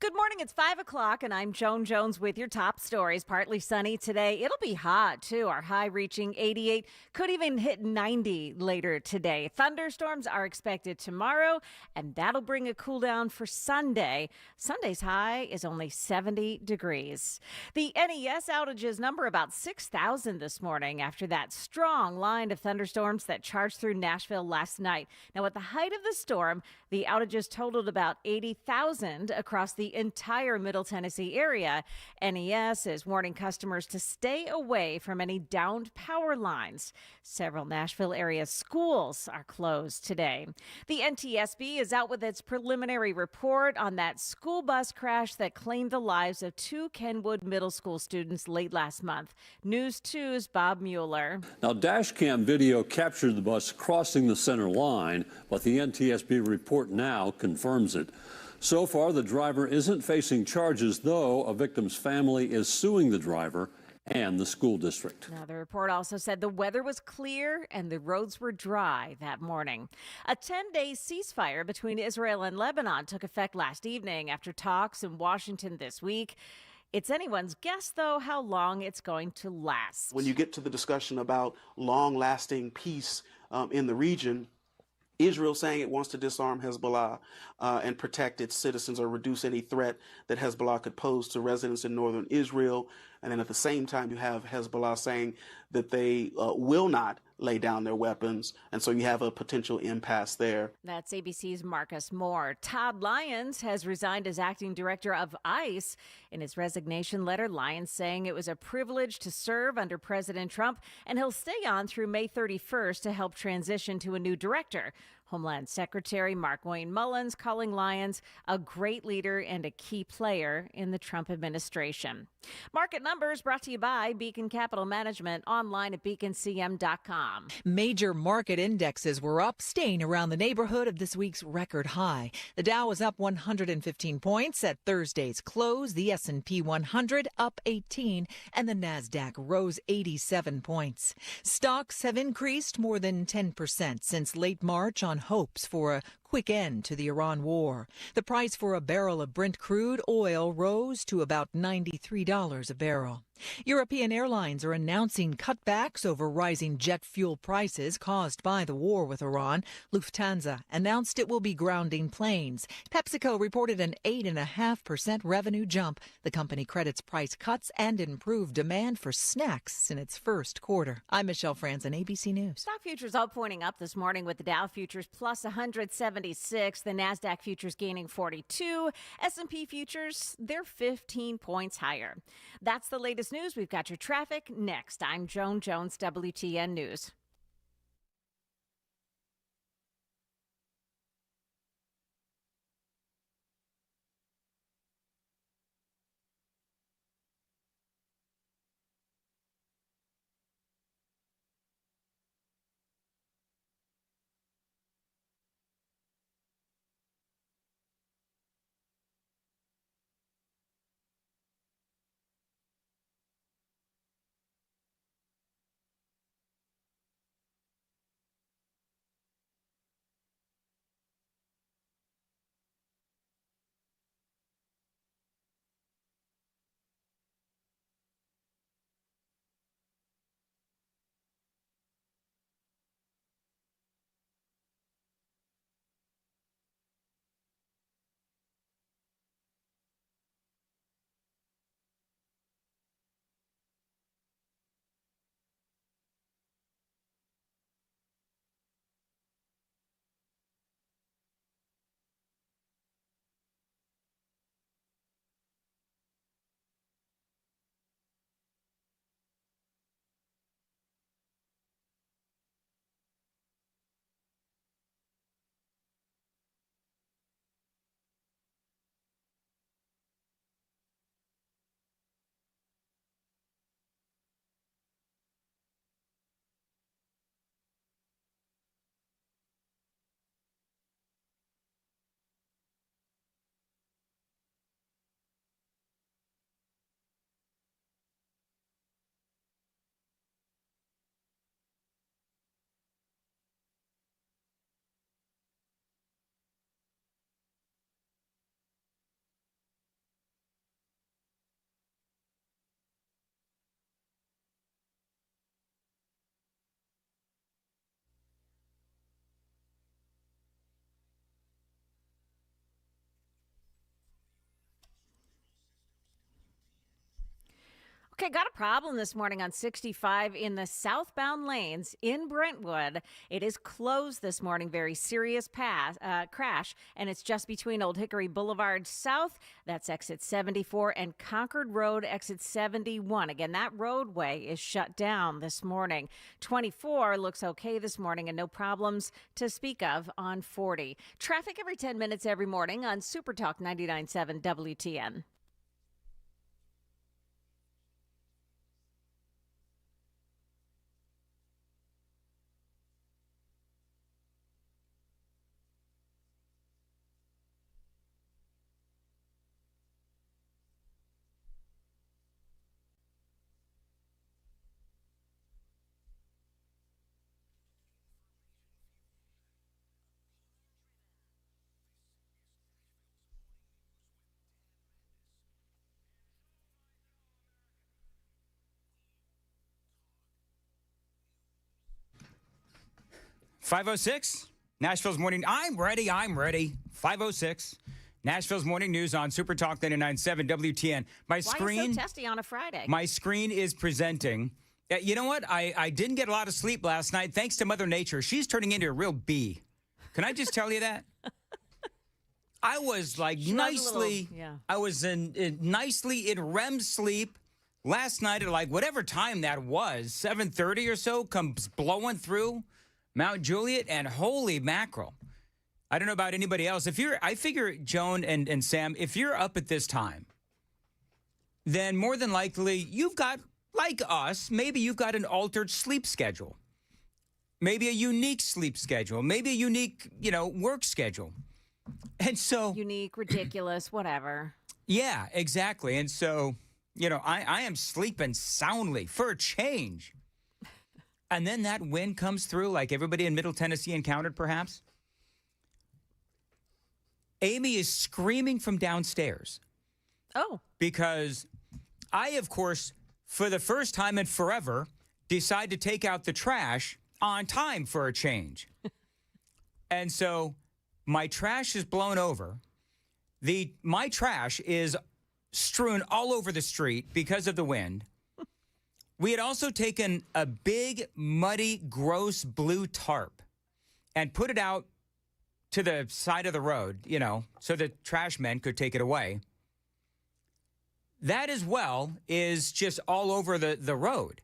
Good morning. It's 5 o'clock, and I'm Joan Jones with your top stories. Partly sunny today. It'll be hot, too. Our high reaching 88, could even hit 90 later today. Thunderstorms are expected tomorrow, and that'll bring a cool down for Sunday. Sunday's high is only 70 degrees. The NES outages number about 6,000 this morning after that strong line of thunderstorms that charged through Nashville last night. Now, at the height of the storm, the outages totaled about 80,000 across the entire Middle Tennessee area. NES is warning customers to stay away from any downed power lines. Several Nashville area schools are closed today. The NTSB is out with its preliminary report on that school bus crash that claimed the lives of two Kenwood Middle School students late last month. News 2's Bob Mueller. Now, dashcam video captured the bus crossing the center line, but the NTSB report now confirms it. So far, the driver isn't facing charges, though a victim's family is suing the driver and the school district. Now, the report also said the weather was clear and the roads were dry that morning. A 10-day ceasefire between Israel and Lebanon took effect last evening after talks in Washington this week. It's anyone's guess, though, how long it's going to last. When you get to the discussion about long-lasting peace in the region, Israel saying it wants to disarm Hezbollah and protect its citizens or reduce any threat that Hezbollah could pose to residents in northern Israel. And then at the same time, you have Hezbollah saying that they will not lay down their weapons. And so you have a potential impasse there. That's ABC's Marcus Moore. Todd Lyons has resigned as acting director of ICE. In his resignation letter, Lyons saying it was a privilege to serve under President Trump, and he'll stay on through May 31st to help transition to a new director. Homeland Secretary Mark Wayne Mullins calling Lyons a great leader and a key player in the Trump administration. Market numbers brought to you by Beacon Capital Management, online at beaconcm.com. Major market indexes were up, staying around the neighborhood of this week's record high. The Dow was up 115 points at Thursday's close, the S&P 100 up 18, and the Nasdaq rose 87 points. Stocks have increased more than 10% since late March on hopes for a quick end to the Iran war. The price for a barrel of Brent crude oil rose to about $93 a barrel. European airlines are announcing cutbacks over rising jet fuel prices caused by the war with Iran. Lufthansa announced it will be grounding planes. PepsiCo reported an 8.5% revenue jump. The company credits price cuts and improved demand for snacks in its first quarter. I'm Michelle Franzen, ABC News. Stock futures all pointing up this morning with the Dow futures plus 176, the Nasdaq futures gaining 42, S&P futures, they're 15 points higher. That's the latest news. We've got your traffic next. I'm Joan Jones, WTN News. Okay, got a problem this morning on 65 in the southbound lanes in Brentwood. It is closed this morning. Very serious crash, and it's just between Old Hickory Boulevard South, that's exit 74, and Concord Road, exit 71. Again, that roadway is shut down this morning. 24 looks okay this morning, and no problems to speak of on 40. Traffic every 10 minutes every morning on Super Talk 99.7 WTN. .506, Nashville's morning. I'm ready. 506, Nashville's morning news on Super Talk 99.7 WTN. Why are you so testy on a Friday? My screen is presenting. You know what? I didn't get a lot of sleep last night, thanks to Mother Nature. She's turning into a real bee. Can I just tell you that? I was like nicely in REM sleep last night at like whatever time that was, 7:30 or so, comes blowing through Mount Juliet, and holy mackerel. I don't know about anybody else. I figure, Joan and Sam, if you're up at this time, then more than likely you've got, like us, maybe you've got an altered sleep schedule. Maybe a unique sleep schedule. Maybe a unique, work schedule. And so... Unique, ridiculous, whatever. Yeah, exactly. And so, I am sleeping soundly for a change. And then that wind comes through like everybody in Middle Tennessee encountered, perhaps. Amy is screaming from downstairs. Oh. Because I, of course, for the first time in forever, decide to take out the trash on time for a change. And so my trash is blown over. My trash is strewn all over the street because of the wind. We had also taken a big, muddy, gross blue tarp and put it out to the side of the road, so the trash men could take it away. That as well is just all over the road.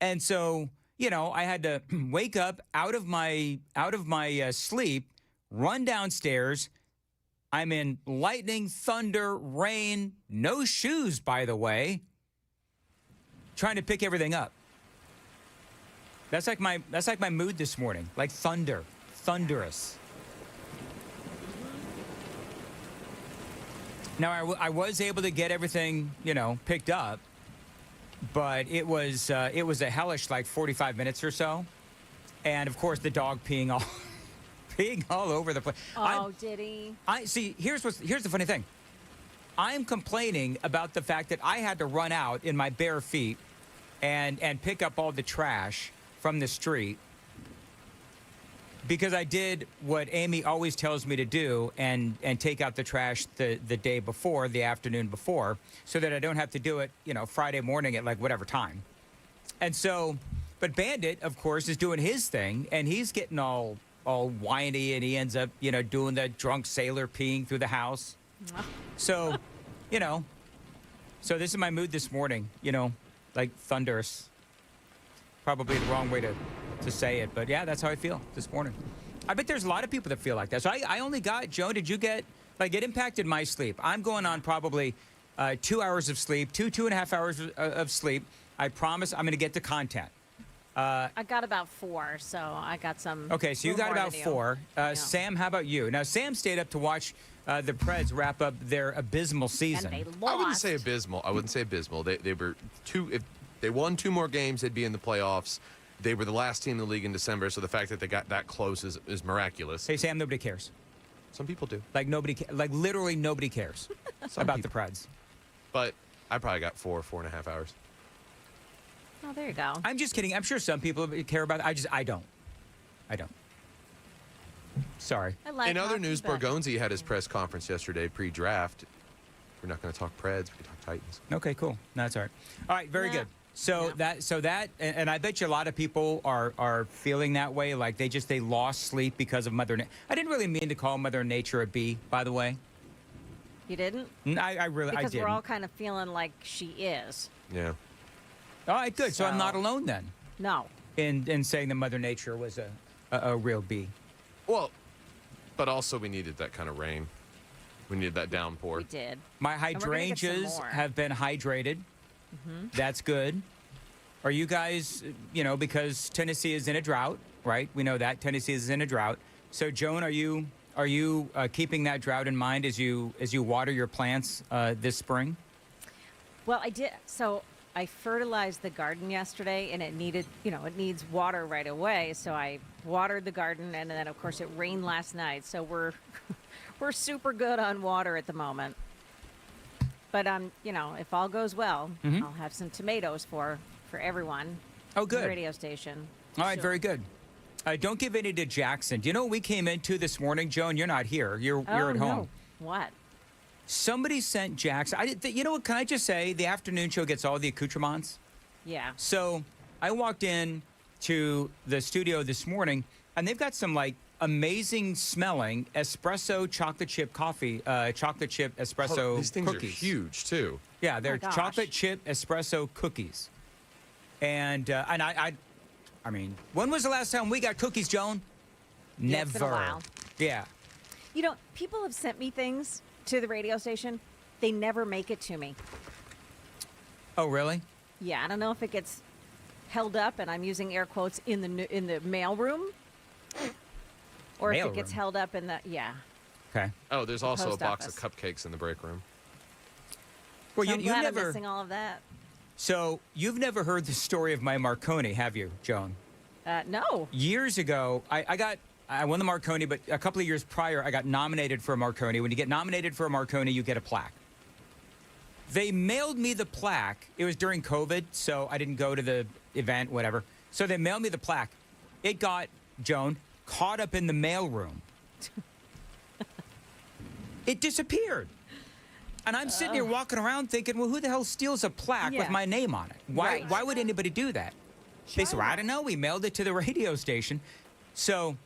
And so, I had to wake up out of my sleep, run downstairs. I'm in lightning, thunder, rain, no shoes, by the way, trying to pick everything up. That's like my mood this morning, like thunderous. Now I was able to get everything, picked up, but it was a hellish like 45 minutes or so, and of course the dog peeing all over the place. Oh, did he? Here's the funny thing. I'm complaining about the fact that I had to run out in my bare feet and pick up all the trash from the street because I did what Amy always tells me to do and take out the trash the day before, the afternoon before, so that I don't have to do it, Friday morning at like whatever time. And so, but Bandit, of course, is doing his thing, and he's getting all whiny, and he ends up, doing the drunk sailor peeing through the house. So, so this is my mood this morning, like thunderous. Probably the wrong way to say it, but yeah, that's how I feel this morning. I bet there's a lot of people that feel like that. So I only got, Joe, did you get, it impacted my sleep. I'm going on probably 2 hours of sleep, two and a half hours of sleep. I promise I'm going to get to content. I got about 4, so I got some. Okay, so you got about 4. Sam, how about you? Now, Sam stayed up to watch the Preds wrap up their abysmal season. And they lost. I wouldn't say abysmal. They were if they won 2 more games, they'd be in the playoffs. They were the last team in the league in December, so the fact that they got that close is miraculous. Hey, Sam, nobody cares. Some people do. Like literally nobody cares about the Preds. But I probably got 4.5 hours. Oh, there you go. I'm just kidding. I'm sure some people care about it. I don't. Sorry. In other news, Borgonzi had his press conference yesterday pre-draft. we're not going to talk Preds. We can talk Titans. Okay, cool. No, that's all right. All right, very good. So and I bet you a lot of people are feeling that way, like they lost sleep because of Mother Nature. I didn't really mean to call Mother Nature a bee, by the way. You didn't? I didn't. Because we're all kind of feeling like she is. Yeah. All right, good. So I'm not alone then. No. In saying that Mother Nature was a real bee. Well, but also we needed that kind of rain. We needed that downpour. We did. My hydrangeas have been hydrated. Mm-hmm. That's good. Are you guys, because Tennessee is in a drought, right? We know that Tennessee is in a drought. So, Joan, are you keeping that drought in mind as you water your plants this spring? Well, I did. So I fertilized the garden yesterday, and it needs water right away. So I watered the garden, and then of course it rained last night. So we're super good on water at the moment. But if all goes well, I'll have some tomatoes for everyone. Oh, on good. the radio station. All right, very good. Don't give any to Jackson. Do you know what we came into this morning, Joan? You're not here. You're at home. No. What? Somebody sent Jackson. You know what? Can I just say the afternoon show gets all the accoutrements? Yeah. So I walked in to the studio this morning, and they've got some amazing smelling espresso chocolate chip coffee, chocolate chip espresso These things cookies. are huge too. Yeah, they're gosh. chocolate chip espresso cookies. And I mean, when was the last time we got cookies, Joan? Yeah, Never. it's been a while. Yeah. People have sent me things to the radio station. They never make it to me. Oh, really? Yeah, I don't know if it gets held up, and I'm using air quotes, in the mail room, or if Mail it gets room? held up in the Okay. Oh, there's also a post box office. of cupcakes in the break room. Well, So I'm you glad never. I'm missing all of that. So you've never heard the story of my Marconi, have you, Joan? No. Years ago, I won the Marconi, but a couple of years prior, I got nominated for a Marconi. When you get nominated for a Marconi, you get a plaque. They mailed me the plaque. It was during COVID, so I didn't go to the event, whatever. So they mailed me the plaque. It got, Joan, caught up in the mailroom. It disappeared. And I'm sitting here walking around thinking, well, who the hell steals a plaque with Yeah. my name on it? Why Right. why would anybody do that? They said, well, I don't know. We mailed it to the radio station. So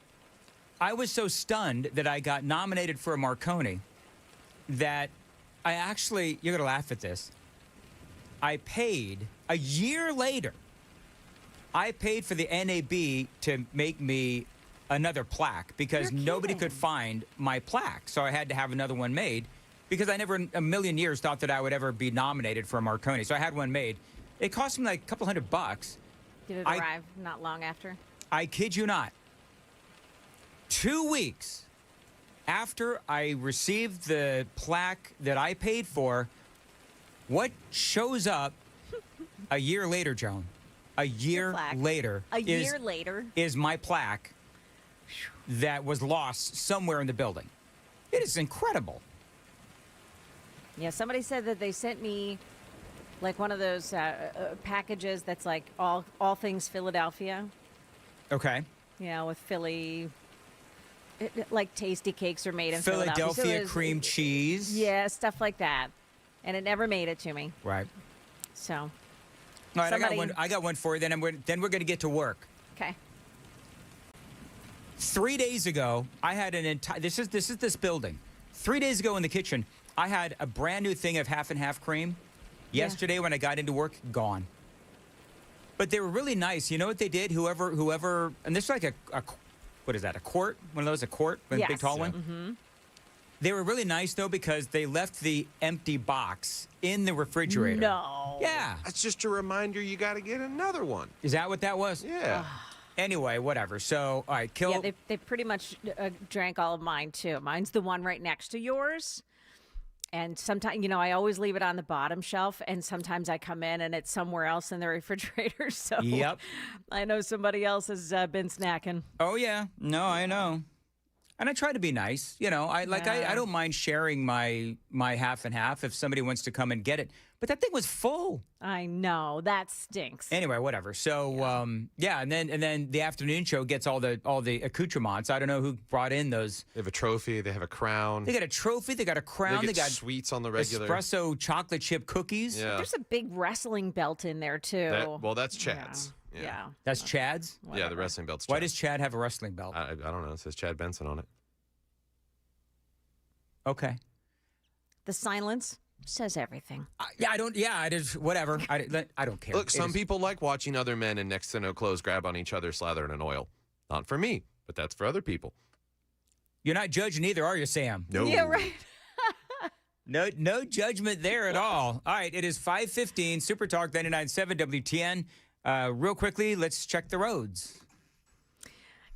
I was so stunned that I got nominated for a Marconi that I actually, you're going to laugh at this, I paid, a year later, I paid for the NAB to make me another plaque because You're nobody kidding. could find my plaque. So I had to have another one made because I never in a million years thought that I would ever be nominated for a Marconi. So I had one made. It cost me like a couple $100. Did it I- arrive not long after? I kid you not. 2 weeks after I received the plaque that I paid for, what shows up a year later, Joan? A year plaque. later. A year later? Is my plaque that was lost somewhere in the building. It is incredible. Yeah, somebody said that they sent me like one of those packages that's like all things Philadelphia. Okay. With Philly, like tasty cakes are made in Philadelphia. So Philadelphia it was- cream cheese. Yeah, stuff like that. And it never made it to me. Right. So, All right, Somebody- I got one for you. Then we're going to get to work. okay. 3 days ago, I had an entire. This is this building. 3 days ago in the kitchen, I had a brand new thing of half and half cream. Yeah. Yesterday, when I got into work, gone. But they were really nice. You know what they did? Whoever, and this is like a what is that? A quart? One of those, a quart, one big Yes. tall Yeah. one. Mm-hmm. They were really nice though because they left the empty box in the refrigerator. No. Yeah. That's just a reminder you got to get another one. Is that what that was? Yeah. Anyway, whatever. So, all right, kill. Yeah, they pretty much drank all of mine too. Mine's the one right next to yours. And sometimes, I always leave it on the bottom shelf, and sometimes I come in and it's somewhere else in the refrigerator. So Yep. I know somebody else has been snacking. Oh yeah. No, I know. And I try to be nice. You know, I don't mind sharing my half and half if somebody wants to come and get it. But that thing was full. I know. That stinks. Anyway, whatever. So, and then the afternoon show gets all the accoutrements. I don't know who brought in those. They have a trophy. They have a crown. They got a trophy. They got a crown. They got sweets on the regular. Espresso chocolate chip cookies. Yeah. There's a big wrestling belt in there, too. That's Chad's. Yeah. That's Chad's? Yeah, the wrestling belt's Chad's. Why does Chad have a wrestling belt? I don't know. It says Chad Benson on it. Okay. The silence says everything. I just, whatever. I don't care. Look, some people like watching other men in next to no clothes grab on each other, slathering in oil. Not for me, but that's for other people. You're not judging either, are you, Sam? No. Yeah, right. No judgment there at all. All right, it is 5:15, Super Talk 99.7 WTN. Real quickly, let's check the roads.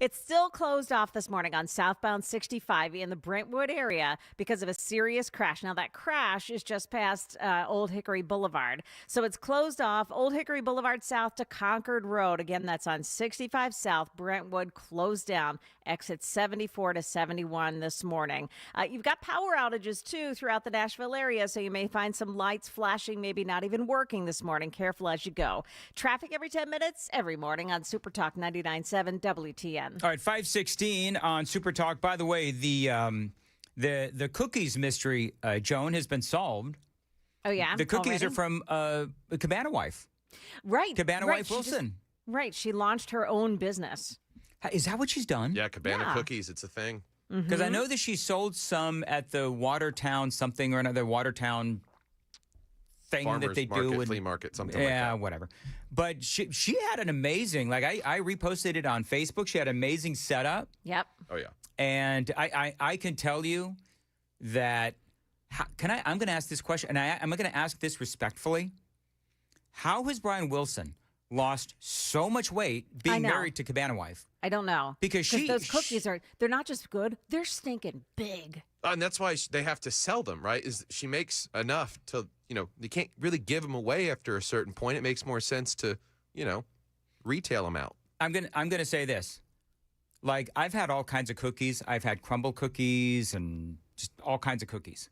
It's still closed off this morning on southbound 65 in the Brentwood area because of a serious crash. Now, that crash is just past Old Hickory Boulevard. So it's closed off Old Hickory Boulevard south to Concord Road. Again, that's on 65 South, Brentwood, closed down. Exit 74 to 71 this morning. You've got power outages, too, throughout the Nashville area, so you may find some lights flashing, maybe not even working this morning. Careful as you go. Traffic every 10 minutes, every morning on Super Talk 99.7 WTN. All right, 5:16 on Super Talk. By the way, the cookies mystery, Joan, has been solved. Oh, yeah? The cookies Already? are from Cabana Wife. Right. Cabana right. Wife Wilson. Right. She launched her own business. Is that what she's done? Yeah, Cabana Yeah. cookies. It's a thing. Because I know that she sold some at the Watertown something or another Watertown thing Farmers that they market, do. flea market, something like Yeah, that. whatever. But she had an amazing, like I reposted it on Facebook. She had an amazing setup. Yep. Oh, yeah. And I can tell you that, I'm going to ask this question, and I'm going to ask this respectfully. How has Brian Wilson lost so much weight being married to Cabana Wife? I don't know. Because those cookies they're not just good, they're stinking big. And that's why they have to sell them, right? Is she makes enough to, you can't really give them away after a certain point. It makes more sense to, retail them out. I'm gonna say this. Like, I've had all kinds of cookies. I've had crumble cookies and just all kinds of cookies.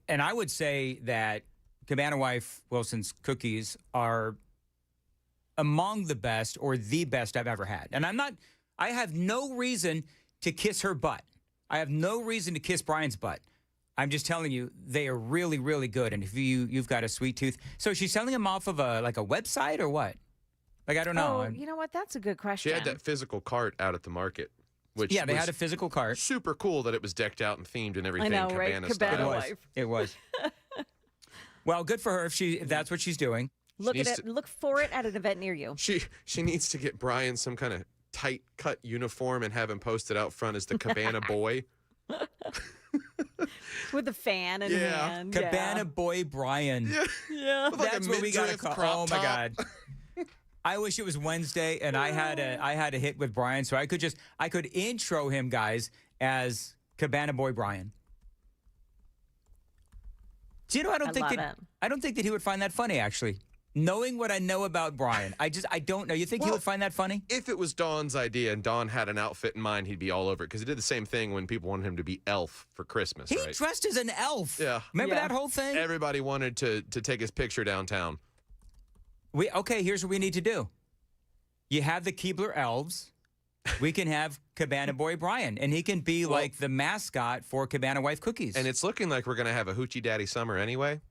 And I would say that Cabana Wife Wilson's cookies are among the best or the best I've ever had. And I have no reason to kiss her butt. I have no reason to kiss Brian's butt. I'm just telling you, they are really, really good. And if you've got a sweet tooth. So she's selling them off of a website or what? Like, I don't know. Oh, you know what? That's a good question. She had that physical cart out at the market. Which yeah, they was had a physical cart. super cool that it was decked out and themed and everything. I know, right? Cabana Cabana style. Wife. It was. Well, good for her if that's what she's doing. Look for it at an event near you. She needs to get Brian some kind of tight cut uniform and have him posted out front as the Cabana boy. With the fan in Yeah. hand. Cabana Boy Brian. Yeah. With like That's a what we got to midriff call. Oh crop my top. God. I wish it was Wednesday and I had a hit with Brian, so I could intro him, guys, as Cabana Boy Brian. Do you know? I don't think that he would find that funny, actually. Knowing what I know about Brian, I don't know. You think he would find that funny? If it was Dawn's idea and Dawn had an outfit in mind, he'd be all over it because he did the same thing when people wanted him to be elf for Christmas. He right? dressed as an elf. Yeah. Remember that whole thing? Everybody wanted to take his picture downtown. Okay, here's what we need to do. You have the Keebler elves. We can have Cabana Boy Brian, and he can be like the mascot for Cabana Wife Cookies. And it's looking like we're going to have a Hoochie Daddy summer anyway.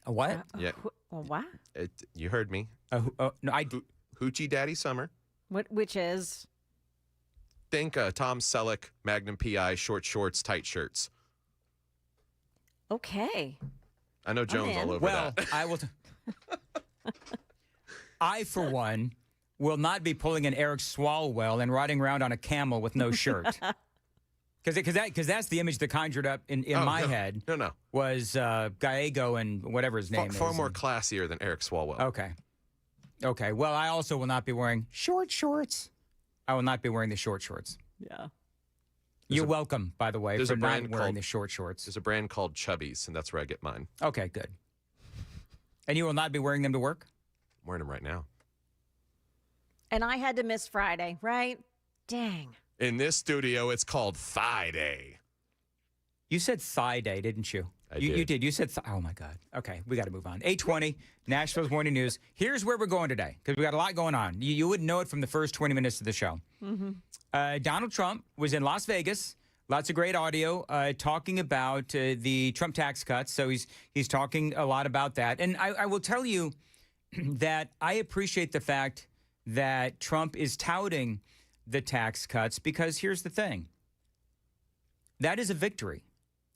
A what? Yeah. What? You heard me. No, Hoochie Daddy summer. Which is? Think Tom Selleck, Magnum PI, short shorts, tight shirts. Okay. I know Joan's all over that. I will. I, for one, will not be pulling an Eric Swalwell and riding around on a camel with no shirt. Because that's the image that conjured up in my head. No. Was Gallego and whatever his name is. Far more classier than Eric Swalwell. Okay. Well, I also will not be wearing short shorts. I will not be wearing the short shorts. Yeah. You're welcome, by the way, there's for a not brand wearing called- the short shorts. There's a brand called Chubbies, and that's where I get mine. Okay, good. And you will not be wearing them to work? I'm wearing them right now. And I had to miss Friday, right? Dang. In this studio, it's called Thigh Day. You said Thigh Day, didn't you? You did. You said, oh, my God. Okay, we got to move on. 8:20, Nashville's Morning News. Here's where we're going today, because we got a lot going on. You wouldn't know it from the first 20 minutes of the show. Donald Trump was in Las Vegas. Lots of great audio talking about the Trump tax cuts. So he's talking a lot about that. And I will tell you that I appreciate the fact that Trump is touting the tax cuts, because here's the thing. That is a victory.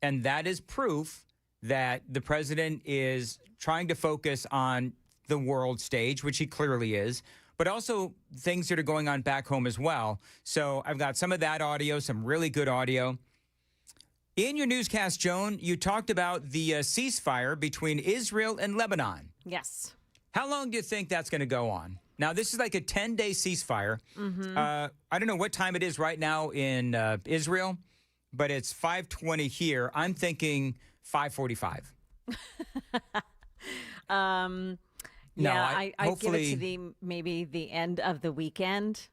And that is proof that the president is trying to focus on the world stage, which he clearly is, but also things that are going on back home as well. So I've got some of that audio, some really good audio. In your newscast, Joan, you talked about the ceasefire between Israel and Lebanon. Yes. How long do you think that's going to go on? Now, this is like a 10-day ceasefire. I don't know what time it is right now in Israel, but it's 5:20 here. I'm thinking 5:45. I give it to maybe the end of the weekend.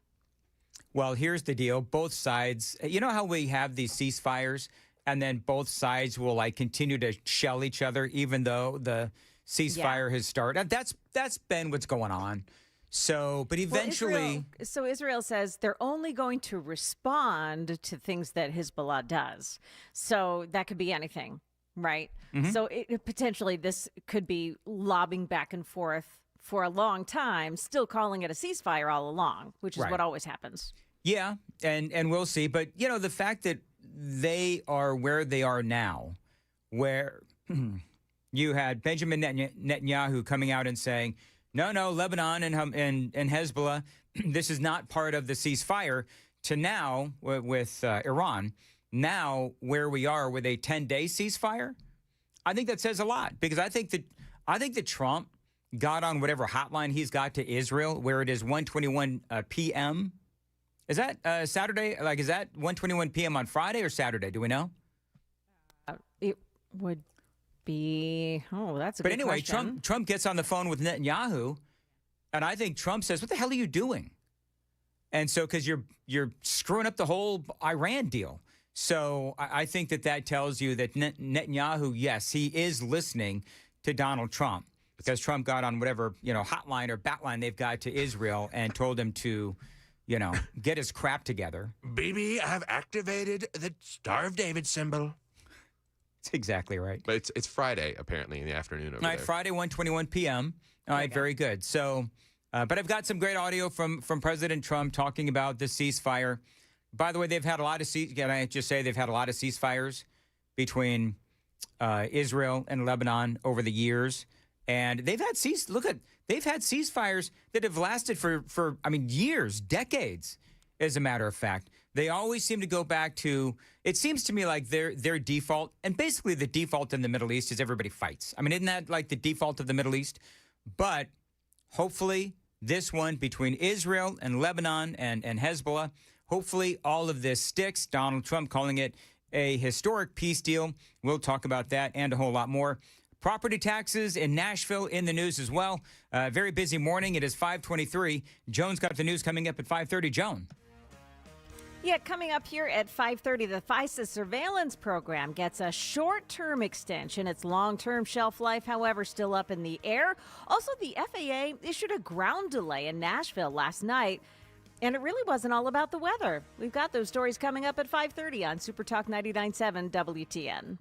Well, here's the deal. Both sides, you know how we have these ceasefires, and then both sides will like continue to shell each other, even though the ceasefire has started. That's been what's going on. So, but eventually, so Israel says they're only going to respond to things that Hezbollah does. So that could be anything, right? So potentially this could be lobbing back and forth for a long time, still calling it a ceasefire all along, which is what always happens. Yeah, and we'll see. But, you know, the fact that they are where they are now, where you had Benjamin Netanyahu coming out and saying, no, Lebanon and Hezbollah, this is not part of the ceasefire, to now with Iran, now where we are with a 10-day ceasefire. I think that says a lot, because I think that Trump got on whatever hotline he's got to Israel, where it is 1:21 p.m. Is that Saturday? Like, is that 1:21 p.m. on Friday or Saturday? Do we know? It would be. Oh, that's a but good anyway, question. Trump gets on the phone with Netanyahu, and I think Trump says, "What the hell are you doing?" And so, because you're screwing up the whole Iran deal. So I think that tells you that Netanyahu, yes, he is listening to Donald Trump, because Trump got on whatever, hotline or batline they've got to Israel and told him to, get his crap together. Baby, I've activated the Star of David symbol. That's exactly right. But it's Friday, apparently, in the afternoon over All right, there. Friday, 1:21 p.m. All right, very good. So, but I've got some great audio from President Trump talking about the ceasefire. By the way, they've had a lot of ceasefires between Israel and Lebanon over the years, and they've had ceasefires that have lasted for years, decades. As a matter of fact, they always seem to go back to. It seems to me like their default, and basically the default in the Middle East is everybody fights. I mean, isn't that like the default of the Middle East? But hopefully, this one between Israel and Lebanon and Hezbollah. Hopefully all of this sticks. Donald Trump calling it a historic peace deal. We'll talk about that and a whole lot more. Property taxes in Nashville in the news as well. Very busy morning. It is 5:23. Joan's got the news coming up at 5:30. Joan. Yeah, coming up here at 5:30, the FISA surveillance program gets a short-term extension. Its long-term shelf life, however, still up in the air. Also, the FAA issued a ground delay in Nashville last night. And it really wasn't all about the weather. We've got those stories coming up at 5:30 on Super Talk 99.7 WTN.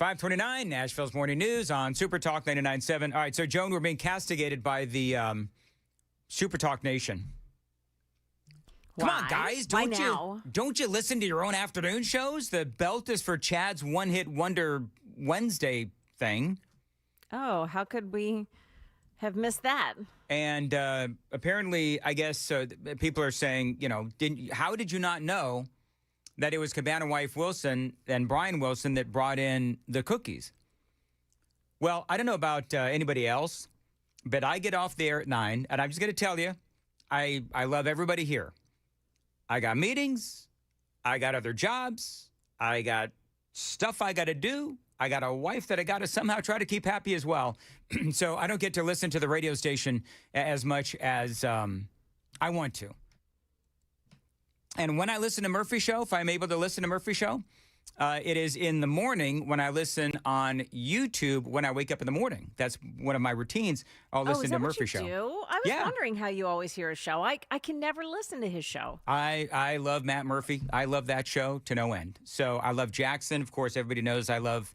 529, Nashville's Morning News on Super Talk 99.7. All right, so, Joan, we're being castigated by the Super Talk Nation. Come on, guys. Why now? Don't you listen to your own afternoon shows? The belt is for Chad's one-hit wonder Wednesday thing. Oh, how could we have missed that? And apparently, I guess people are saying, how did you not know that it was Cabana Wife Wilson and Brian Wilson that brought in the cookies? Well, I don't know about anybody else, but I get off the air at 9, and I'm just going to tell you, I love everybody here. I got meetings. I got other jobs. I got stuff I got to do. I got a wife that I got to somehow try to keep happy as well. So I don't get to listen to the radio station as much as I want to. And when I listen to Murphy Show, if I'm able to listen to Murphy Show, it is in the morning when I listen on YouTube when I wake up in the morning. That's one of my routines. I'll listen is to that Murphy what you Show. Do? I was wondering how you always hear a show. I can never listen to his show. I love Matt Murphy. I love that show to no end. So I love Jackson. Of course, everybody knows I love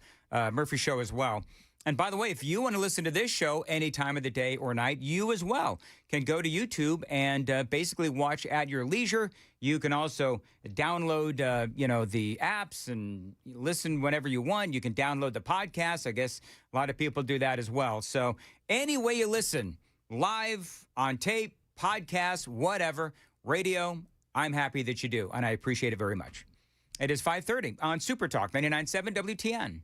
Murphy Show as well. And by the way, if you want to listen to this show any time of the day or night, you as well can go to YouTube and basically watch at your leisure. You can also download, the apps and listen whenever you want. You can download the podcast. I guess a lot of people do that as well. So any way you listen, live, on tape, podcast, whatever, radio, I'm happy that you do, and I appreciate it very much. It is 5:30 on Super Talk 99.7 WTN.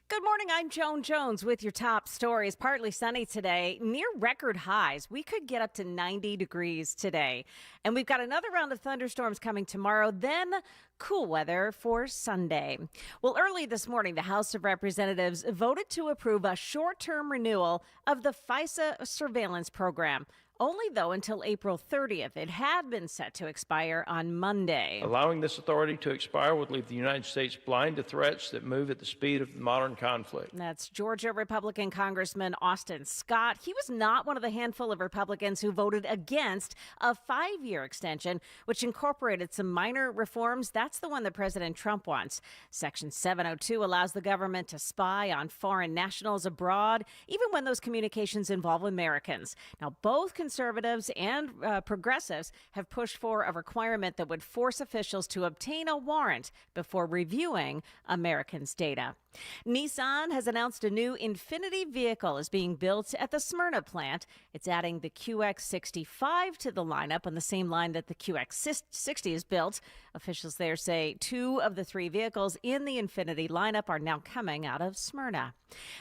Good morning, I'm Joan Jones with your top stories. Partly sunny today, near record highs. We could get up to 90 degrees today. And we've got another round of thunderstorms coming tomorrow, then cool weather for Sunday. Well, early this morning, the House of Representatives voted to approve a short-term renewal of the FISA surveillance program. Only, though, until April 30th. It had been set to expire on Monday. Allowing this authority to expire would leave the United States blind to threats that move at the speed of the modern conflict. That's Georgia Republican Congressman Austin Scott. He was not one of the handful of Republicans who voted against a 5-year extension, which incorporated some minor reforms. That's the one that President Trump wants. Section 702 allows the government to spy on foreign nationals abroad, even when those communications involve Americans. Now, both conservatives and progressives have pushed for a requirement that would force officials to obtain a warrant before reviewing Americans' data. Nissan has announced a new Infiniti vehicle is being built at the Smyrna plant. It's adding the QX65 to the lineup on the same line that the QX60 is built. Officials there say 2 of the 3 vehicles in the Infiniti lineup are now coming out of Smyrna.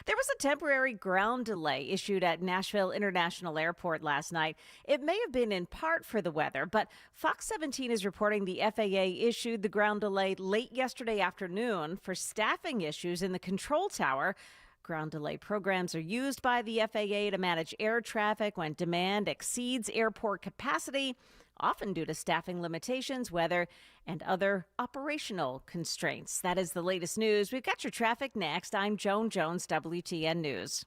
There was a temporary ground delay issued at Nashville International Airport last night. It may have been in part for the weather, but Fox 17 is reporting the FAA issued the ground delay late yesterday afternoon for staffing issues in the control tower. Ground delay programs are used by the FAA to manage air traffic when demand exceeds airport capacity, often due to staffing limitations, weather, and other operational constraints. That is the latest news. We've got your traffic next. I'm Joan Jones, WTN News.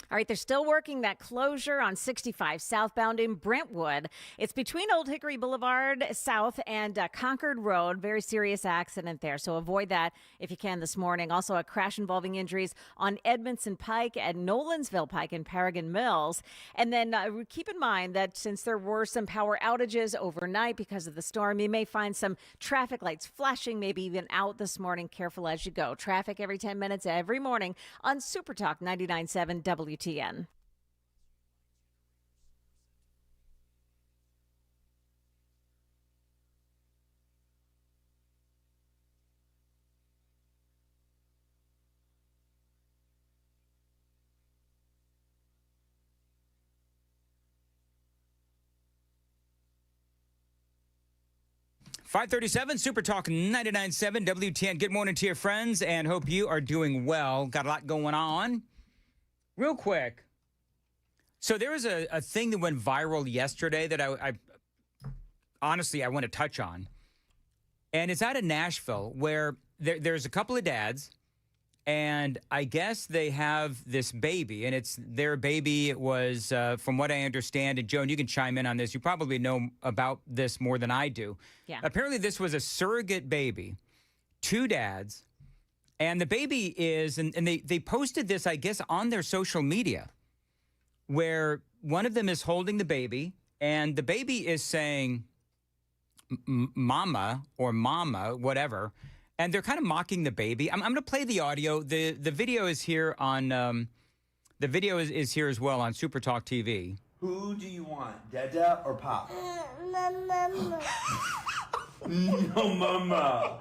All right, they're still working that closure on 65 southbound in Brentwood. It's between Old Hickory Boulevard South and Concord Road. Very serious accident there, so avoid that if you can this morning. Also, a crash involving injuries on Edmondson Pike and Nolansville Pike in Paragon Mills. And then keep in mind that since there were some power outages overnight because of the storm, you may find some traffic lights flashing, maybe even out this morning. Careful as you go. Traffic every 10 minutes every morning on Super Talk 99.7 WTN. 537 Super Talk 99.7 WTN. Good morning to your friends and hope you are doing well. Got a lot going on. Real quick. So there was a thing that went viral yesterday that I honestly want to touch on. And it's out of Nashville where there's a couple of dads and I guess they have this baby and it's their baby. It was, from what I understand, and Joan, you can chime in on this. You probably know about this more than I do. Yeah. Apparently this was a surrogate baby, two dads, and the baby is, and they posted this, I guess, on their social media where one of them is holding the baby and the baby is saying mama or mama, whatever. And they're kind of mocking the baby. I'm going to play the audio. The video is here on the video is here as well on Super Talk TV. Who do you want, Dada or Pop? Mama. No, Mama.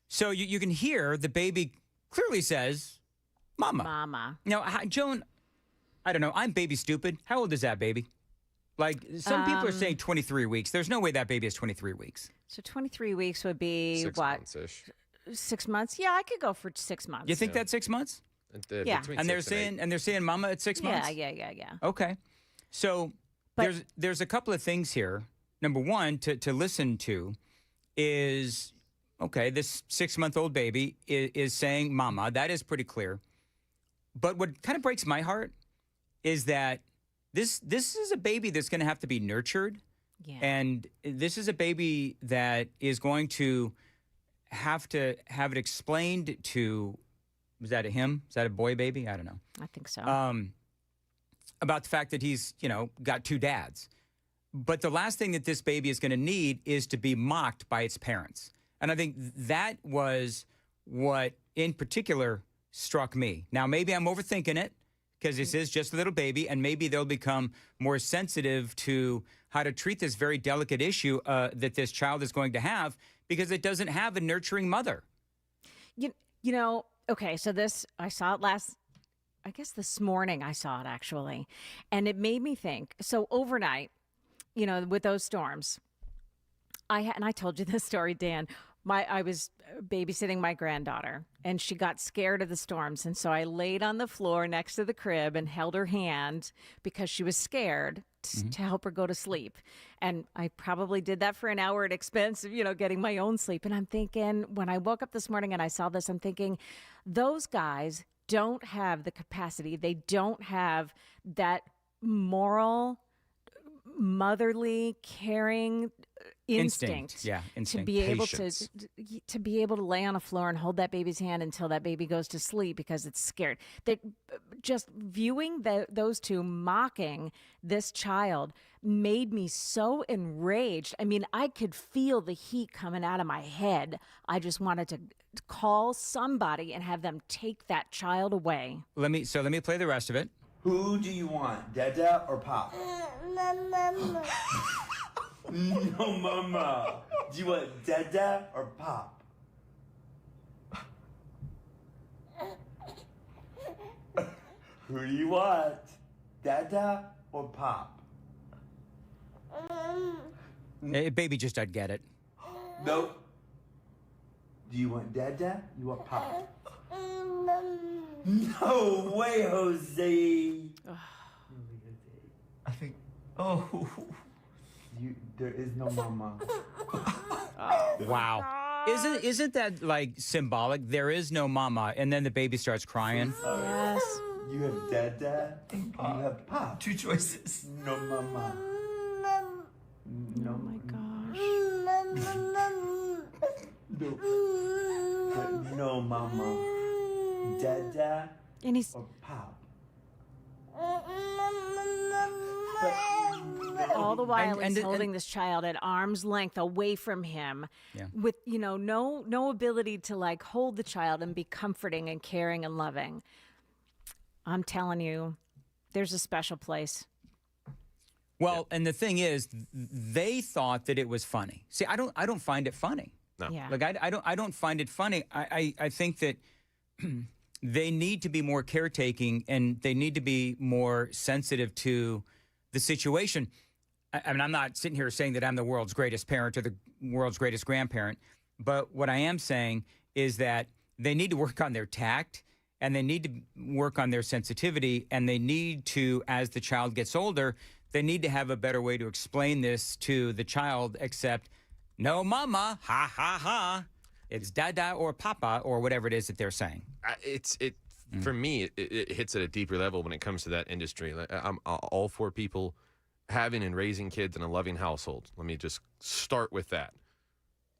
So you can hear the baby clearly says, "Mama." Mama. Now, Joan, I don't know. I'm baby stupid. How old is that baby? Like some people are saying 23 weeks. There's no way that baby is 23 weeks. So 23 weeks would be 6 what? months-ish. 6 months? Yeah, I could go for 6 months. You think that's 6 months? Yeah. And they're saying mama at 6 months? Yeah. Okay. So there's a couple of things here. Number one, to listen to is, okay, this 6-month-old baby is saying mama. That is pretty clear. But what kind of breaks my heart is that this is a baby that's going to have to be nurtured. Yeah. And this is a baby that is going to have it explained to, was that a him? Is that a boy baby? I don't know. I think so. About the fact that he's, got two dads. But the last thing that this baby is going to need is to be mocked by its parents. And I think that was what in particular struck me. Now, maybe I'm overthinking it because this is just a little baby and maybe they'll become more sensitive to how to treat this very delicate issue that this child is going to have because it doesn't have a nurturing mother. Okay, so I saw it this morning I saw it actually. And it made me think, so overnight, with those storms, and I told you this story, Dan, I was babysitting my granddaughter and she got scared of the storms. And so I laid on the floor next to the crib and held her hand because she was scared to help her go to sleep. And I probably did that for an hour at expense of, getting my own sleep. And I'm thinking, when I woke up this morning and I saw this, I'm thinking, those guys don't have the capacity. They don't have that moral, motherly, caring instinct. Yeah, instinct. To be Patience. able to lay on a floor and hold that baby's hand until that baby goes to sleep because it's scared. That just viewing those two mocking this child made me so enraged. I mean, I could feel the heat coming out of my head. I just wanted to call somebody and have them take that child away. Let me play the rest of it. Who do you want, Dada or Pop? Mama. No, Mama. Do you want Dada or Pop? Who do you want, Dada or Pop? Baby just doesn't get it. Nope. Do you want Dada? You want Pop? No way, Jose. I think. Oh. There is no mama. Wow. Isn't that like symbolic? There is no mama, and then the baby starts crying. Yes. You have Dada or you have Pop? Two choices. No, Mama. Oh my gosh. No, Mama. Dada And he's or Pop? all the while he's holding this child at arm's length away from him, with no ability to like hold the child and be comforting and caring and loving. I'm telling you, there's a special place. Well, and the thing is, they thought that it was funny. See, I don't find it funny. No. Yeah. Like I don't find it funny. I think that they need to be more caretaking and they need to be more sensitive to the situation. I mean, I'm not sitting here saying that I'm the world's greatest parent or the world's greatest grandparent, but what I am saying is that they need to work on their tact and they need to work on their sensitivity, and they need to, as the child gets older, they need to have a better way to explain this to the child, except, no, Mama, ha, ha, ha. It's Dada or Papa or whatever it is that they're saying. For me, it hits at a deeper level when it comes to that industry. I'm all for people having and raising kids in a loving household. Let me just start with that.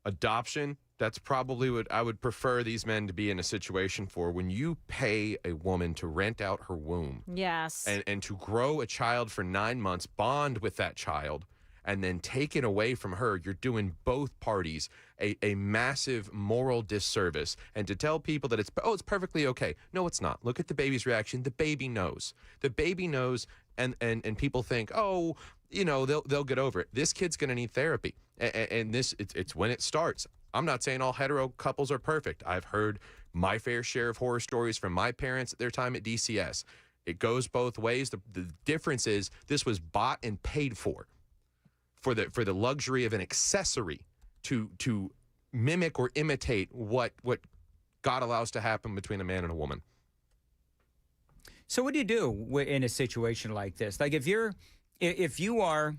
Adoption, that's probably what I would prefer these men to be in a situation for. When you pay a woman to rent out her womb. Yes. And to grow a child for 9 months, bond with that child, and then take it away from her, you're doing both parties a massive moral disservice. And to tell people that it's perfectly okay. No, it's not. Look at the baby's reaction. The baby knows. The baby knows, and people think, oh, they'll get over it. This kid's going to need therapy. And it's when it starts. I'm not saying all hetero couples are perfect. I've heard my fair share of horror stories from my parents at their time at DCS. It goes both ways. The difference is this was bought and paid for the luxury of an accessory to mimic or imitate what God allows to happen between a man and a woman. So what do you do in a situation like this? Like if you are,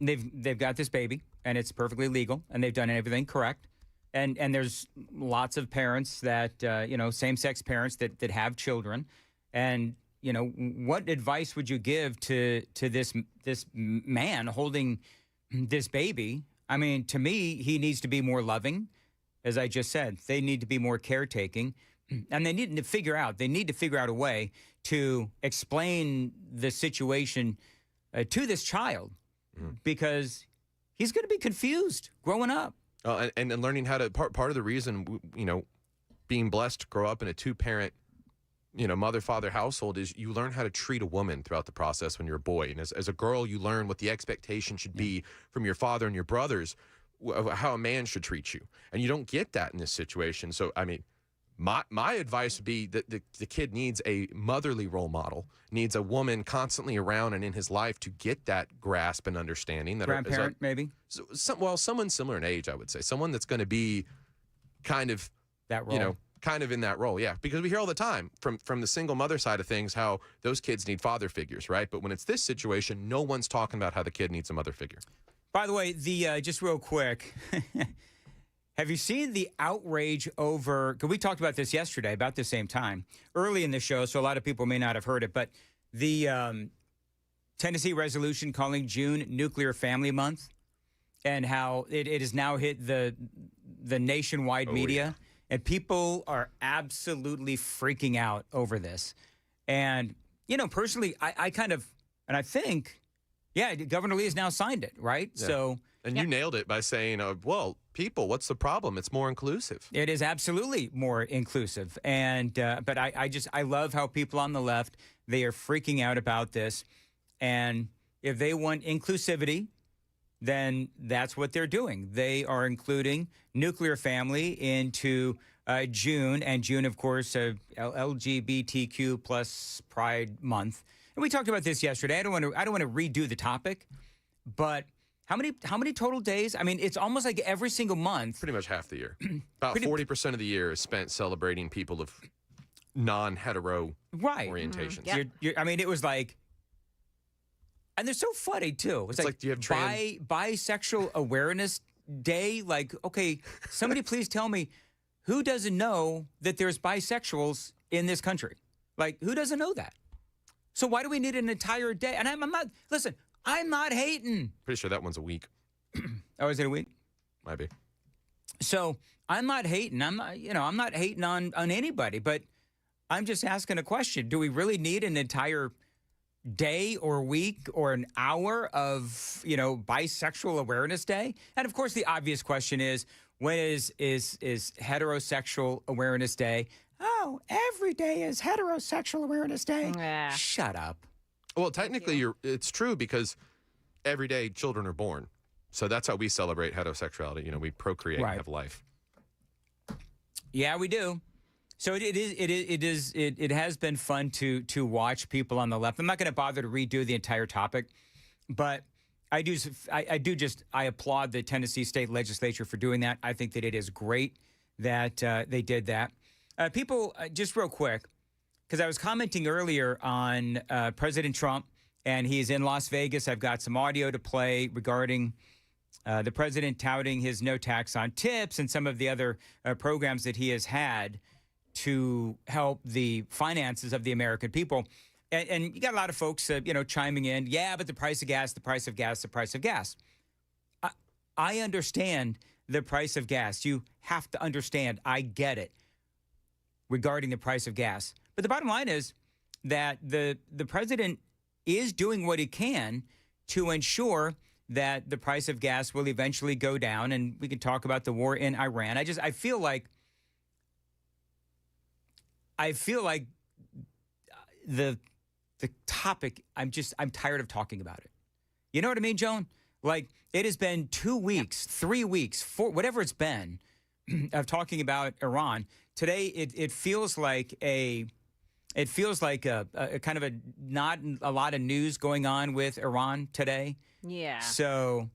they've got this baby and it's perfectly legal and they've done everything correct. And there's lots of parents that, same-sex parents that have children. And, what advice would you give to this man holding this baby? I mean, to me, he needs to be more loving. As I just said, they need to be more caretaking. And they need to figure out a way to explain the situation to this child because he's going to be confused growing up. And learning how to, part of the reason, being blessed to grow up in a two-parent, mother-father household is you learn how to treat a woman throughout the process when you're a boy. And as a girl, you learn what the expectation should be from your father and your brothers, how a man should treat you. And you don't get that in this situation. So, I mean, my advice would be that the kid needs a motherly role model, needs a woman constantly around and in his life to get that grasp and understanding. That grandparent, maybe? Someone similar in age, I would say. Someone that's going to be kind of that role. Kind of in that role, yeah. Because we hear all the time from the single mother side of things how those kids need father figures, right? But when it's this situation, no one's talking about how the kid needs a mother figure. By the way, just real quick, have you seen the outrage over, because we talked about this yesterday about the same time, early in the show, so a lot of people may not have heard it, but the Tennessee resolution calling June Nuclear Family Month and how it has now hit the nationwide media. Yeah. And people are absolutely freaking out over this. And, personally, I kind of, and I think, Governor Lee has now signed it, right? Yeah. So. And you nailed it by saying, well, people, what's the problem? It's more inclusive. It is absolutely more inclusive. And, but I love how people on the left, they are freaking out about this. And if they want inclusivity, then that's what they're doing. They are including nuclear family into June, and June, of course, LGBTQ plus Pride Month. And we talked about this yesterday. I don't want to redo the topic, but how many total days? I mean, it's almost like every single month. Pretty much half the year. About 40% of the year is spent celebrating people of non-hetero orientations. Mm-hmm. I mean, it was like. And they're so funny, too. It's like do you have bisexual awareness day? Like, okay, somebody please tell me, who doesn't know that there's bisexuals in this country? Like, who doesn't know that? So why do we need an entire day? And I'm not, listen, I'm not hating. Pretty sure that one's a week. Oh, is it a week? Might be. So I'm not hating. I'm not hating on anybody, but I'm just asking a question. Do we really need an entire day or week or an hour of, Bisexual Awareness Day? And of course, the obvious question is, when is Heterosexual Awareness Day? Oh, every day is Heterosexual Awareness Day. Shut up. Well, technically, it's true because every day children are born. So that's how we celebrate heterosexuality. We procreate and have life. Yeah, we do. So it has been fun to watch people on the left. I'm not going to bother to redo the entire topic, but I applaud the Tennessee State Legislature for doing that. I think that it is great that they did that. People, just real quick, because I was commenting earlier on President Trump, and he's in Las Vegas. I've got some audio to play regarding the president touting his no tax on tips and some of the other programs that he has had to help the finances of the American people. And you got a lot of folks, chiming in, yeah, but the price of gas, the price of gas, the price of gas. I understand the price of gas. You have to understand. I get it regarding the price of gas. But the bottom line is that the president is doing what he can to ensure that the price of gas will eventually go down. And we can talk about the war in Iran. I feel like the topic, I'm tired of talking about it. You know what I mean, Joan? Like, it has been 2 weeks, 3 weeks, 4, whatever it's been, of talking about Iran. Today, it feels like a kind of a not a lot of news going on with Iran today. Yeah. So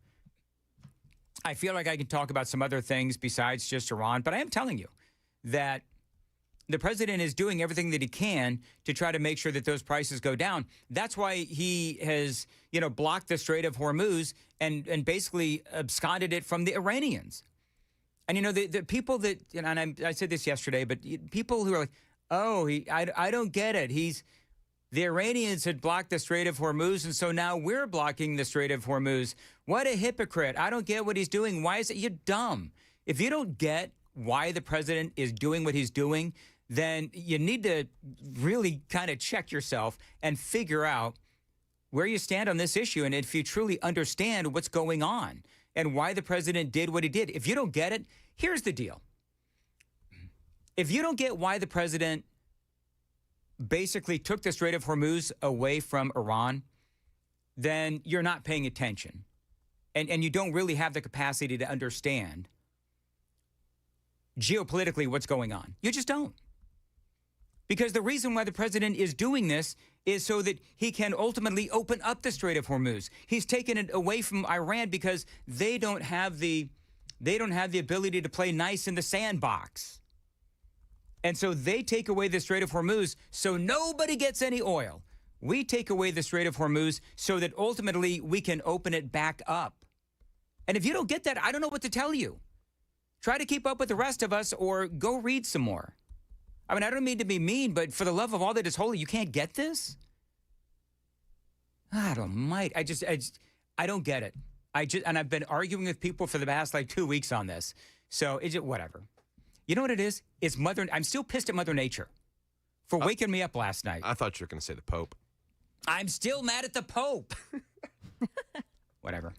I feel like I can talk about some other things besides just Iran, but I am telling you that the president is doing everything that he can to try to make sure that those prices go down. That's why he has, blocked the Strait of Hormuz and basically absconded it from the Iranians. And, the people that, and I said this yesterday, but people who are like, oh, I don't get it. The Iranians had blocked the Strait of Hormuz, and so now we're blocking the Strait of Hormuz. What a hypocrite. I don't get what he's doing. Why is it? You're dumb. If you don't get why the president is doing what he's doing, then you need to really kind of check yourself and figure out where you stand on this issue, and if you truly understand what's going on and why the president did what he did. If you don't get it, here's the deal. If you don't get why the president basically took the Strait of Hormuz away from Iran, then you're not paying attention. And you don't really have the capacity to understand geopolitically what's going on. You just don't. Because the reason why the president is doing this is so that he can ultimately open up the Strait of Hormuz. He's taken it away from Iran because they don't have the ability to play nice in the sandbox. And so they take away the Strait of Hormuz so nobody gets any oil. We take away the Strait of Hormuz so that ultimately we can open it back up. And if you don't get that, I don't know what to tell you. Try to keep up with the rest of us or go read some more. I mean, I don't mean to be mean, but for the love of all that is holy, you can't get this? God almighty. I don't get it. And I've been arguing with people for the past 2 weeks on this. So it's whatever. You know what it is? I'm still pissed at Mother Nature for waking me up last night. I thought you were going to say the Pope. I'm still mad at the Pope. Whatever.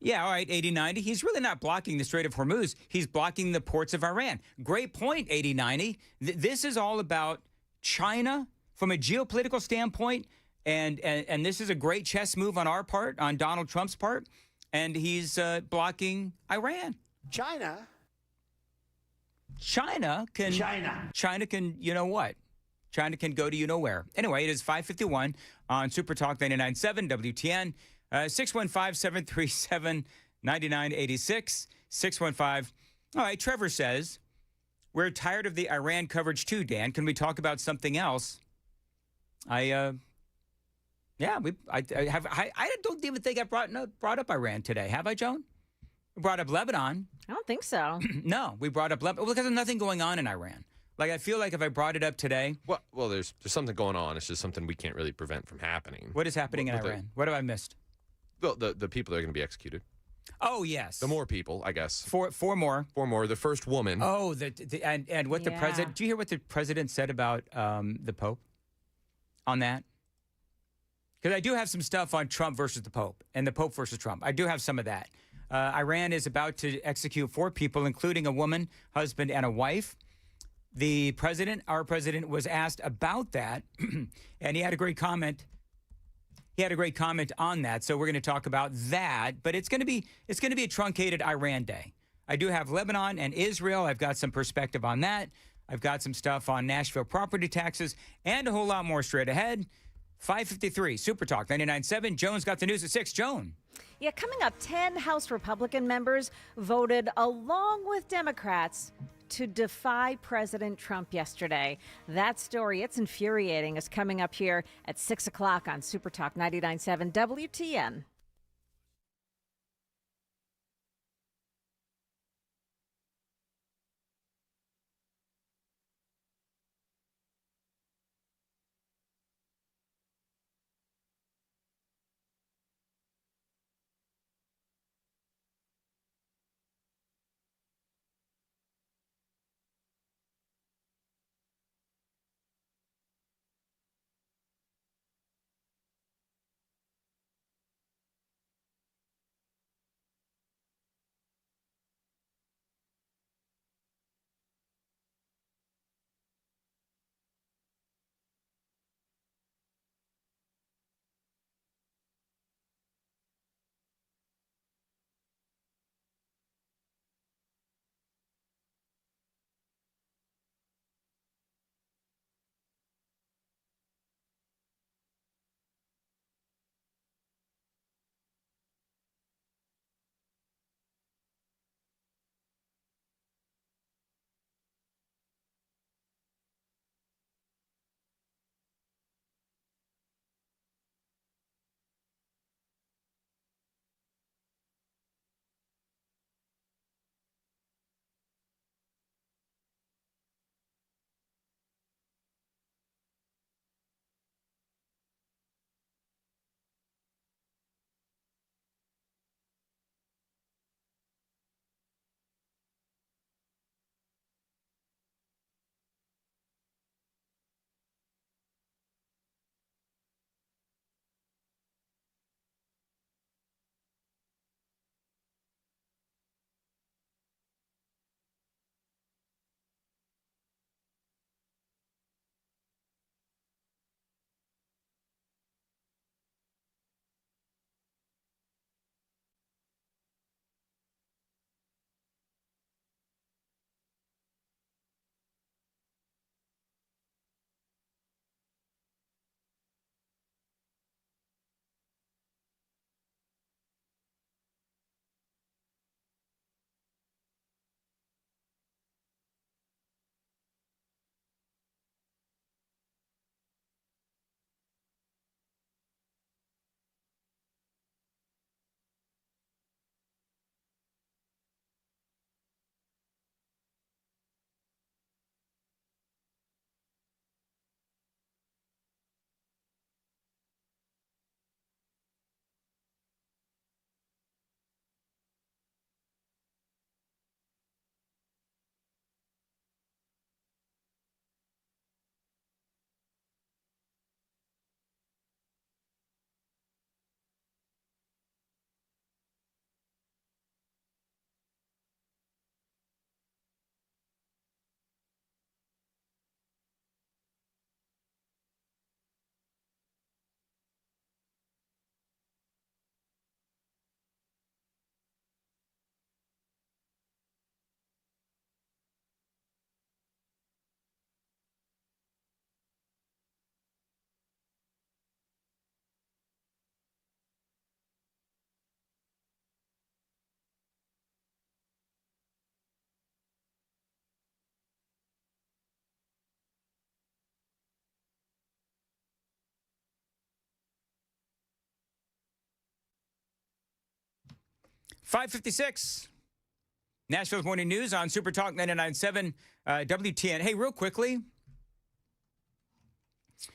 Yeah, all right, 8090. He's really not blocking the Strait of Hormuz. He's blocking the ports of Iran. Great point, 8090. This is all about China from a geopolitical standpoint, and this is a great chess move on our part, on Donald Trump's part, and he's blocking Iran. China can, you know what? China can go to you know where. Anyway, it is 5:51 on Super Talk 99.7 WTN. 615-737-9986. 615. All right, Trevor says, we're tired of the Iran coverage too, Dan. Can we talk about something else? I don't even think I brought up Iran today. Have I, Joan? We brought up Lebanon. I don't think so. No, we brought up Lebanon because there's nothing going on in Iran. Like, I feel like if I brought it up today. Well, there's something going on. It's just something we can't really prevent from happening. What is happening in Iran? What have I missed? Well, the people that are going to be executed. Oh, yes. The more people, I guess. Four more. 4 more. The first woman. Oh, and what the president. Do you hear what the president said about the Pope on that? Because I do have some stuff on Trump versus the Pope and the Pope versus Trump. I do have some of that. Iran is about to execute 4 people, including a woman, husband, and a wife. The president, our president, was asked about that, and he had a great comment. He had a great comment on that, so we're going to talk about that. But it's going to be a truncated Iran day. I do have Lebanon and Israel. I've got some perspective on that. I've got some stuff on Nashville property taxes and a whole lot more straight ahead. 5:53, Super Talk 99.7. Joan's got the news at 6. Joan. Yeah, coming up, 10 House Republican members voted along with Democrats to defy President Trump yesterday. That story, it's infuriating, is coming up here at 6 o'clock on Super Talk 99.7 WTN. $5.56. Nashville's Morning News on Super Talk 99.7 WTN. Hey, real quickly,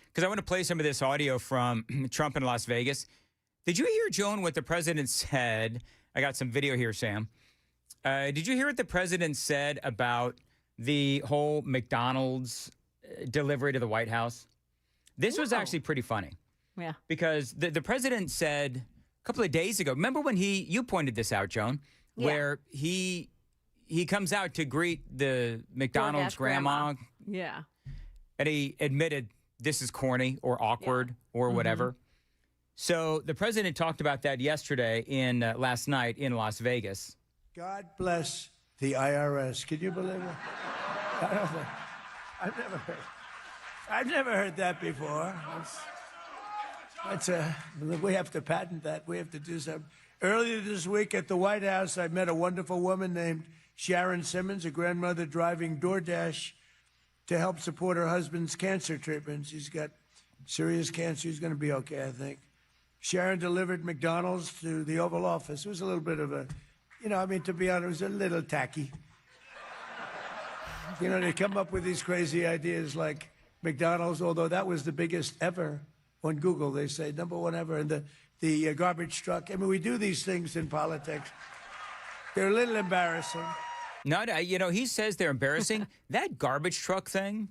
because I want to play some of this audio from Trump in Las Vegas. Did you hear, Joan, what the president said? I got some video here, Sam. Did you hear what the president said about the whole McDonald's delivery to the White House? This was actually pretty funny. Yeah. Because the president said a couple of days ago, remember when you pointed this out, Joan, where he comes out to greet the McDonald's grandma. Yeah. And he admitted this is corny or awkward or whatever. So the president talked about that yesterday last night in Las Vegas. God bless the IRS. Can you believe it? I've never heard that before. We have to patent that. We have to do something. Earlier this week at the White House, I met a wonderful woman named Sharon Simmons, a grandmother driving DoorDash to help support her husband's cancer treatment. She's got serious cancer. She's going to be okay, I think. Sharon delivered McDonald's to the Oval Office. It was a little bit of a, to be honest, it was a little tacky. They come up with these crazy ideas like McDonald's, although that was the biggest ever on Google. They say #1 ever. And the garbage truck. I mean, we do these things in politics. They're a little embarrassing. No, he says they're embarrassing. That garbage truck thing,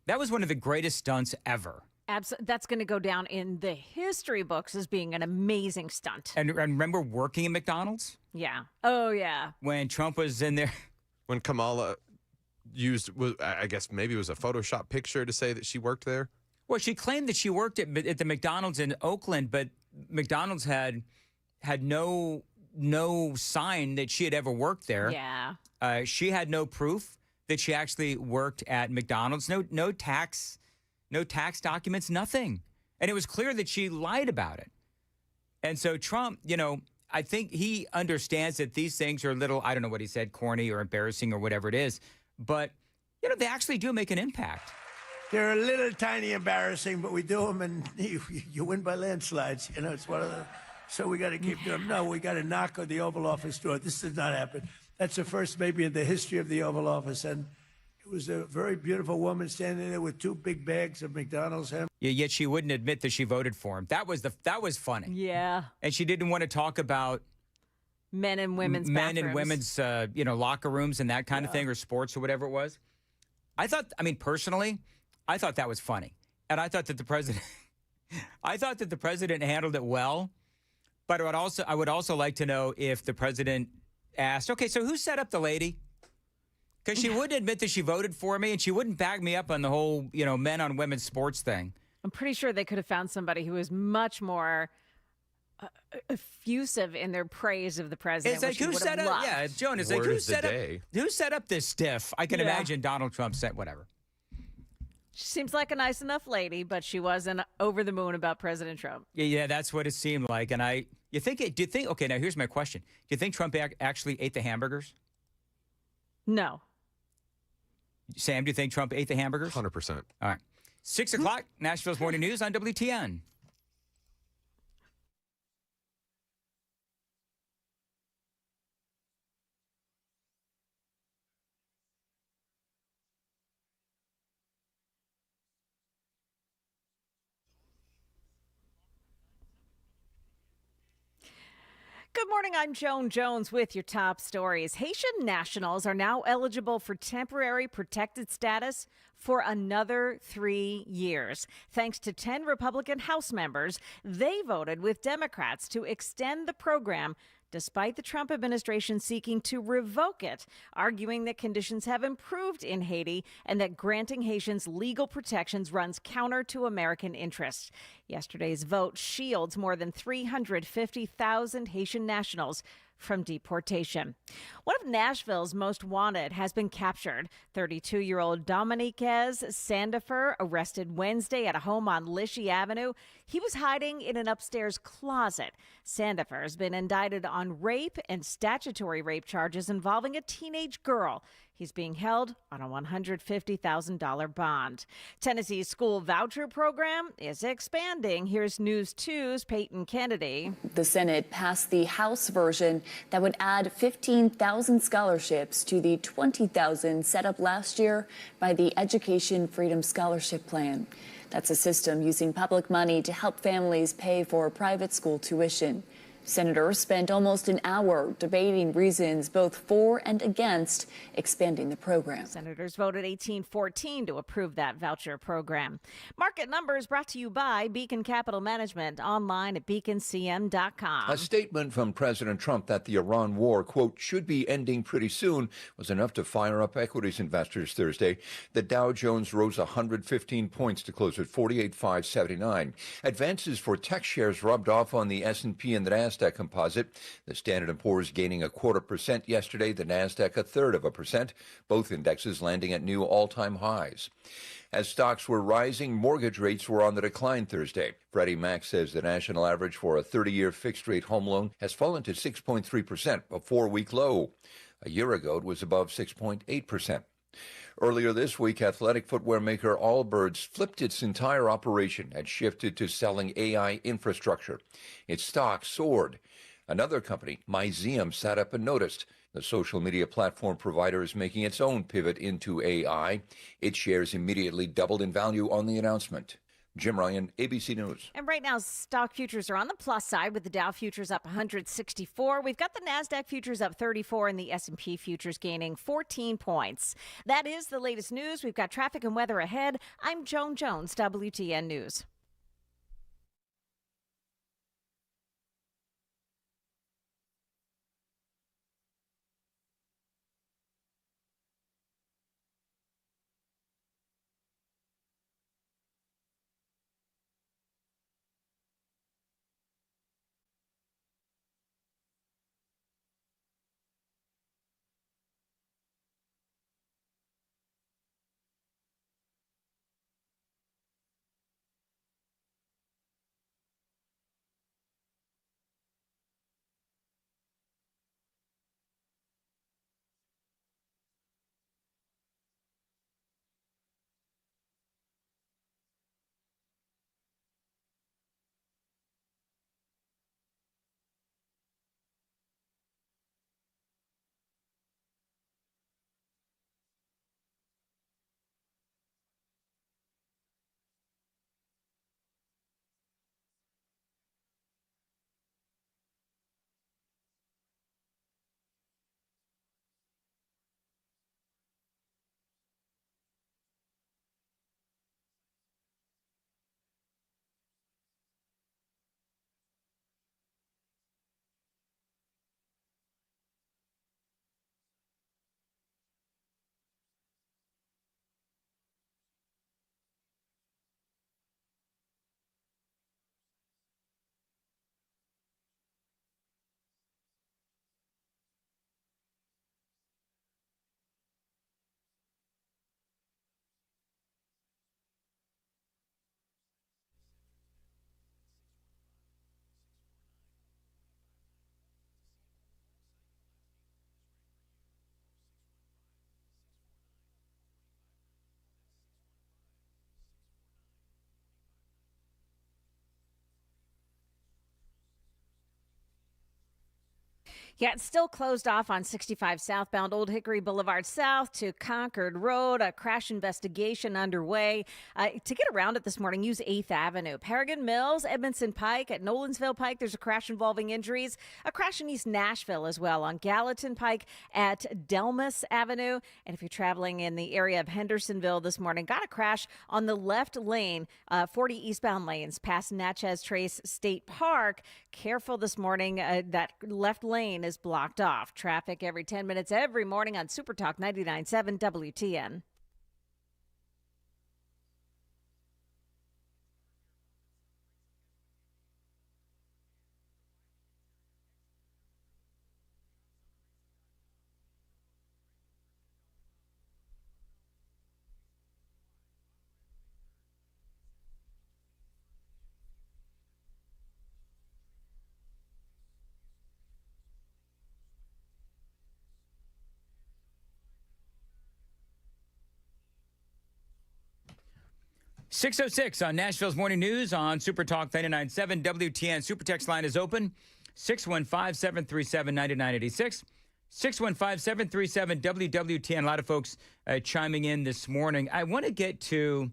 that was one of the greatest stunts ever. That's going to go down in the history books as being an amazing stunt. And remember working at McDonald's? Yeah. Oh, yeah. When Trump was in there. When Kamala I guess maybe it was a Photoshop picture to say that she worked there. Well, she claimed that she worked at the McDonald's in Oakland, but McDonald's had no sign that she had ever worked there. Yeah. She had no proof that she actually worked at McDonald's. No tax documents, nothing. And it was clear that she lied about it. And so Trump, I think he understands that these things are a little, I don't know what he said, corny or embarrassing or whatever it is. But, they actually do make an impact. They're a little tiny embarrassing, but we do them, and you win by landslides. It's one of the. So we got to keep doing them. No, we got to knock on the Oval Office door. This did not happen. That's the first maybe in the history of the Oval Office. And it was a very beautiful woman standing there with 2 big bags of McDonald's ham. Yeah, yet she wouldn't admit that she voted for him. That was funny. Yeah. And she didn't want to talk about men and women's locker rooms and that kind of thing, or sports or whatever it was. Personally, I thought that was funny. And I thought that the president handled it well. But I would also like to know if the president asked, okay, so who set up the lady? Because she wouldn't admit that she voted for me, and she wouldn't back me up on the whole, men on women's sports thing. I'm pretty sure they could have found somebody who was much more effusive in their praise of the president. It's like, who set up? Yeah, Joan, it's like, who set up this stiff? I can imagine Donald Trump said whatever. She seems like a nice enough lady, but she wasn't over the moon about President Trump. Yeah, that's what it seemed like. And do you think, okay, now here's my question. Do you think Trump actually ate the hamburgers? No. Sam, do you think Trump ate the hamburgers? 100%. All right. 6 o'clock, Nashville's Morning News on WTN. Good morning, I'm Joan Jones with your top stories. Haitian nationals are now eligible for temporary protected status for another 3 years. Thanks to 10 Republican House members, they voted with Democrats to extend the program despite the Trump administration seeking to revoke it, arguing that conditions have improved in Haiti and that granting Haitians legal protections runs counter to American interests. Yesterday's vote shields more than 350,000 Haitian nationals from deportation. One of Nashville's most wanted has been captured. 32-year-old Dominiquez Sandifer, arrested Wednesday at a home on Lichey Avenue. He was hiding in an upstairs closet. Sandifer has been indicted on rape and statutory rape charges involving a teenage girl. He's being held on a $150,000 bond. Tennessee's school voucher program is expanding. Here's News 2's Peyton Kennedy. The Senate passed the House version that would add 15,000 scholarships to the 20,000 set up last year by the Education Freedom Scholarship Plan. That's a system using public money to help families pay for private school tuition. Senators spent almost an hour debating reasons both for and against expanding the program. Senators voted 18-14 to approve that voucher program. Market Numbers brought to you by Beacon Capital Management, online at beaconcm.com. A statement from President Trump that the Iran war, quote, should be ending pretty soon was enough to fire up equities investors Thursday. The Dow Jones rose 115 points to close at 48,579. Advances for tech shares rubbed off on the S&P and the Nasdaq composite. The Standard & Poor's gaining 0.25% yesterday, the Nasdaq 0.33%, both indexes landing at new all-time highs. As stocks were rising, mortgage rates were on the decline Thursday. Freddie Mac says the national average for a 30-year fixed-rate home loan has fallen to 6.3%, a 4-week low. A year ago, it was above 6.8%. Earlier this week, athletic footwear maker Allbirds flipped its entire operation and shifted to selling AI infrastructure. Its stock soared. Another company, Myzeum, sat up and noticed. The social media platform provider is making its own pivot into AI. Its shares immediately doubled in value on the announcement. Jim Ryan, ABC News. And right now, stock futures are on the plus side with the Dow futures up 164. We've got the NASDAQ futures up 34 and the S&P futures gaining 14 points. That is the latest news. We've got traffic and weather ahead. I'm Joan Jones, WTN News. Yeah, it's still closed off on 65 southbound Old Hickory Boulevard South to Concord Road. A crash investigation underway. To get around it this morning, use 8th Avenue. Paragon Mills, Edmondson Pike, at Nolansville Pike, there's a crash involving injuries. A crash in East Nashville as well on Gallatin Pike at Delmas Avenue. And if you're traveling in the area of Hendersonville this morning, got a crash on the left lane, 40 eastbound lanes past Natchez Trace State Park. Careful this morning, that left lane is blocked off. Traffic every 10 minutes every morning on Super Talk 99.7 WTN. 6:06 on Nashville's Morning News on Super Talk 99.7 WTN. Super text line is open, 615-737-9986. 615-737-WWTN. A lot of folks chiming in this morning. I want to get to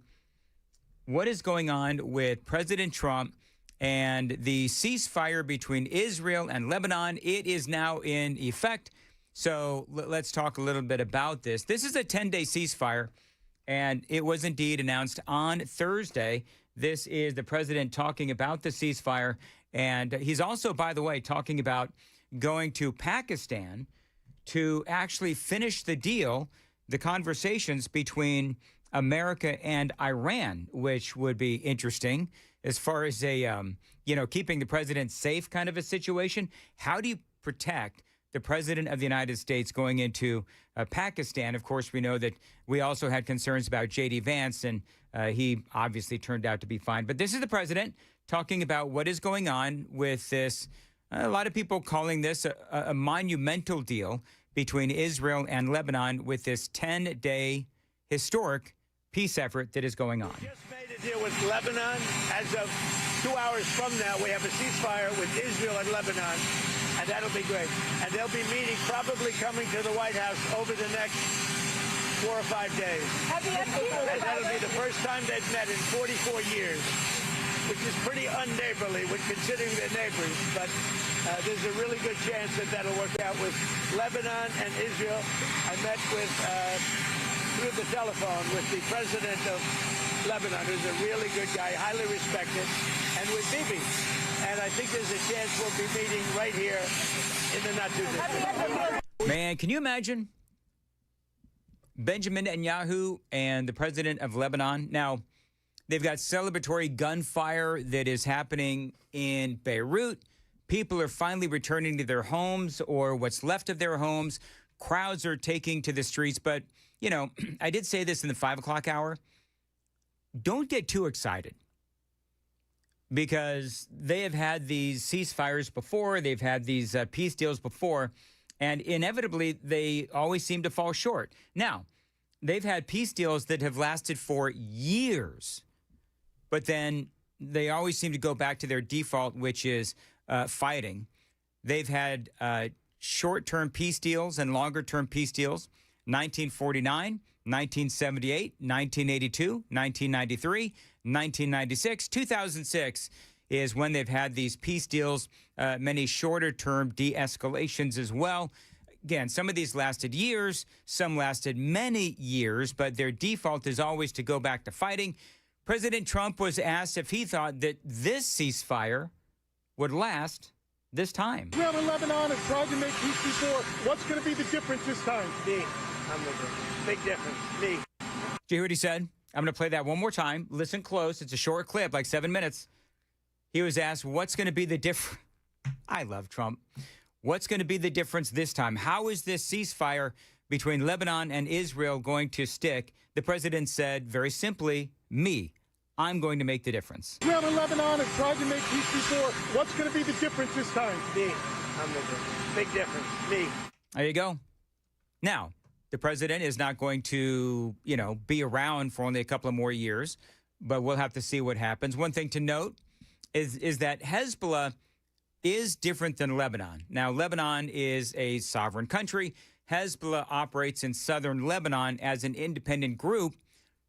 what is going on with President Trump and the ceasefire between Israel and Lebanon. It is now in effect. So let's talk a little bit about this. This is a 10-day ceasefire, and it was indeed announced on Thursday. This is the president talking about the ceasefire. And he's also, by the way, talking about going to Pakistan to actually finish the deal, the conversations between America and Iran, which would be interesting as far as a, keeping the president safe kind of a situation. How do you protect the president of the United States going into Pakistan? Of course, we know that we also had concerns about J.D. Vance, and he obviously turned out to be fine. But this is the president talking about what is going on with this. A lot of people calling this a monumental deal between Israel and Lebanon with this 10-day historic peace effort that is going on. We just made a deal with Lebanon. As of 2 hours from now, we have a ceasefire with Israel and Lebanon, and that'll be great. And they'll be meeting, probably coming to the White House over the next 4 or 5 days. And that'll be the first time they've met in 44 years, which is pretty unneighborly when considering they're neighbors. But there's a really good chance that that'll work out with Lebanon and Israel. I met with, through the telephone, with the president of Lebanon, who's a really good guy, highly respected, and with Bibi. And I think there's a chance we'll be meeting right here in the not-too-distant. Man, can you imagine Benjamin Netanyahu and the president of Lebanon? Now, they've got celebratory gunfire that is happening in Beirut. People are finally returning to their homes or what's left of their homes. Crowds are taking to the streets. But, I did say this in the 5 o'clock hour. Don't get too excited, because they have had these ceasefires before. They've had these peace deals before, and inevitably they always seem to fall short. Now, they've had peace deals that have lasted for years, but then they always seem to go back to their default, which is fighting. They've had short-term peace deals and longer-term peace deals, 1949, 1978, 1982, 1993, 1996. 2006 is when they've had these peace deals, many shorter-term de-escalations as well. Again, some of these lasted years, some lasted many years, but their default is always to go back to fighting. President Trump was asked if he thought that this ceasefire would last this time. Israel and Lebanon have tried to make peace before. What's going to be the difference this time? Me. I'm the big difference. Me. Did you hear what he said? I'm going to play that one more time. Listen close. It's a short clip, like 7 minutes. He was asked, what's going to be the difference? I love Trump. What's going to be the difference this time? How is this ceasefire between Lebanon and Israel going to stick? The president said, very simply, me. I'm going to make the difference. Israel and Lebanon have tried to make peace before. What's going to be the difference this time? Me. I'm the big difference. Me. There you go. Now, the president is not going to, be around for only a couple of more years, but we'll have to see what happens. One thing to note is that Hezbollah is different than Lebanon. Now, Lebanon is a sovereign country. Hezbollah operates in southern Lebanon as an independent group.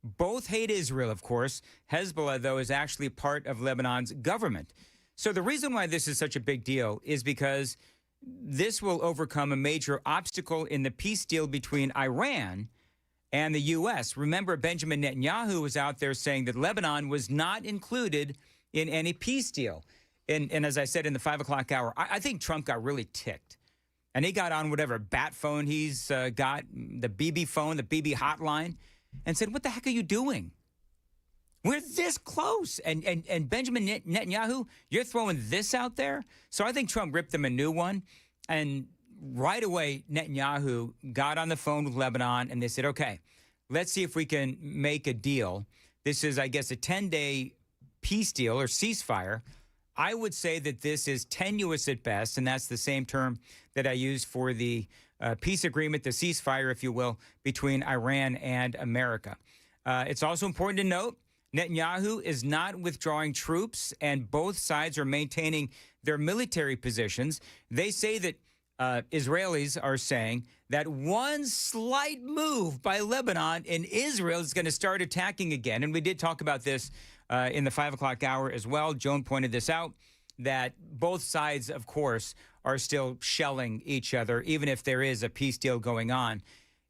Both hate Israel, of course. Hezbollah, though, is actually part of Lebanon's government. So the reason why this is such a big deal is because this will overcome a major obstacle in the peace deal between Iran and the U.S. Remember, Benjamin Netanyahu was out there saying that Lebanon was not included in any peace deal. And as I said in the 5 o'clock hour, I think Trump got really ticked. And he got on whatever bat phone he's got, the BB phone, the BB hotline, and said, what the heck are you doing? We're this close. And Benjamin Netanyahu, you're throwing this out there? So I think Trump ripped them a new one. And right away, Netanyahu got on the phone with Lebanon, and they said, okay, let's see if we can make a deal. This is, I guess, a 10-day peace deal or ceasefire. I would say that this is tenuous at best, and that's the same term that I used for the peace agreement, the ceasefire, if you will, between Iran and America. It's also important to note Netanyahu is not withdrawing troops, and both sides are maintaining their military positions. They say that Israelis are saying that one slight move by Lebanon and Israel is going to start attacking again. And we did talk about this in the 5 o'clock hour as well. Joan pointed this out, that both sides, of course, are still shelling each other, even if there is a peace deal going on.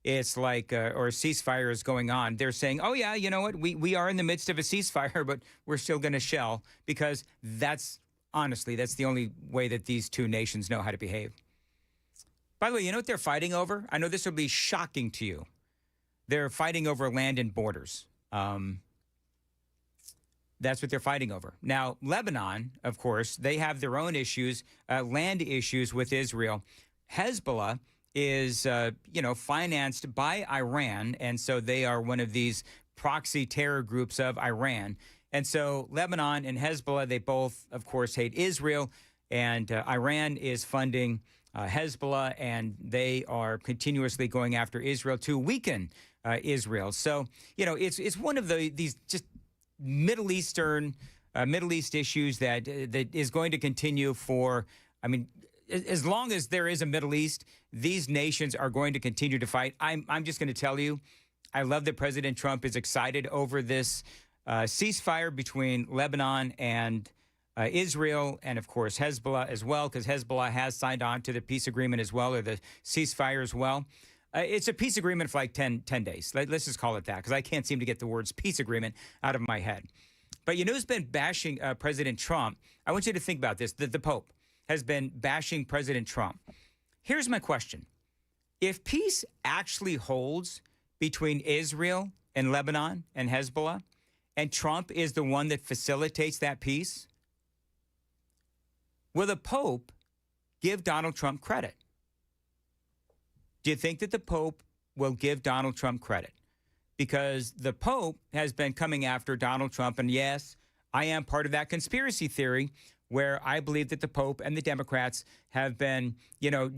It's like, or a ceasefire is going on. They're saying, oh, yeah, you know what? We are in the midst of a ceasefire, but we're still going to shell, because honestly, that's the only way that these two nations know how to behave. By the way, you know what they're fighting over? I know this will be shocking to you. They're fighting over land and borders. That's what they're fighting over. Now, Lebanon, of course, they have their own issues, land issues with Israel. Hezbollah is, financed by Iran, and so they are one of these proxy terror groups of Iran. And so Lebanon and Hezbollah, they both, of course, hate Israel, and Iran is funding Hezbollah, and they are continuously going after Israel to weaken Israel. So, it's one of these just Middle East issues that is going to continue for, as long as there is a Middle East, these nations are going to continue to fight. I'm just going to tell you, I love that President Trump is excited over this ceasefire between Lebanon and Israel, and of course Hezbollah as well, because Hezbollah has signed on to the peace agreement as well, or the ceasefire as well. It's a peace agreement for like 10 days. Let's just call it that, because I can't seem to get the words peace agreement out of my head. But you know who's been bashing President Trump? I want you to think about this. The Pope has been bashing President Trump. Here's my question. If peace actually holds between Israel and Lebanon and Hezbollah, and Trump is the one that facilitates that peace, will the Pope give Donald Trump credit? Do you think that the Pope will give Donald Trump credit? Because the Pope has been coming after Donald Trump, and yes, I am part of that conspiracy theory where I believe that the Pope and the Democrats have been,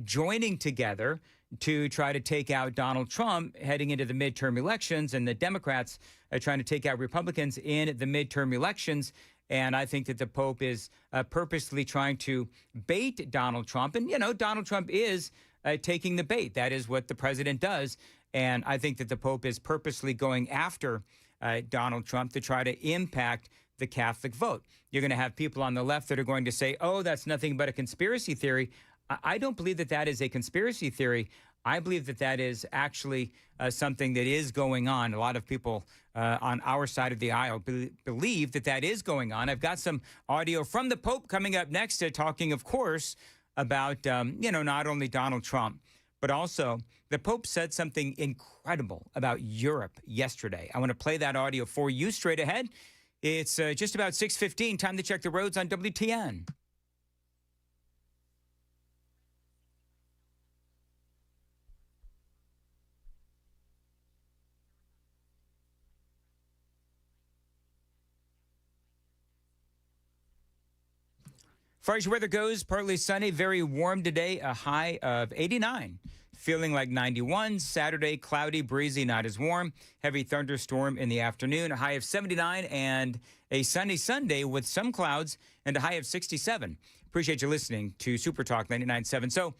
joining together to try to take out Donald Trump heading into the midterm elections, and the Democrats are trying to take out Republicans in the midterm elections. And I think that the Pope is purposely trying to bait Donald Trump. And, Donald Trump is taking the bait. That is what the president does. And I think that the Pope is purposely going after Donald Trump to try to impact the Catholic vote. You're going to have people on the left that are going to say, oh, that's nothing but a conspiracy theory. I don't believe that that is a conspiracy theory. I believe that that is actually something that is going on. A lot of people on our side of the aisle believe that that is going on. I've got some audio from the Pope coming up next, talking, of course, about, not only Donald Trump, but also the Pope said something incredible about Europe yesterday. I want to play that audio for you straight ahead. It's just about 6:15. Time to check the roads on WTN. As far as your weather goes, partly sunny, very warm today, a high of 89. Feeling like 91. Saturday, cloudy, breezy, not as warm. Heavy thunderstorm in the afternoon, a high of 79, and a sunny Sunday with some clouds and a high of 67. Appreciate you listening to Super Talk 99.7. So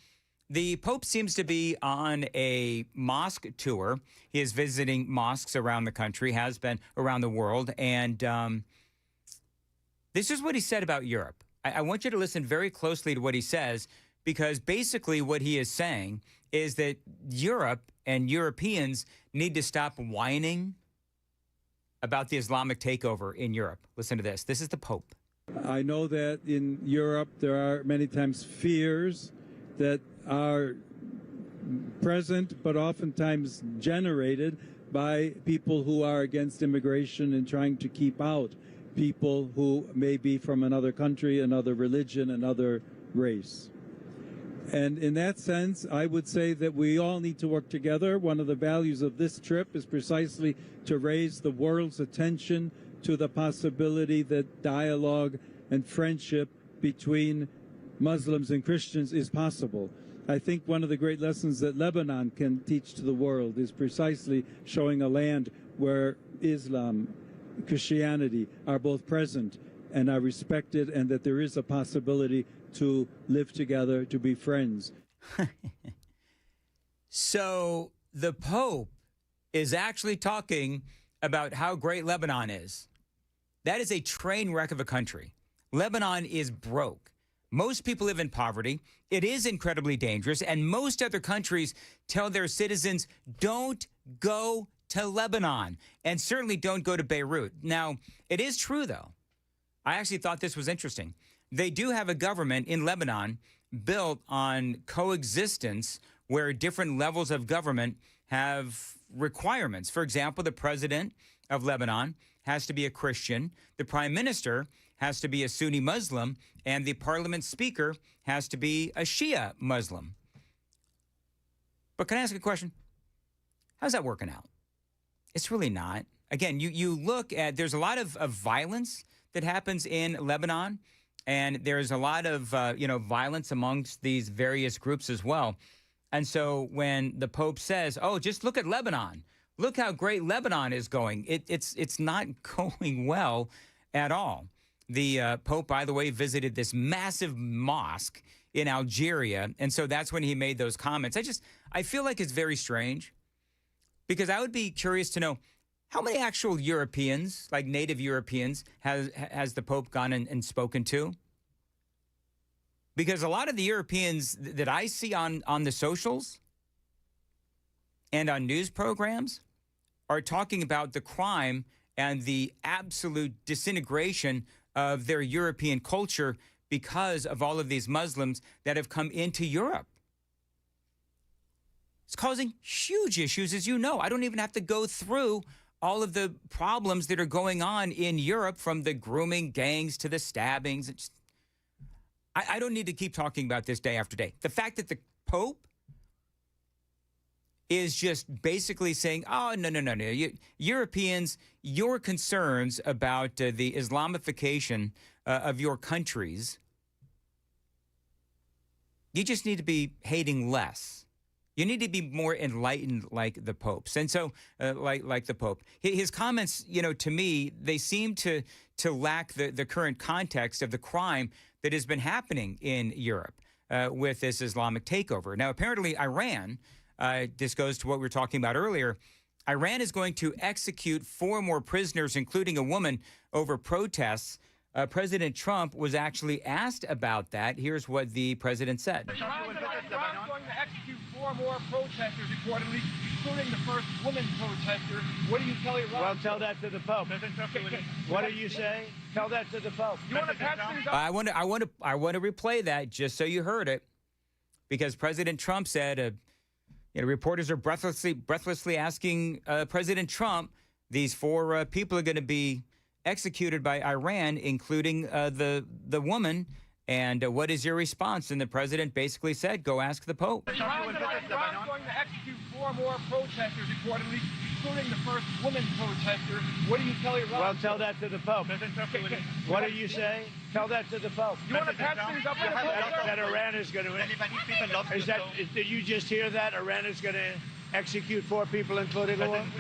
the Pope seems to be on a mosque tour. He is visiting mosques around the country, has been around the world. And this is what he said about Europe. I want you to listen very closely to what he says, because basically what he is saying is that Europe and Europeans need to stop whining about the Islamic takeover in Europe. Listen to this. This is the Pope. I know that in Europe there are many times fears that are present but oftentimes generated by people who are against immigration and trying to keep out people who may be from another country, another religion, another race. And in that sense, I would say that we all need to work together. One of the values of this trip is precisely to raise the world's attention to the possibility that dialogue and friendship between Muslims and Christians is possible. I think one of the great lessons that Lebanon can teach to the world is precisely showing a land where Islam Christianity are both present and are respected, and that there is a possibility to live together, to be friends. So the Pope is actually talking about how great Lebanon is. That is a train wreck of a country. Lebanon is broke. Most people live in poverty. It is incredibly dangerous. And most other countries tell their citizens, don't go to Lebanon, and certainly don't go to Beirut. Now, it is true, though. I actually thought this was interesting. They do have a government in Lebanon built on coexistence where different levels of government have requirements. For example, the president of Lebanon has to be a Christian. The prime minister has to be a Sunni Muslim, and the parliament speaker has to be a Shia Muslim. But can I ask a question? How's that working out? It's really not. Again, you look at, there's a lot of violence that happens in Lebanon, and there's a lot of violence amongst these various groups as well. And so when the Pope says, oh, just look at Lebanon, look how great Lebanon is going, it's not going well at all. The Pope, by the way, visited this massive mosque in Algeria, and so that's when he made those comments. I feel like it's very strange, because I would be curious to know how many actual Europeans, like native Europeans, has the Pope gone and spoken to? Because a lot of the Europeans that I see on the socials and on news programs are talking about the crime and the absolute disintegration of their European culture because of all of these Muslims that have come into Europe. It's causing huge issues, as you know. I don't even have to go through all of the problems that are going on in Europe, from the grooming gangs to the stabbings. I don't need to keep talking about this day after day. The fact that the Pope is just basically saying, oh, no. Europeans, your concerns about the Islamification of your countries, you just need to be hating less. You need to be more enlightened like the Popes. And so, like the Pope, his comments, to me, they seem to lack the current context of the crime that has been happening in Europe with this Islamic takeover. Now, apparently, Iran, this goes to what we were talking about earlier, Iran is going to execute 4 more prisoners, including a woman, over protests. President Trump was actually asked about that. Here's what the president said. Iran's going to execute 4 more protesters, reportedly, including the first woman protester. What do you tell Iran? Well, tell that to the Pope. What do you say? Tell that to the Pope. You want to patch things up? I want to replay that just so you heard it, because President Trump said, reporters are breathlessly asking President Trump, these 4 people are going to be executed by Iran, including the woman. And what is your response? And the president basically said, go ask the Pope. Iran's going to execute 4 more protesters, reportedly, including the first woman protester. What do you tell Iran? Well, tell that to the Pope. What do you say? Tell that to the Pope. You want to patch things up with the Pope? That Iran is going to... Did you just hear that? Iran is going to execute 4 people, including a woman?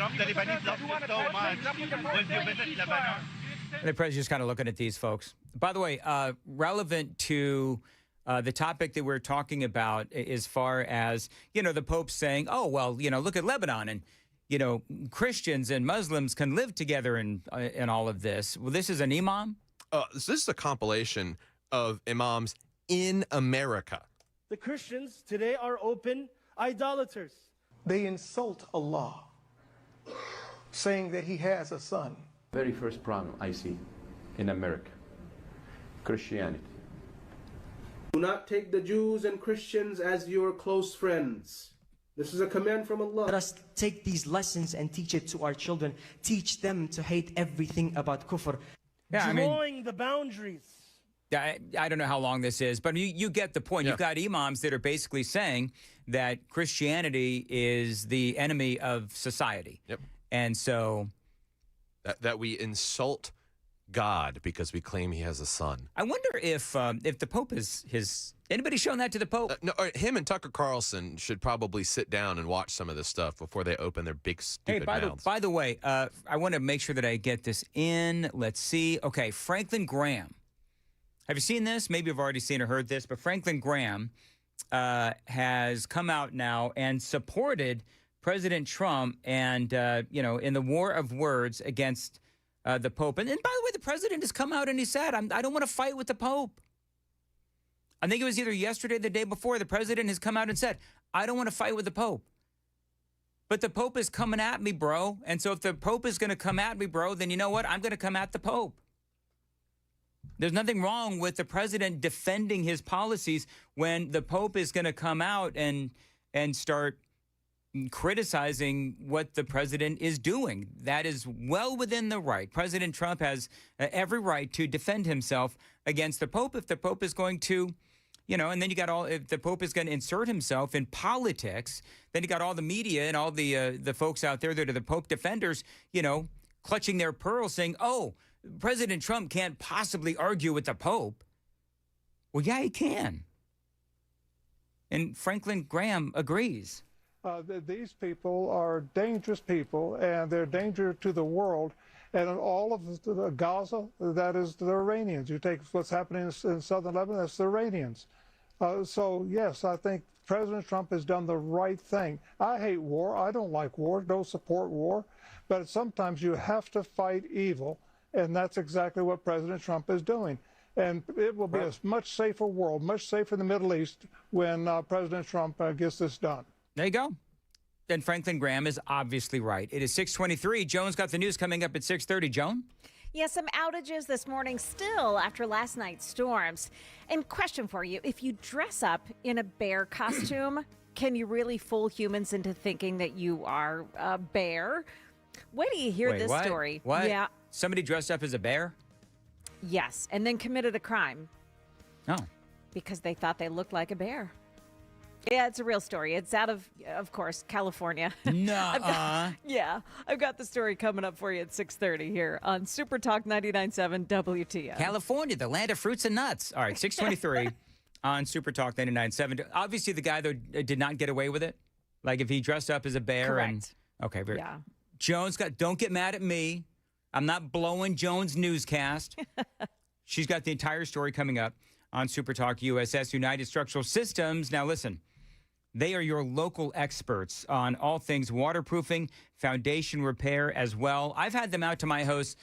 And the president's just kind of looking at these folks. By the way, relevant to the topic that we're talking about, as far as, the Pope saying, oh, well, look at Lebanon, and, Christians and Muslims can live together in all of this. Well, this is an imam? This is a compilation of imams in America. The Christians today are open idolaters. They insult Allah, saying that he has a son. Very first problem I see in America, Christianity. Do not take the Jews and Christians as your close friends. This is a command from Allah. Let us take these lessons and teach it to our children. Teach them to hate everything about kufr. Yeah, Drawing the boundaries. I don't know how long this is, but you get the point. Yeah. You've got imams that are basically saying that Christianity is the enemy of society. Yep. And so... That we insult God because we claim he has a son. I wonder if the Pope is his. Anybody shown that to the Pope? No, him and Tucker Carlson should probably sit down and watch some of this stuff before they open their big stupid mouths. By the way, I want to make sure that I get this in. Let's see. Okay, Franklin Graham. Have you seen this? Maybe you've already seen or heard this, but Franklin Graham has come out now and supported President Trump and, in the war of words against the Pope. And by the way, the president has come out and he said, I don't want to fight with the Pope. I think it was either yesterday or the day before, the president has come out and said, I don't want to fight with the Pope. But the Pope is coming at me, bro. And so if the Pope is going to come at me, bro, then you know what? I'm going to come at the Pope. There's nothing wrong with the president defending his policies when the Pope is going to come out and start criticizing what the president is doing. That is well within the right. President Trump has every right to defend himself against the Pope if the Pope is going to, and then you got if the Pope is going to insert himself in politics, then you got all the media and all the folks out there that are the Pope defenders, clutching their pearls saying, oh, President Trump can't possibly argue with the Pope. Well, yeah, he can. And Franklin Graham agrees. These people are dangerous people, and they're danger to the world. And in all of the Gaza, that is the Iranians. You take what's happening in southern Lebanon, that's the Iranians. So, yes, I think President Trump has done the right thing. I hate war. I don't like war. Don't support war. But sometimes you have to fight evil, and that's exactly what President Trump is doing. And it will be a much safer world, much safer in the Middle East when President Trump gets this done. There you go. And Franklin Graham is obviously right. It is 6:23. Joan's got the news coming up at 6:30. Joan? Yeah, some outages this morning still after last night's storms. And question for you, if you dress up in a bear costume, can you really fool humans into thinking that you are a bear? Wait till you hear this story. What? Yeah. Somebody dressed up as a bear? Yes, and then committed a crime. Oh. Because they thought they looked like a bear. Yeah, it's a real story. It's out of course, California. Nuh-uh. I've got the story coming up for you at 6:30 here on Super Talk 99.7 WTN. California, the land of fruits and nuts. All right, 6:23 on Super Talk 99.7. Obviously, the guy, though, did not get away with it. Like, if he dressed up as a bear. Correct. Okay, very. Yeah. Joan's don't get mad at me. I'm not blowing Joan's newscast. She's got the entire story coming up on Super Talk USS United Structural Systems. Now, listen. They are your local experts on all things waterproofing, foundation repair as well. I've had them out to my house.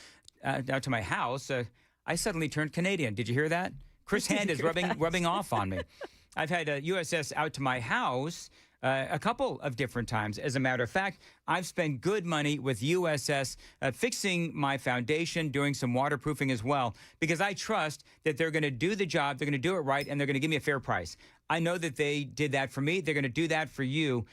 I suddenly turned Canadian. Did you hear that? Chris Hand is rubbing off on me. I've had USS out to my house a couple of different times. As a matter of fact, I've spent good money with USS fixing my foundation, doing some waterproofing as well, because I trust that they're going to do the job, they're going to do it right, and they're going to give me a fair price. I know that they did that for me. They're going to do that for you.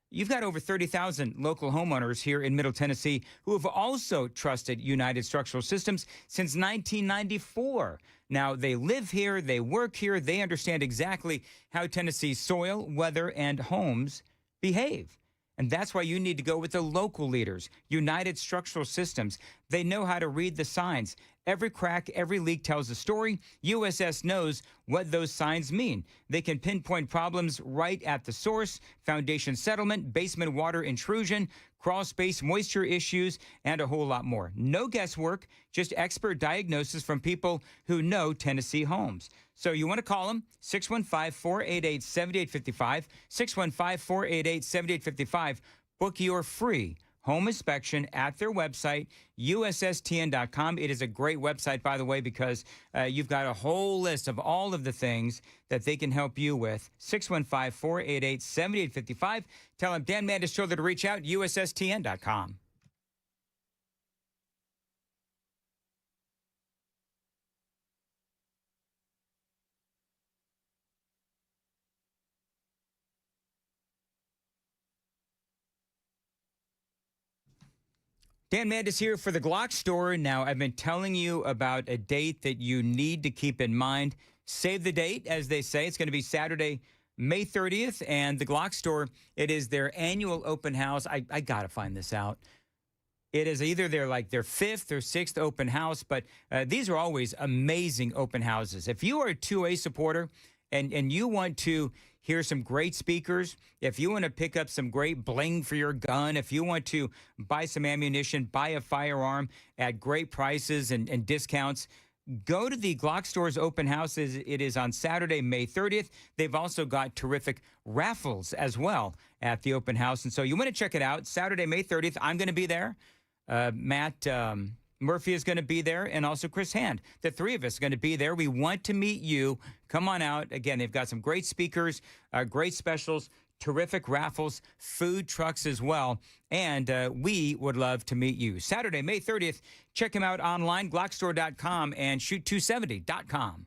You've got over 30,000 local homeowners here in Middle Tennessee who have also trusted United Structural Systems since 1994. Now, they live here, they work here, they understand exactly how Tennessee's soil, weather, and homes behave. And that's why you need to go with the local leaders, United Structural Systems. They know how to read the signs. Every crack, every leak tells a story. USS knows what those signs mean. They can pinpoint problems right at the source: foundation settlement, basement water intrusion, crawl space moisture issues, and a whole lot more. No guesswork, just expert diagnosis from people who know Tennessee homes. So you want to call them, 615-488-7855, 615-488-7855. Book your free home inspection at their website, USSTN.com. It is a great website, by the way, because you've got a whole list of all of the things that they can help you with. 615-488-7855. Tell them Dan Mandis told you to reach out, USSTN.com. Dan Mandis here for the Glock store. Now, I've been telling you about a date that you need to keep in mind. Save the date, as they say. It's going to be Saturday, May 30th, and the Glock store, it is their annual open house. I got to find this out. It is either their fifth or sixth open house, but these are always amazing open houses. If you are a 2A supporter and you want to hear some great speakers, if you want to pick up some great bling for your gun, if you want to buy some ammunition, buy a firearm at great prices and discounts, go to the Glock Store's open house. It is on Saturday, May 30th. They've also got terrific raffles as well at the open house. And so you want to check it out. Saturday, May 30th. I'm going to be there. Matt Murphy is going to be there, and also Chris Hand. The three of us are going to be there. We want to meet you. Come on out. Again, they've got some great speakers, great specials, terrific raffles, food trucks as well. And we would love to meet you. Saturday, May 30th. Check him out online, glockstore.com and shoot270.com.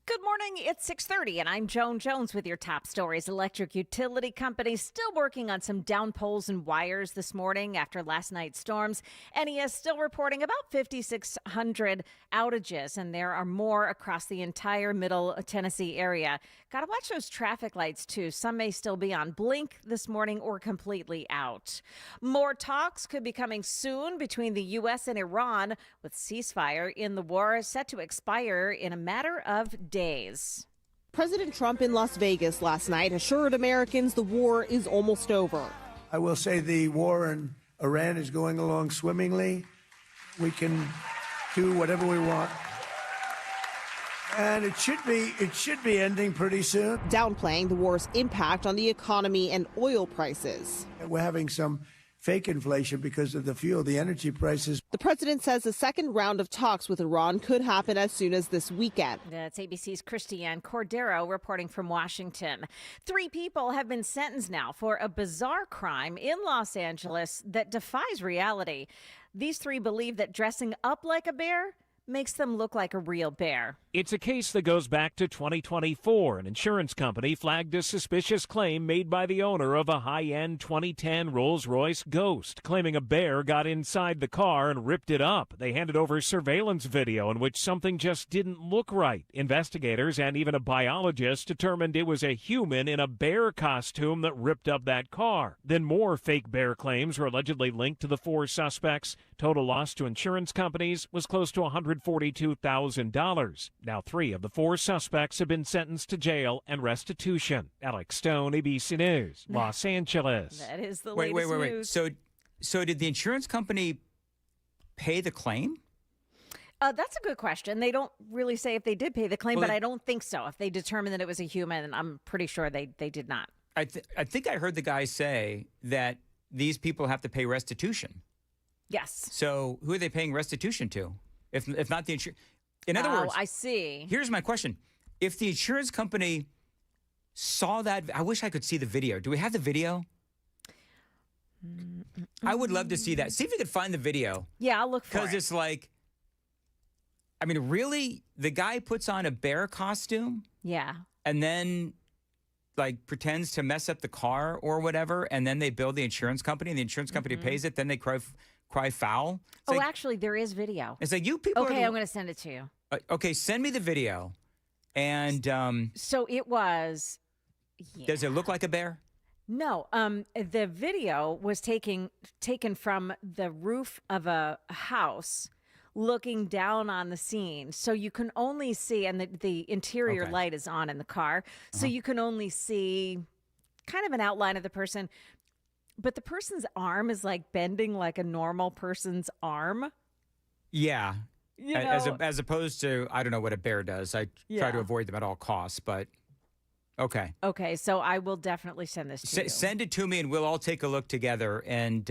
Good morning. It's 6:30, and I'm Joan Jones with your top stories. Electric utility companies still working on some down poles and wires this morning after last night's storms. NES still reporting about 5,600 outages, and there are more across the entire Middle Tennessee area. Got to watch those traffic lights, too. Some may still be on blink this morning or completely out. More talks could be coming soon between the U.S. and Iran, with ceasefire in the war set to expire in a matter of days. President Trump in Las Vegas last night assured Americans the war is almost over. I will say the war in Iran is going along swimmingly. We can do whatever we want. And it should be ending pretty soon. Downplaying the war's impact on the economy and oil prices. We're having some fake inflation because of the fuel, the energy prices. The president says a second round of talks with Iran could happen as soon as this weekend. That's ABC's Christiane Cordero reporting from Washington. 3 people have been sentenced now for a bizarre crime in Los Angeles that defies reality. These 3 believe that dressing up like a bear makes them look like a real bear. It's a case that goes back to 2024. An insurance company flagged a suspicious claim made by the owner of a high-end 2010 Rolls-Royce Ghost, claiming a bear got inside the car and ripped it up. They handed over surveillance video in which something just didn't look right. Investigators and even a biologist determined it was a human in a bear costume that ripped up that car. Then more fake bear claims were allegedly linked to the 4 suspects. Total loss to insurance companies was close to $142,000. Now 3 of the 4 suspects have been sentenced to jail and restitution. Alex Stone, ABC News, Los Angeles. That is the wait, latest wait. news. So did the insurance company pay the claim? That's a good question. They don't really say if they did pay the claim, Well, but I don't think so. If they determined that it was a human, I'm pretty sure they did not. I think I heard the guy say that these people have to pay restitution. Yes. So who are they paying restitution to? If not the insurance? In other words, I see. Here's my question. If the insurance company saw that, I wish I could see the video. Do we have the video? I would love to see that. See if you could find the video. Yeah, I'll look for it. Because it's like, I mean, really? The guy puts on a bear costume? Yeah. And then, like, pretends to mess up the car or whatever, and then they bill the insurance company, and the insurance company pays it, then they cry foul. It's like, actually, there is video. it's like you people Okay, are I'm going to send it to you. okay, send me the video. And So it was. does it look like a bear? No, the video was taken from the roof of a house, looking down on the scene. So you can only see, and the interior Okay. light is on in the car, so you can only see kind of an outline of the person. But the person's arm is like bending like a normal person's arm. Yeah. You as know- as opposed to, I don't know what a bear does. I try Yeah. to avoid them at all costs, but okay. Okay, so I will definitely send this to you. Send it to me and we'll all take a look together. And,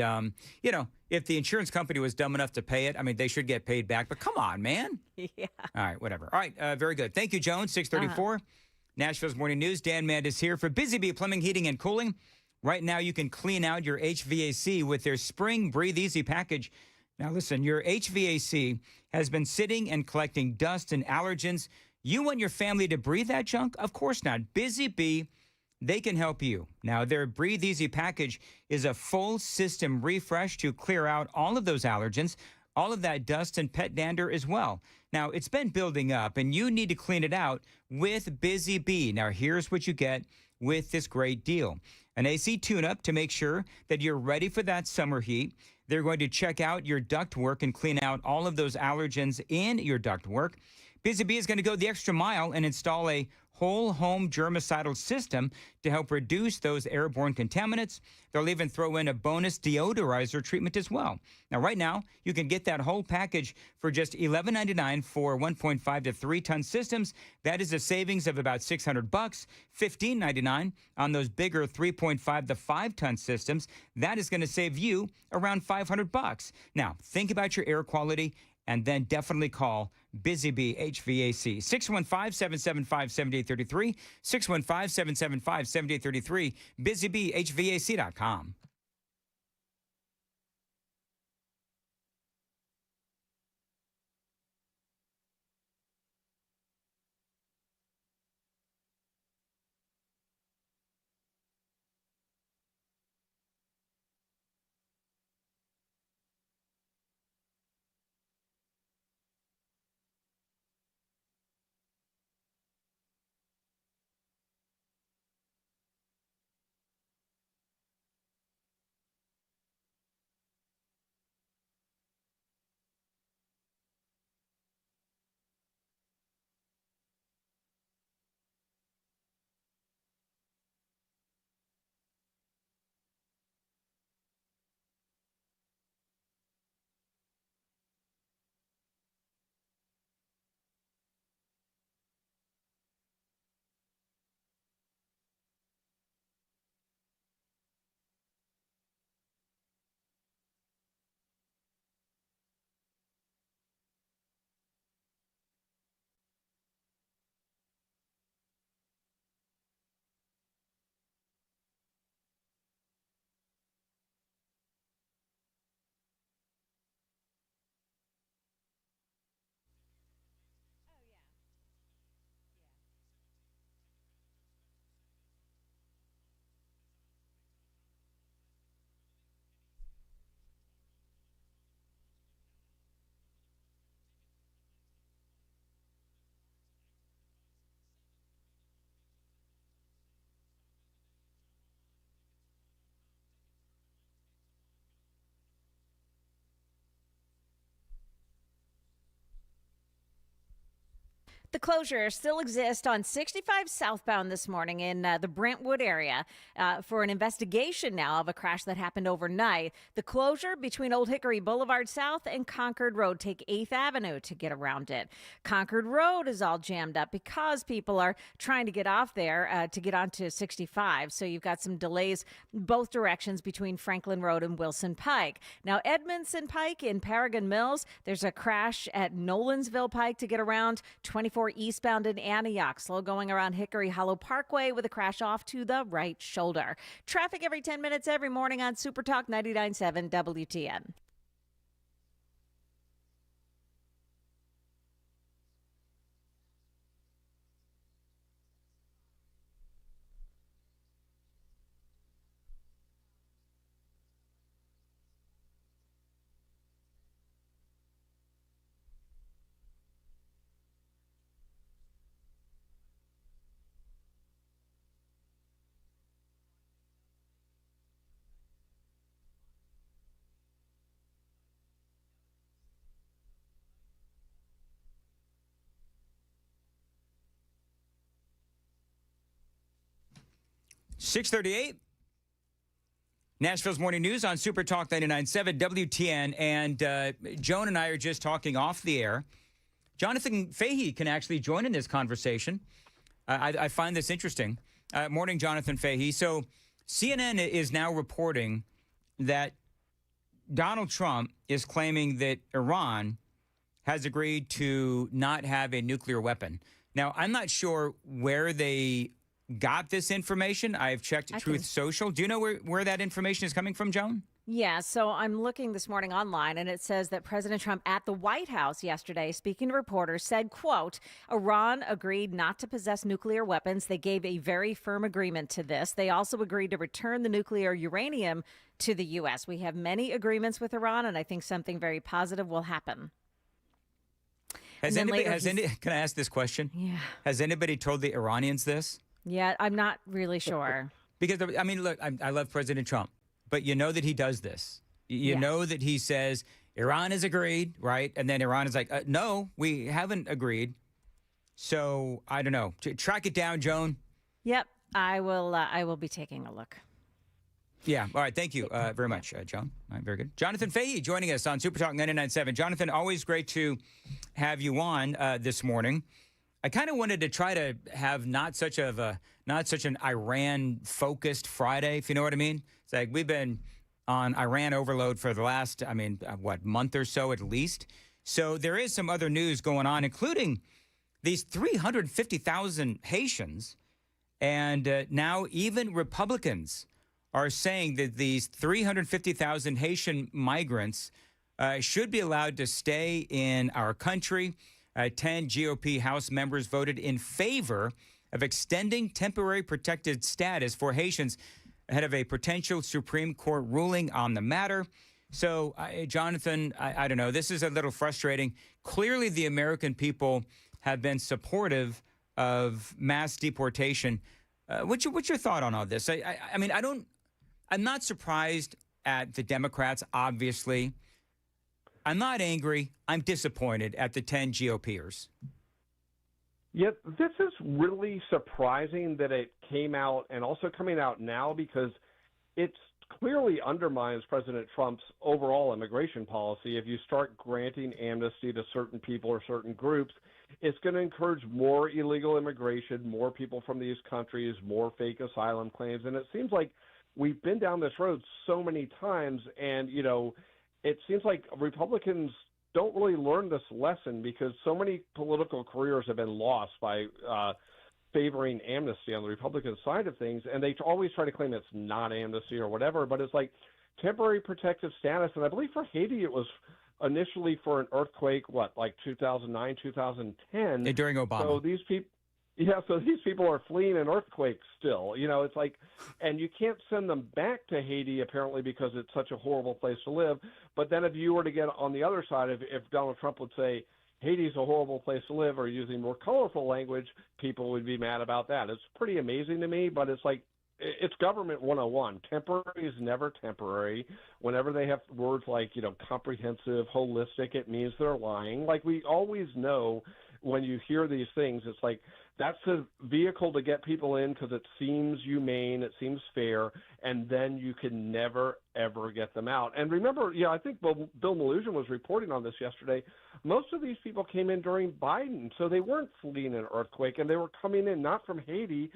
you know, if the insurance company was dumb enough to pay it, I mean, they should get paid back. But come on, man. Yeah. All right, whatever. All right, very good. Thank you, Joan. 634. Nashville's Morning News. Dan Mandis here for Busy Bee Plumbing, Heating, and Cooling. Right now, you can clean out your HVAC with their Spring Breathe Easy package. Now, listen, your HVAC has been sitting and collecting dust and allergens. You want your family to breathe that junk? Of course not. Busy Bee, they can help you. Now, their Breathe Easy package is a full system refresh to clear out all of those allergens, all of that dust and pet dander as well. Now, it's been building up, and you need to clean it out with Busy Bee. Now, here's what you get with this great deal. An AC tune-up to make sure that you're ready for that summer heat. They're going to check out your ductwork and clean out all of those allergens in your ductwork. Busy Bee is going to go the extra mile and install a whole home germicidal system to help reduce those airborne contaminants. They'll even throw in a bonus deodorizer treatment as well. Now, right now, you can get that whole package for just $11.99 for 1.5 to 3 ton systems. That is a savings of about $600, $15.99 on those bigger 3.5 to 5 ton systems. That is going to save you around $500. Now, think about your air quality and then definitely call Busy Bee HVAC. 615-775-7833, 615-775-7833, busybehvac.com. The closure still exists on 65 southbound this morning in the Brentwood area for an investigation now of a crash that happened overnight. The closure between Old Hickory Boulevard South and Concord Road. Take 8th Avenue to get around it. Concord Road is all jammed up because people are trying to get off there to get onto 65. So you've got some delays both directions between Franklin Road and Wilson Pike. Now, Edmondson Pike in Paragon Mills, there's a crash at Nolansville Pike to get around. 24 eastbound in Antioch, slow going around Hickory Hollow Parkway with a crash off to the right shoulder. Traffic every 10 minutes every morning on Super Talk 99.7 WTN. .638, Nashville's Morning News on Super Talk 99.7 WTN. And Joan and I are just talking off the air. Jonathan Fahey can actually join in this conversation. I find this interesting. Morning, Jonathan Fahey. So CNN is now reporting that Donald Trump is claiming that Iran has agreed to not have a nuclear weapon. Now, I'm not sure where they got this information. I've checked Truth Social. Do you know where that information is coming from, Joan? Yeah, so I'm looking this morning online, and it says that President Trump at the White House yesterday, speaking to reporters, said, quote, Iran agreed not to possess nuclear weapons. They gave a very firm agreement to this. They also agreed to return the nuclear uranium to the U.S. We have many agreements with Iran, and I think something very positive will happen. Can I ask this question? Yeah. Has anybody told the Iranians this? Yeah, I'm not really sure. Because, I mean, look, I love President Trump, but you know that he does this. You know that he says, Iran has agreed, right? And then Iran is like, no, we haven't agreed. So, I don't know. Track it down, Joan. Yep, I will be taking a look. Yeah. All right. Thank you very much, Joan. All right, very good. Jonathan Fahey joining us on Super Talk 99.7. Jonathan, always great to have you on this morning. I kind of wanted to try to have not such an Iran-focused Friday, if you know what I mean. It's like we've been on Iran overload for the last, month or so at least. So there is some other news going on, including these 350,000 Haitians. And now even Republicans are saying that these 350,000 Haitian migrants should be allowed to stay in our country. 10 GOP House members voted in favor of extending temporary protected status for Haitians ahead of a potential Supreme Court ruling on the matter. So, Jonathan, I don't know. This is a little frustrating. Clearly, the American people have been supportive of mass deportation. What's your thought on all this? I'm not surprised at the Democrats, obviously. I'm not angry. I'm disappointed at the 10 GOPers. Yet this is really surprising that it came out and also coming out now because it clearly undermines President Trump's overall immigration policy. If you start granting amnesty to certain people or certain groups, it's going to encourage more illegal immigration, more people from these countries, more fake asylum claims. And it seems like we've been down this road so many times, and, it seems like Republicans don't really learn this lesson because so many political careers have been lost by favoring amnesty on the Republican side of things, and they always try to claim it's not amnesty or whatever, but it's like temporary protective status. And I believe for Haiti it was initially for an earthquake, 2009, 2010. During Obama. So these people are fleeing an earthquake still. It's like, and you can't send them back to Haiti apparently because it's such a horrible place to live. But then if you were to get on the other side, if Donald Trump would say Haiti's a horrible place to live, or using more colorful language, people would be mad about that. It's pretty amazing to me, but it's like, it's government 101. Temporary is never temporary. Whenever they have words like, comprehensive, holistic, it means they're lying. Like we always know when you hear these things. It's like that's a vehicle to get people in because it seems humane, it seems fair, and then you can never, ever get them out. And remember, I think Bill Maloogian was reporting on this yesterday. Most of these people came in during Biden, so they weren't fleeing an earthquake, and they were coming in not from Haiti,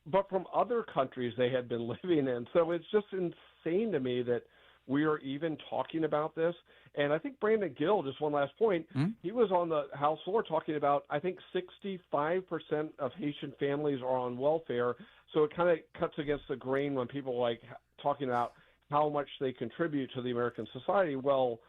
but from other countries they had been living in. So it's just insane to me that we are even talking about this. And I think Brandon Gill, just one last point, he was on the House floor talking about, I think 65% of Haitian families are on welfare. So it kind of cuts against the grain when people like talking about how much they contribute to the American society. Well,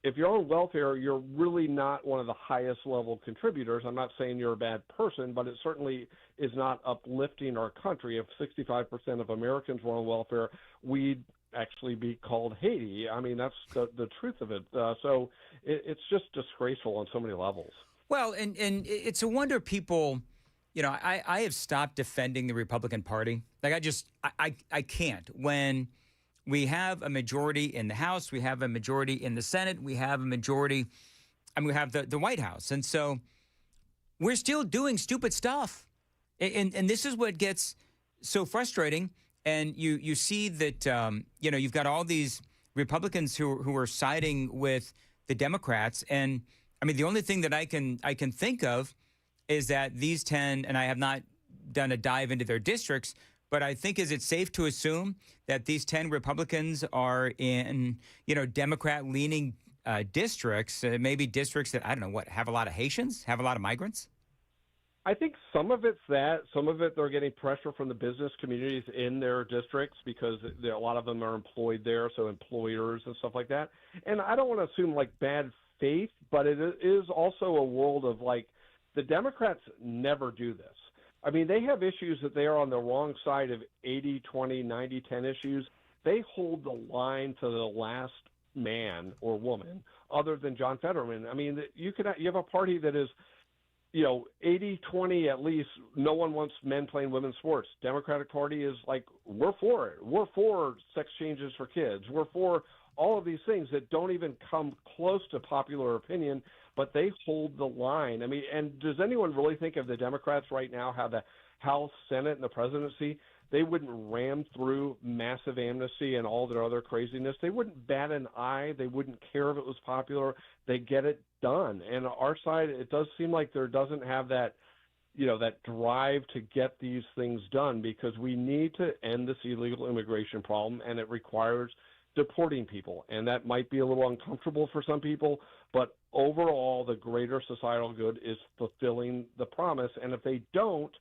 if you're on welfare, you're really not one of the highest level contributors. I'm not saying you're a bad person, but it certainly is not uplifting our country. If 65% of Americans were on welfare, we'd actually be called Haiti. I mean, that's the truth of it. So it's just disgraceful on so many levels. Well, and it's a wonder people, I have stopped defending the Republican Party. Like I can't. When we have a majority in the House, we have a majority in the Senate, we have a majority, we have the White House. And so we're still doing stupid stuff. And this is what gets so frustrating. And you see that, you've got all these Republicans who are siding with the Democrats. And I mean, the only thing that I can think of is that these 10, and I have not done a dive into their districts, but I think is it safe to assume that these 10 Republicans are in, Democrat-leaning districts, maybe districts that, I don't know, have a lot of Haitians, have a lot of migrants? I think some of it's that. Some of it they're getting pressure from the business communities in their districts because a lot of them are employed there, so employers and stuff like that. And I don't want to assume like bad faith, but it is also a world of like the Democrats never do this. I mean, they have issues that they are on the wrong side of 80, 20, 90, 10 issues. They hold the line to the last man or woman other than John Fetterman. I mean, you have a party that is 80-20 at least. No one wants men playing women's sports. Democratic Party is like, we're for it. We're for sex changes for kids. We're for all of these things that don't even come close to popular opinion, but they hold the line. I mean, and does anyone really think if the Democrats right now have the House, Senate, and the presidency, they wouldn't ram through massive amnesty and all their other craziness? They wouldn't bat an eye. They wouldn't care if it was popular. They get it done. And our side, it does seem like there doesn't have that, that drive to get these things done because we need to end this illegal immigration problem, and it requires deporting people. And that might be a little uncomfortable for some people, but overall, the greater societal good is fulfilling the promise. And if they don't,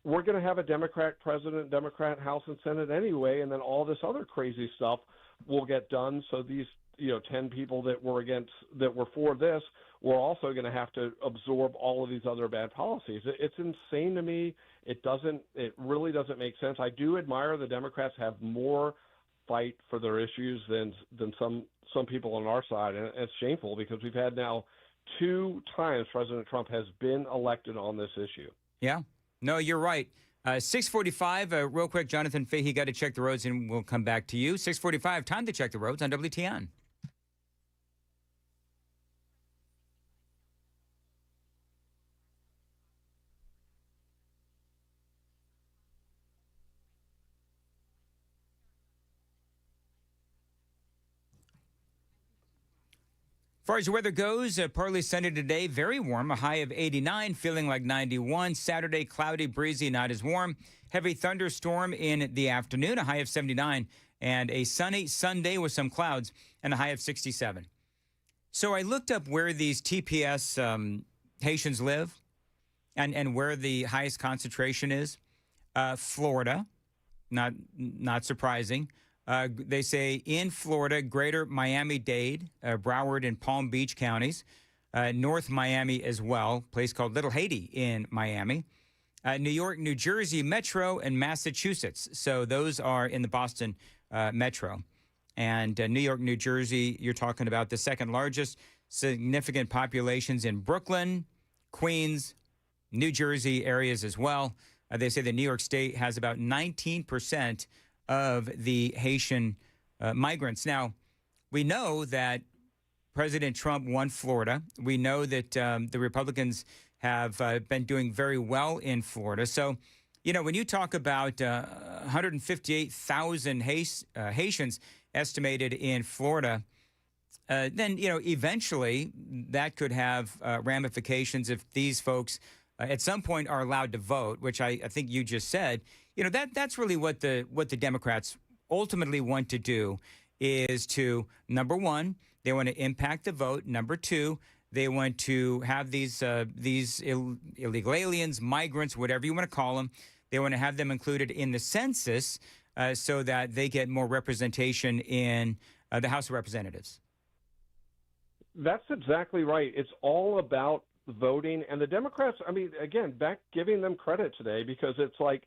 we're going to have a Democrat president, Democrat House and Senate anyway, and then all this other crazy stuff will get done. So these 10 people that were for this, we're also going to have to absorb all of these other bad policies. It's insane to me. It really doesn't make sense. I do admire the Democrats have more fight for their issues than some people on our side. And it's shameful because we've had now 2 times President Trump has been elected on this issue. Yeah. No, you're right. 6:45, real quick, Jonathan Fahey got to check the roads, and we'll come back to you. 6:45, time to check the roads on WTN. As far as the weather goes, partly sunny today, very warm, a high of 89, feeling like 91. Saturday, cloudy, breezy, not as warm. Heavy thunderstorm in the afternoon, a high of 79. And a sunny Sunday with some clouds and a high of 67. So I looked up where these TPS Haitians live and where the highest concentration is. Florida, not surprising. They say in Florida, greater Miami-Dade, Broward, and Palm Beach counties, North Miami as well, a place called Little Haiti in Miami, New York, New Jersey Metro, and Massachusetts. So those are in the Boston Metro. And New York, New Jersey, you're talking about the second largest significant populations in Brooklyn, Queens, New Jersey areas as well. They say that New York State has about 19% of the Haitian migrants. Now, we know that President Trump won Florida. We know that the Republicans have been doing very well in Florida. So, you know, when you talk about 158,000 Haitians estimated in Florida, then, you know, eventually that could have ramifications if these folks at some point are allowed to vote, which I think you just said. You know, that's really what the Democrats ultimately want to do is to, number one, they want to impact the vote. Number two, they want to have these illegal aliens, migrants, whatever you want to call them. They want to have them included in the census so that they get more representation in the House of Representatives. That's exactly right. It's all about voting. And the Democrats, I mean, again, back giving them credit today because it's like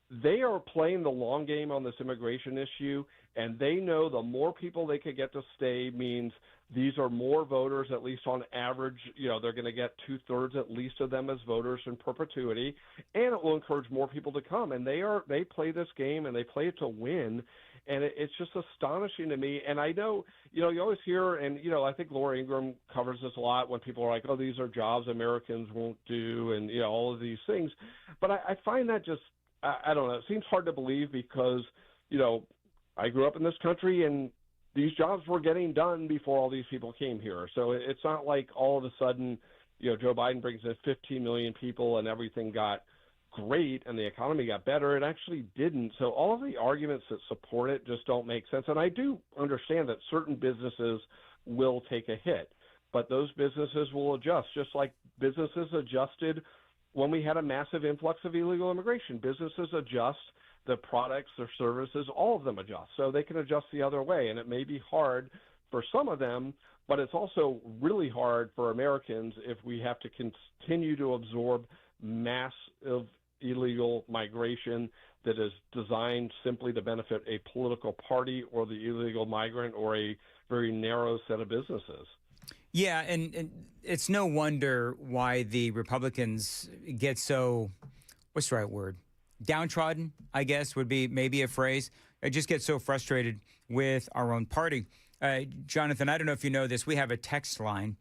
they are playing the long game on this immigration issue, and they know the more people they could get to stay means these are more voters, at least on average. You know, they're going to get 2/3 at least of them as voters in perpetuity, and it will encourage more people to come. And they play this game, and they play it to win. And it's just astonishing to me. And I know, you know, you always hear, and, you know, I think Laura Ingraham covers this a lot when people are like, oh, these are jobs Americans won't do, and, you know, all of these things. But I find that just, I don't know, it seems hard to believe because, you know, I grew up in this country and these jobs were getting done before all these people came here. So it's not like all of a sudden, you know, Joe Biden brings in 15 million people and everything got great and the economy got better. It actually didn't. So all of the arguments that support it just don't make sense. And I do understand that certain businesses will take a hit, but those businesses will adjust, just like businesses adjusted when we had a massive influx of illegal immigration. Businesses adjust, the products, their services, all of them adjust. So they can adjust the other way. And it may be hard for some of them, but it's also really hard for Americans if we have to continue to absorb massive illegal migration that is designed simply to benefit a political party or the illegal migrant or a very narrow set of businesses. Yeah, and it's no wonder why the Republicans get so, what's the right word? Downtrodden, I guess, would be maybe a phrase. I just get so frustrated with our own party. Jonathan, I don't know if you know this. We have a text line,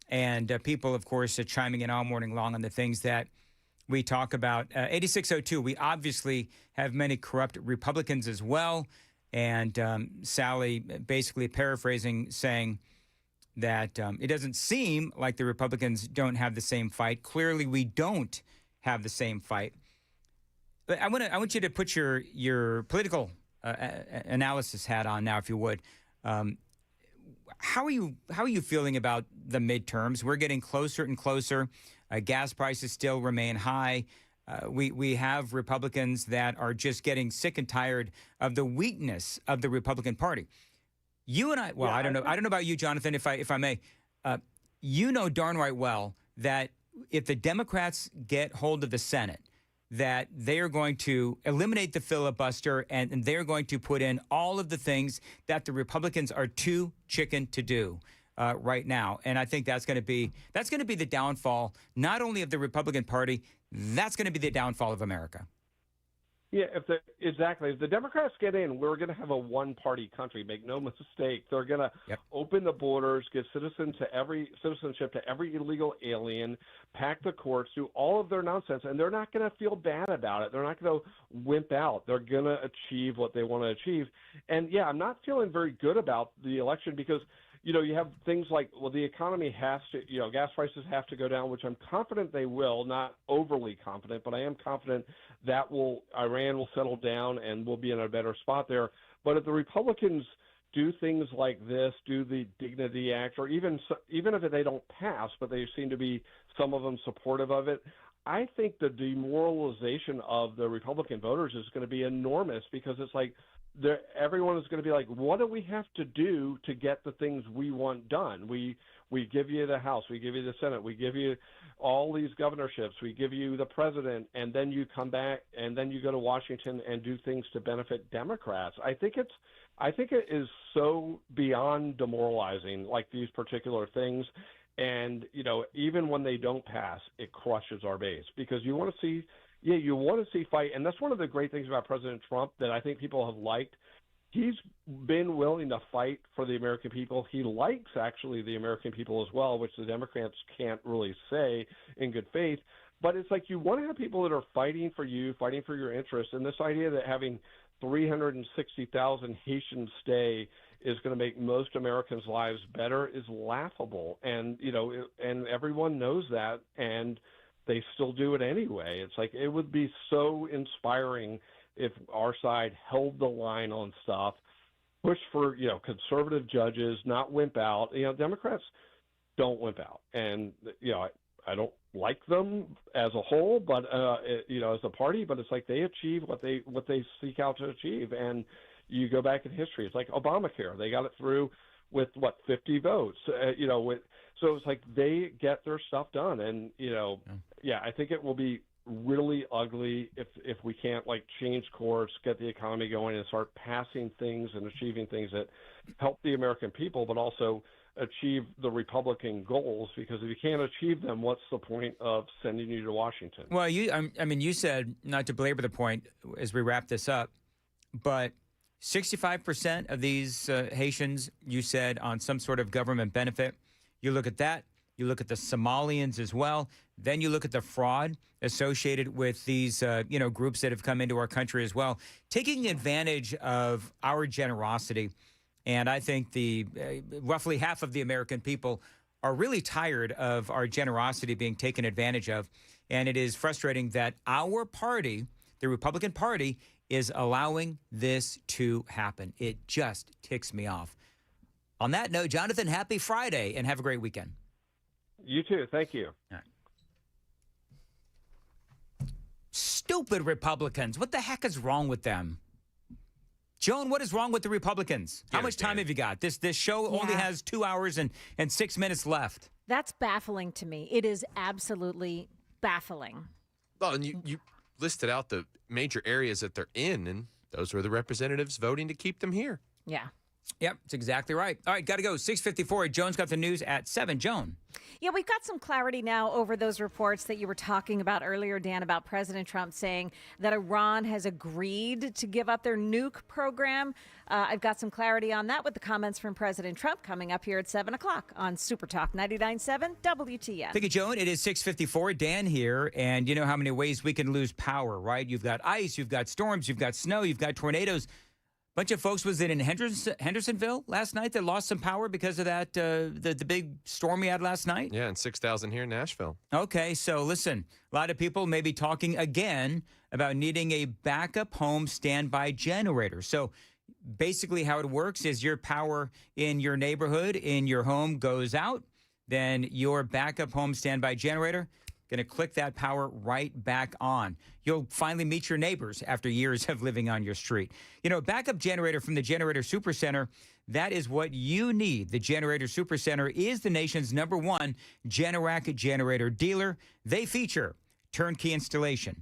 and people, of course, are chiming in all morning long on the things that we talk about. 8602, we obviously have many corrupt Republicans as well. And Sally basically paraphrasing saying that it doesn't seem like the Republicans don't have the same fight. Clearly, we don't have the same fight. But I want you to put your political analysis hat on now, if you would. How are you feeling about the midterms? We're getting closer and closer. Gas prices still remain high. We have Republicans that are just getting sick and tired of the weakness of the Republican Party. You and I, well, yeah, I don't know about you, Jonathan, if I may. You know darn right well that if the Democrats get hold of the Senate, that they are going to eliminate the filibuster and they're going to put in all of the things that the Republicans are too chicken to do right now. And I think that's going to be the downfall, not only of the Republican Party, that's going to be the downfall of America. Yeah, exactly. If the Democrats get in, we're going to have a one-party country. Make no mistake. They're going to open the borders, give citizenship to every illegal alien, pack the courts, do all of their nonsense, and they're not going to feel bad about it. They're not going to wimp out. They're going to achieve what they want to achieve. And, yeah, I'm not feeling very good about the election because, you know, you have things like, well, the economy has to, you know, gas prices have to go down, which I'm confident they will, not overly confident, but I am confident that Iran will settle down and we'll be in a better spot there. But if the Republicans do things like this, do the Dignity Act, or even if they don't pass, but they seem to be, some of them, supportive of it, I think the demoralization of the Republican voters is going to be enormous because it's like, everyone is going to be like, what do we have to do to get the things we want done? We give you the House, we give you the Senate, we give you all these governorships, we give you the president, and then you come back and then you go to Washington and do things to benefit Democrats. I think it is so beyond demoralizing, like these particular things. And, you know, even when they don't pass, it crushes our base because you want to see fight. And that's one of the great things about President Trump that I think people have liked he's been willing to fight for the American people. He likes actually the American people as well, which the Democrats can't really say in good faith. But it's like you want to have people that are fighting for you, fighting for your interests. And this idea that having 360,000 Haitians stay is going to make most Americans' lives better is laughable. And, and everyone knows that, and they still do it anyway. It's like it would be so inspiring if our side held the line on stuff, push for, conservative judges, not wimp out. Democrats don't wimp out. And, I don't like them as a whole, but, as a party, but it's like they achieve what they seek out to achieve. And you go back in history, it's like Obamacare. They got it through with, 50 votes, so it's like they get their stuff done. And, I think it will be really ugly if we can't change course, get the economy going, and start passing things and achieving things that help the American people, but also achieve the Republican goals. Because if you can't achieve them, what's the point of sending you to Washington? Well, you said, not to belabor the point as we wrap this up, but 65% of these Haitians, you said, on some sort of government benefit. You look at that. You look at the Somalians as well. Then you look at the fraud associated with these, groups that have come into our country as well, taking advantage of our generosity. And I think roughly half of the American people are really tired of our generosity being taken advantage of. And it is frustrating that our party, the Republican Party, is allowing this to happen. It just ticks me off. On that note, Jonathan, happy Friday and have a great weekend. You too. Thank you. All right. Stupid Republicans. What the heck is wrong with them? Joan, what is wrong with the Republicans? How much time have you got? This show only has 2 hours and 6 minutes left. That's baffling to me. It is absolutely baffling. Well, and you listed out the major areas that they're in, and those were the representatives voting to keep them here. Yeah. Yep, that's exactly right. All right, got to go. 6:54. Joan's got the news at 7. Joan. Yeah, we've got some clarity now over those reports that you were talking about earlier, Dan, about President Trump saying that Iran has agreed to give up their nuke program. I've got some clarity on that with the comments from President Trump coming up here at 7 o'clock on Super Talk 99.7 WTN. Thank you, Joan. It is 6:54. Dan here, and you know how many ways we can lose power, right? You've got ice, you've got storms, you've got snow, you've got tornadoes. Bunch of folks was in Hendersonville last night that lost some power because of that, the big storm we had last night? Yeah, and 6,000 here in Nashville. Okay, so listen, a lot of people may be talking again about needing a backup home standby generator. So basically how it works is your power in your neighborhood, in your home goes out, then your backup home standby generator going to click that power right back on. You'll finally meet your neighbors after years of living on your street. You know, backup generator from the Generator Supercenter, that is what you need. The Generator Supercenter is the nation's #1 Generac generator dealer. They feature turnkey installation,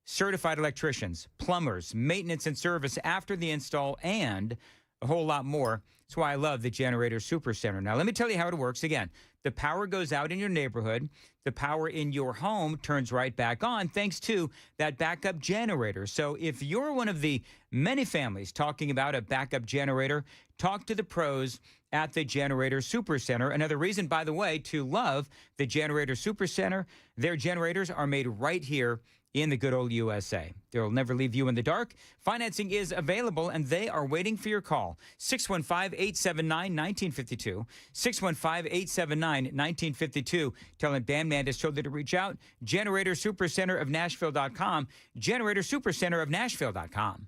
certified electricians, plumbers, maintenance and service after the install, and a whole lot more. That's why I love the Generator Supercenter. Now, let me tell you how it works. Again, the power goes out in your neighborhood. The power in your home turns right back on thanks to that backup generator. So if you're one of the many families talking about a backup generator, talk to the pros at the Generator Supercenter. Another reason, by the way, to love the Generator Supercenter, their generators are made right here in the good old USA. They'll never leave you in the dark. Financing is available, and they are waiting for your call. 615-879-1952. 615-879-1952. Tell them Dan Mandis told you to reach out. Generator Supercenter of Nashville.com. Generator Supercenter of Nashville.com.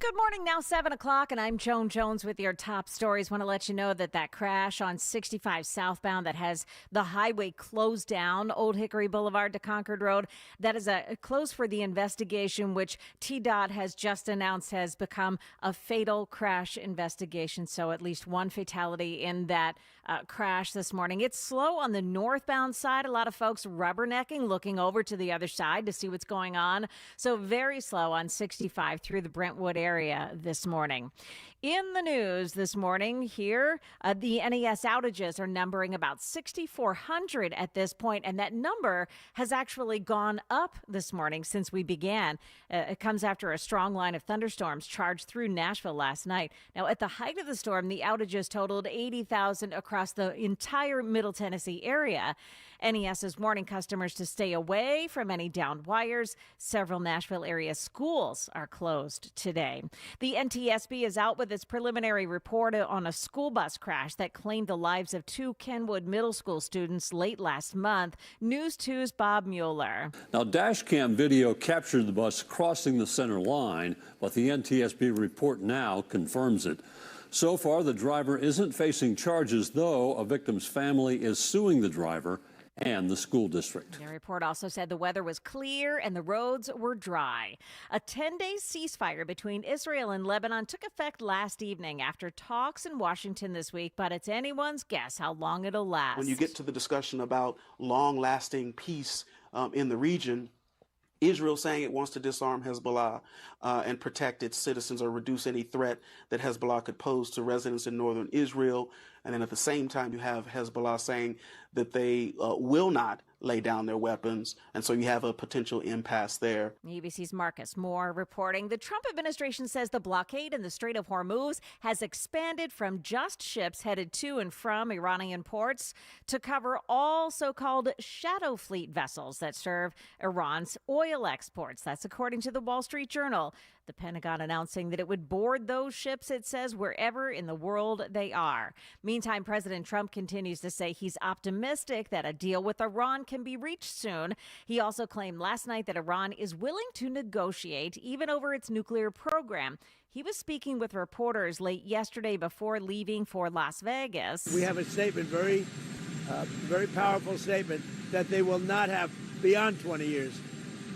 Good morning, now 7 o'clock, and I'm Joan Jones with your top stories. Want to let you know that crash on 65 southbound that has the highway closed down, Old Hickory Boulevard to Concord Road, that is a close for the investigation, which TDOT has just announced has become a fatal crash investigation. So at least one fatality in that crash this morning. It's slow on the northbound side. A lot of folks rubbernecking, looking over to the other side to see what's going on. So very slow on 65 through the Brentwood area this morning. In the news this morning here, the NES outages are numbering about 6,400 at this point, and that number has actually gone up this morning since we began. It comes after a strong line of thunderstorms charged through Nashville last night. Now, at the height of the storm, the outages totaled 80,000 across the entire Middle Tennessee area. NES is warning customers to stay away from any downed wires. Several Nashville area schools are closed today. The NTSB is out with its preliminary report on a school bus crash that claimed the lives of two Kenwood Middle School students late last month. News 2's Bob Mueller. Now, dash cam video captured the bus crossing the center line, but the NTSB report now confirms it. So far, the driver isn't facing charges, though a victim's family is suing the driver and the school district. The report also said the weather was clear and the roads were dry. A 10-day ceasefire between Israel and Lebanon took effect last evening after talks in Washington this week, but it's anyone's guess how long it'll last. When you get to the discussion about long-lasting peace in the region, Israel saying it wants to disarm Hezbollah and protect its citizens or reduce any threat that Hezbollah could pose to residents in northern Israel. And then at the same time, you have Hezbollah saying that they will not lay down their weapons. And so you have a potential impasse there. ABC's Marcus Moore reporting the Trump administration says the blockade in the Strait of Hormuz has expanded from just ships headed to and from Iranian ports to cover all so-called shadow fleet vessels that serve Iran's oil exports. That's according to the Wall Street Journal. The Pentagon announcing that it would board those ships, it says, wherever in the world they are. Meantime, President Trump continues to say he's optimistic that a deal with Iran can be reached soon. He also claimed last night that Iran is willing to negotiate even over its nuclear program. He was speaking with reporters late yesterday before leaving for Las Vegas. We have a statement, very powerful statement, that they will not have beyond 20 years.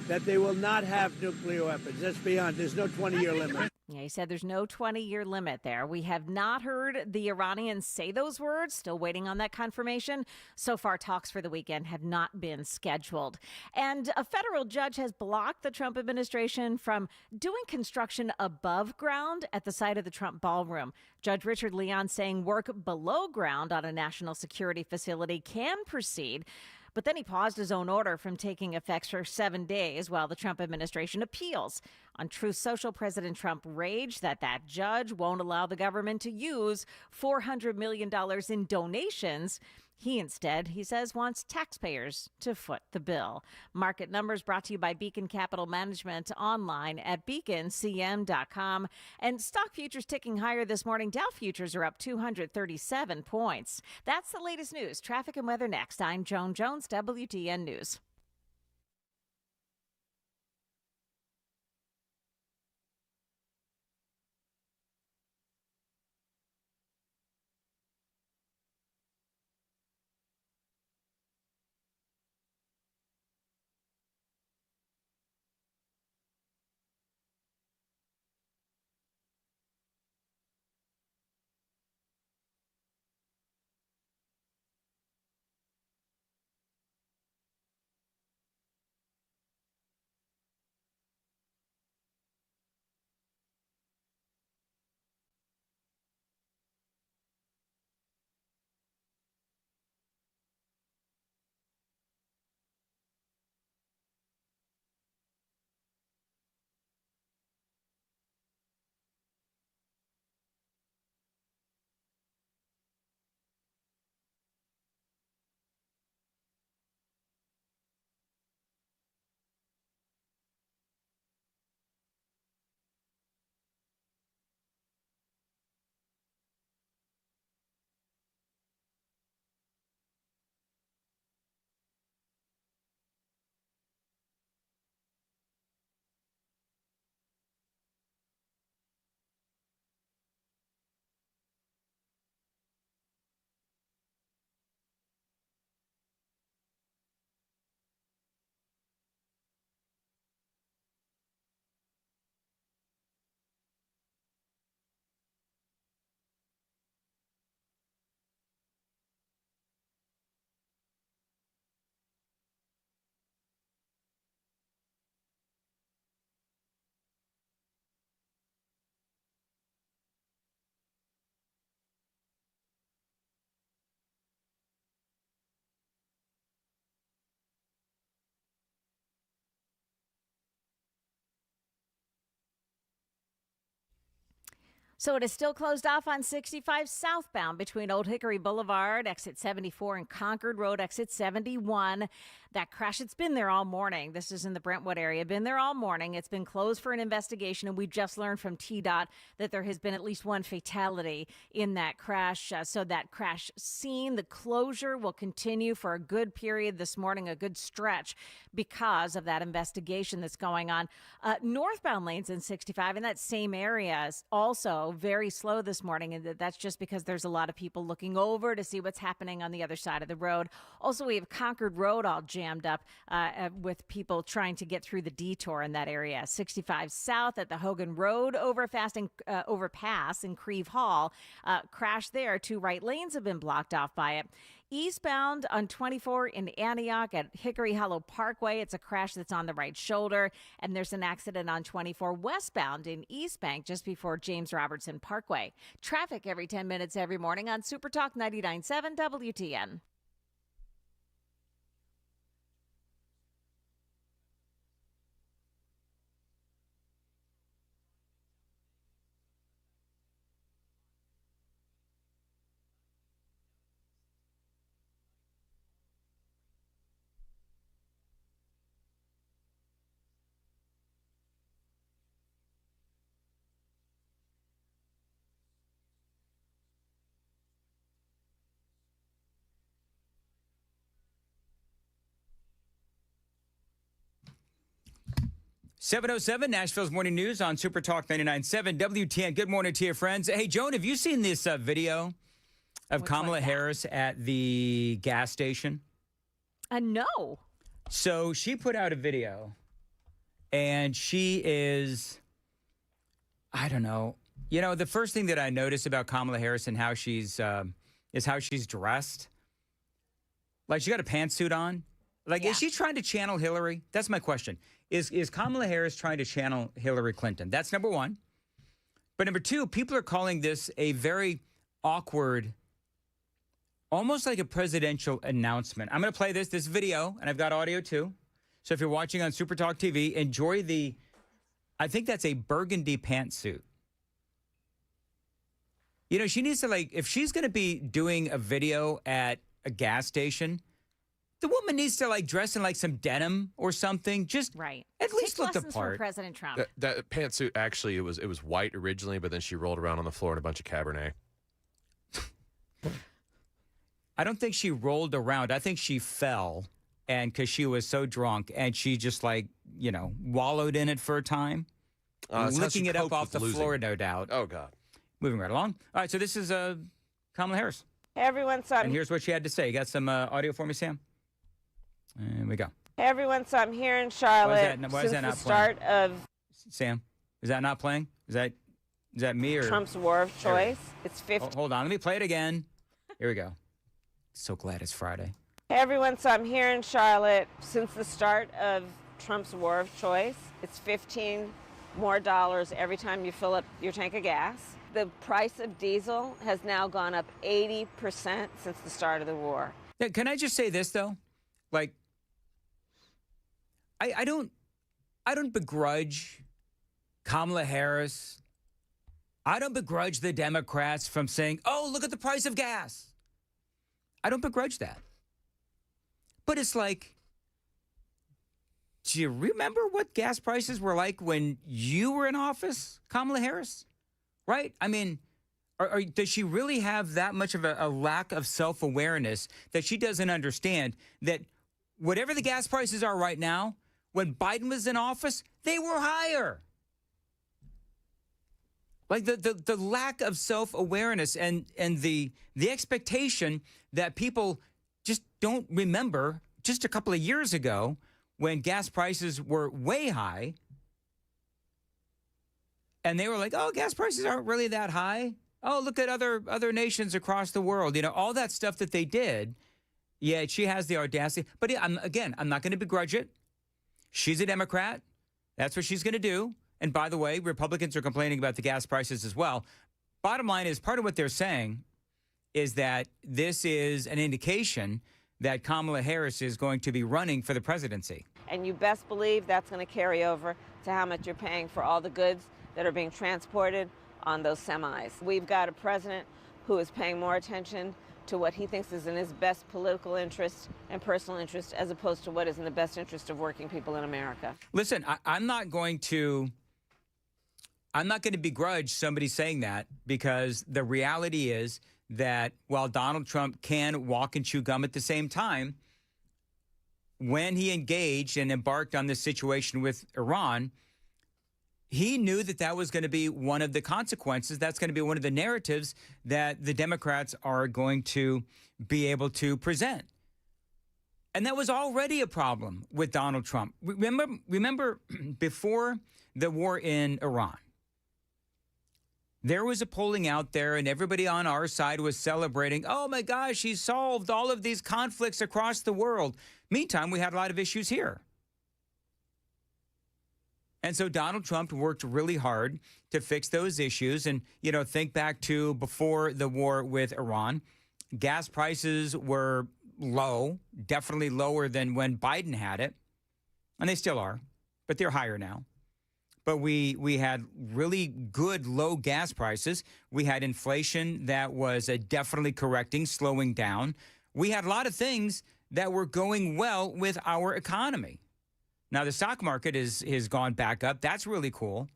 That they will not have nuclear weapons. That's beyond. There's no 20-year limit. Yeah, he said there's no 20-year limit there. We have not heard the Iranians say those words. Still waiting on that confirmation. So far, talks for the weekend have not been scheduled. And a federal judge has blocked the Trump administration from doing construction above ground at the site of the Trump ballroom. Judge Richard Leon saying work below ground on a national security facility can proceed. But then he paused his own order from taking effect for 7 days while the Trump administration appeals. On Truth Social, President Trump raged that judge won't allow the government to use $400 million in donations. He instead, he says, wants taxpayers to foot the bill. Market numbers brought to you by Beacon Capital Management online at beaconcm.com. And stock futures ticking higher this morning. Dow futures are up 237 points. That's the latest news. Traffic and weather next. I'm Joan Jones, WTN News. So it is still closed off on 65 southbound between Old Hickory Boulevard, exit 74, and Concord Road, exit 71. That crash, it's been there all morning. This is in the Brentwood area. Been there all morning. It's been closed for an investigation, and we just learned from TDOT that there has been at least one fatality in that crash. So that crash scene, the closure will continue for a good period this morning, a good stretch, because of that investigation that's going on. Northbound lanes in 65 in that same area is also very slow this morning, and that's just because there's a lot of people looking over to see what's happening on the other side of the road. Also, we have Concord Road all jammed up with people trying to get through the detour in that area. 65 south at the Hogan Road overpass in Creve Hall. Crash there. 2 right lanes have been blocked off by it. Eastbound on 24 in Antioch at Hickory Hollow Parkway. It's a crash that's on the right shoulder. And there's an accident on 24 westbound in East Bank just before James Robertson Parkway. Traffic every 10 minutes every morning on Super Talk 99.7 WTN. .707 Nashville's Morning News on Super Talk 99.7 WTN. Good morning to you, friends. Hey, Joan, have you seen this video of Kamala Harris at the gas station? No. So she put out a video, and she is, I don't know. You know, the first thing that I noticed about Kamala Harris and how she's is how she's dressed. Like, she got a pantsuit on. Like, is she trying to channel Hillary? That's my question. Is Kamala Harris trying to channel Hillary Clinton? That's number one. But number two, people are calling this a very awkward, almost like a presidential announcement. I'm going to play this video, and I've got audio too. So if you're watching on Super Talk TV, enjoy the, I think that's a burgundy pantsuit. You know, she needs to, like, if she's going to be doing a video at a gas station, the woman needs to, like, dress in, like, some denim or something. Just at least look the part. From President Trump. That pantsuit, actually, it was white originally, but then she rolled around on the floor in a bunch of Cabernet. I don't think she rolled around. I think she fell, and because she was so drunk, and she just, like, you know, wallowed in it for a time. Licking it up off the floor, no doubt. Oh, God. Moving right along. All right, so this is Kamala Harris. Hey, everyone. So and here's what she had to say. You got some audio for me, Sam? There we go. Hey, everyone. So I'm here in Charlotte why is that since not the start of Sam, is that not playing? Is that me or Trump's war of choice? It's 50. Hold on, let me play it again. Here we go. So glad it's Friday. Hey, everyone. So I'm here in Charlotte since the start of Trump's war of choice. It's $15 more every time you fill up your tank of gas. The price of diesel has now gone up 80% since the start of the war. Yeah, can I just say this though? Like, I don't begrudge Kamala Harris. I don't begrudge the Democrats from saying, "Oh, look at the price of gas." I don't begrudge that. But it's like, do you remember what gas prices were like when you were in office, Kamala Harris? Right? I mean, does she really have that much of a lack of self-awareness that she doesn't understand that whatever the gas prices are right now, when Biden was in office, they were higher? Like the lack of self-awareness and the expectation that people just don't remember just a couple of years ago when gas prices were way high. And they were like, oh, gas prices aren't really that high. Oh, look at other nations across the world. You know, all that stuff that they did. Yeah, she has the audacity. But I'm not going to begrudge it. She's a Democrat. That's what she's going to do. And by the way, Republicans are complaining about the gas prices as well. Bottom line is, part of what they're saying is that this is an indication that Kamala Harris is going to be running for the presidency. And you best believe that's going to carry over to how much you're paying for all the goods that are being transported on those semis. We've got a president who is paying more attention to what he thinks is in his best political interest and personal interest as opposed to what is in the best interest of working people in America. Listen, I'm not going to begrudge somebody saying that, because the reality is that while Donald Trump can walk and chew gum at the same time, when he engaged and embarked on this situation with Iran, he knew that that was going to be one of the consequences. That's going to be one of the narratives that the Democrats are going to be able to present. And that was already a problem with Donald Trump. Remember before the war in Iran, there was a polling out there and everybody on our side was celebrating, oh my gosh, he solved all of these conflicts across the world. Meantime, we had a lot of issues here. And so Donald Trump worked really hard to fix those issues. And, you know, think back to before the war with Iran, gas prices were low, definitely lower than when Biden had it. And they still are, but they're higher now. But we had really good low gas prices. We had inflation that was definitely correcting, slowing down. We had a lot of things that were going well with our economy. Now, the stock market has gone back up. That's really cool.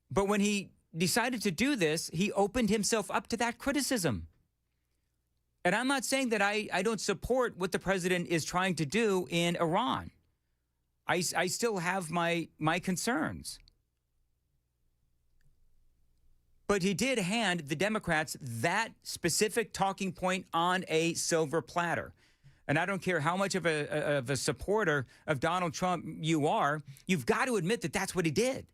But when he decided to do this, he opened himself up to that criticism. And I'm not saying that I don't support what the president is trying to do in Iran. I still have my concerns. But he did hand the Democrats that specific talking point on a silver platter. And I don't care how much of a supporter of Donald Trump you are, you've got to admit that that's what he did.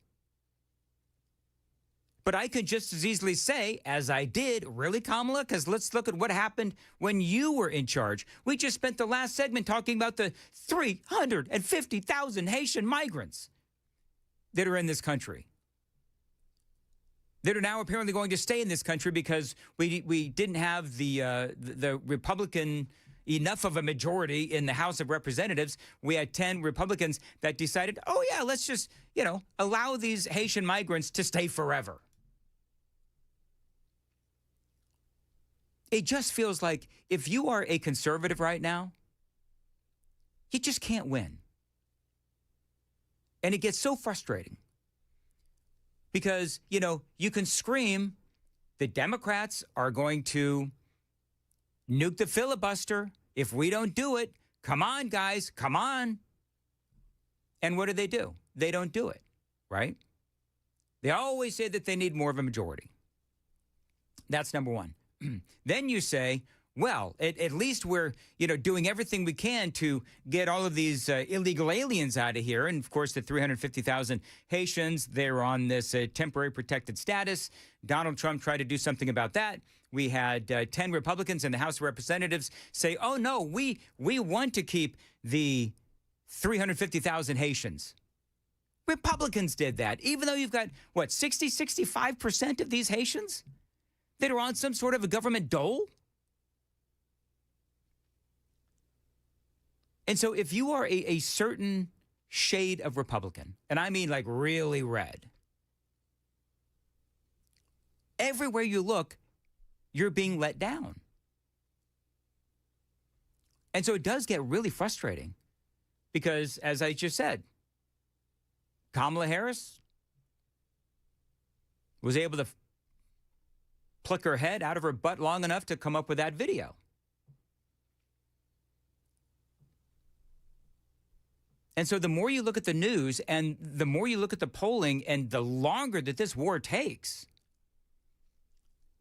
But I could just as easily say, as I did, really, Kamala? Because let's look at what happened when you were in charge. We just spent the last segment talking about the 350,000 Haitian migrants that are in this country, that are now apparently going to stay in this country because we didn't have the Republican enough of a majority in the House of Representatives. We had 10 Republicans that decided, oh, yeah, let's just, allow these Haitian migrants to stay forever. It just feels like if you are a conservative right now, you just can't win. And it gets so frustrating because, you can scream the Democrats are going to nuke the filibuster. If we don't do it, come on, guys, come on. And what do? They don't do it, right? They always say that they need more of a majority. That's number one. Then you say, well, at least we're, doing everything we can to get all of these illegal aliens out of here. And, of course, the 350,000 Haitians, they're on this temporary protected status. Donald Trump tried to do something about that. We had 10 Republicans in the House of Representatives say, oh, no, we want to keep the 350,000 Haitians. Republicans did that, even though you've got, 65% of these Haitians that are on some sort of a government dole? And so if you are a certain shade of Republican, and I mean like really red, everywhere you look, you're being let down. And so it does get really frustrating because, as I just said, Kamala Harris was able to pluck her head out of her butt long enough to come up with that video. And so the more you look at the news and the more you look at the polling and the longer that this war takes,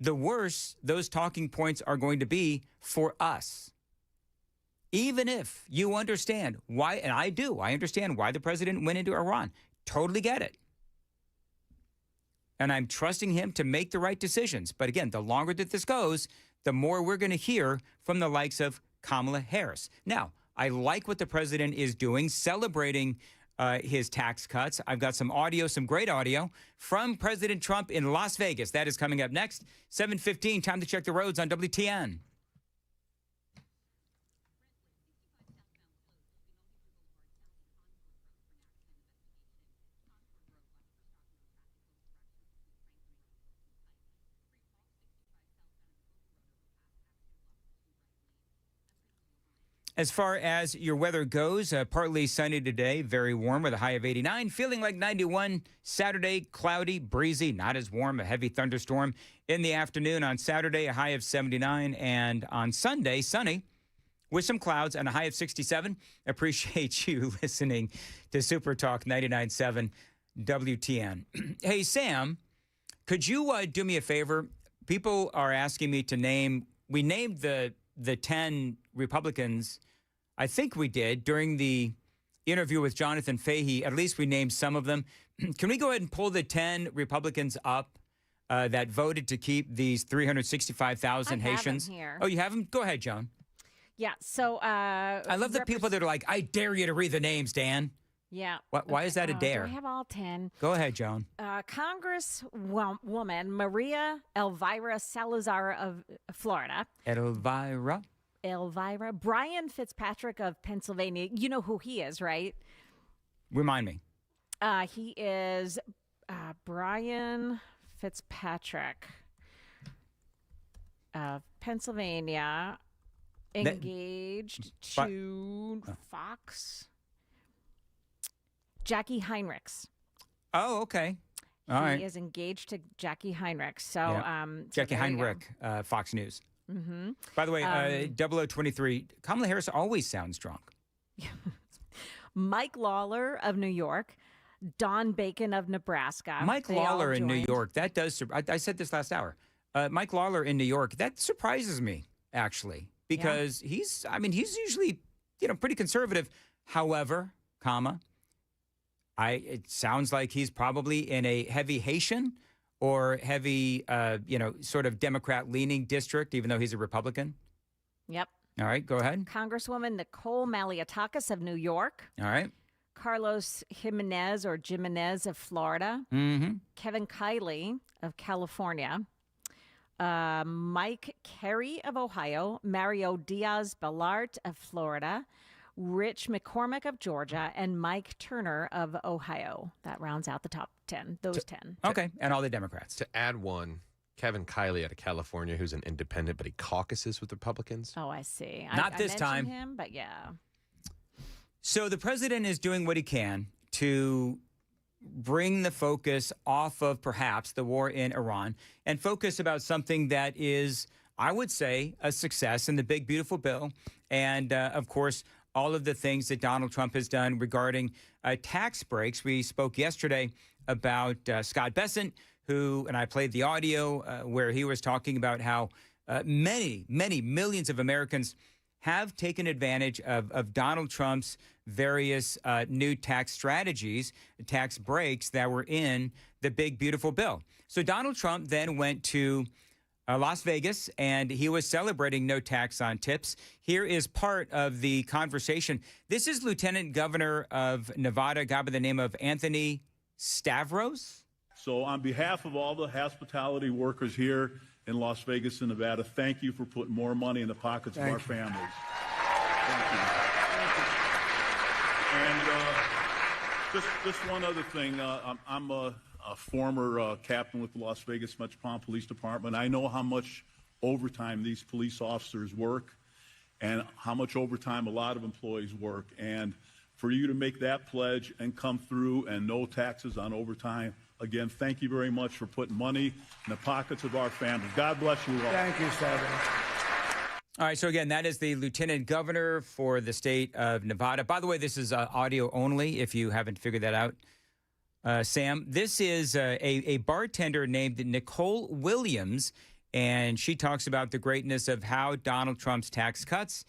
the worse those talking points are going to be for us. Even if you understand why, and I do, I understand why the president went into Iran. Totally get it. And I'm trusting him to make the right decisions. But again, the longer that this goes, the more we're going to hear from the likes of Kamala Harris. Now, I like what the president is doing, celebrating his tax cuts. I've got some audio, some great audio from President Trump in Las Vegas. That is coming up next. 7:15, time to check the roads on WTN. As far as your weather goes, partly sunny today, very warm with a high of 89, feeling like 91. Saturday, cloudy, breezy, not as warm, a heavy thunderstorm in the afternoon. On Saturday, a high of 79, and on Sunday, sunny with some clouds and a high of 67. Appreciate you listening to Super Talk 99.7 WTN. Hey, Sam, could you do me a favor? People are asking me to we named the 10 Republicans, I think we did, during the interview with Jonathan Fahey. At least we named some of them. Can we go ahead and pull the 10 Republicans up that voted to keep these 365,000 Haitians? Here. Oh, you have them? Go ahead, Joan. Yeah, so... I love the people that are like, I dare you to read the names, Dan. Yeah. Why is that a dare? Do I have all 10? Go ahead, Joan. Congresswoman Maria Elvira Salazar of Florida. Elvira. Brian Fitzpatrick of Pennsylvania. You know who he is, right? Remind me. He is Brian Fitzpatrick of Pennsylvania, engaged to Fox. Jackie Heinrichs. Oh, okay. All right. He is engaged to Jackie Heinrichs. So, yeah. Jackie Heinrich, Fox News. Mm-hmm. By the way, 0023, Kamala Harris always sounds drunk. Mike Lawler of New York, Don Bacon of Nebraska. Mike Lawler in New York, that does, I said this last hour. Mike Lawler in New York, that surprises me, actually, because he's usually, pretty conservative. However, it sounds like he's probably in a heavy Haitian or heavy, sort of Democrat-leaning district, even though he's a Republican. Yep. All right, go ahead. Congresswoman Nicole Malliotakis of New York. All right. Carlos Jimenez of Florida. Mm-hmm. Kevin Kiley of California. Mike Carey of Ohio. Mario Diaz-Balart of Florida. Rich McCormick of Georgia, and Mike Turner of Ohio. That rounds out the top 10, those 10. Okay, and all the Democrats. To add one, Kevin Kiley out of California, who's an independent, but he caucuses with Republicans. Oh, I see. Not this time. Him, but yeah. So the president is doing what he can to bring the focus off of perhaps the war in Iran and focus about something that is, I would say, a success in the big, beautiful bill. And, of course, all of the things that Donald Trump has done regarding tax breaks. We spoke yesterday about Scott Bessent, and I played the audio where he was talking about how many millions of Americans have taken advantage of Donald Trump's various new tax strategies, tax breaks that were in the big, beautiful bill. So Donald Trump then went to Las Vegas, and he was celebrating no tax on tips. Here is part of the conversation. This is Lieutenant Governor of Nevada, a guy by the name of Anthony Stavros. So on behalf of all the hospitality workers here in Las Vegas and Nevada, thank you for putting more money in the pockets of our families. Thank you. And just one other thing. I'm a former captain with the Las Vegas Metropolitan Police Department. I know how much overtime these police officers work and how much overtime a lot of employees work. And for you to make that pledge and come through and no taxes on overtime, again, thank you very much for putting money in the pockets of our families. God bless you all. Thank you, Senator. All right, so again, that is the Lieutenant Governor for the state of Nevada. By the way, this is audio only, if you haven't figured that out. Sam, this is a bartender named Nicole Williams, and she talks about the greatness of how Donald Trump's tax cuts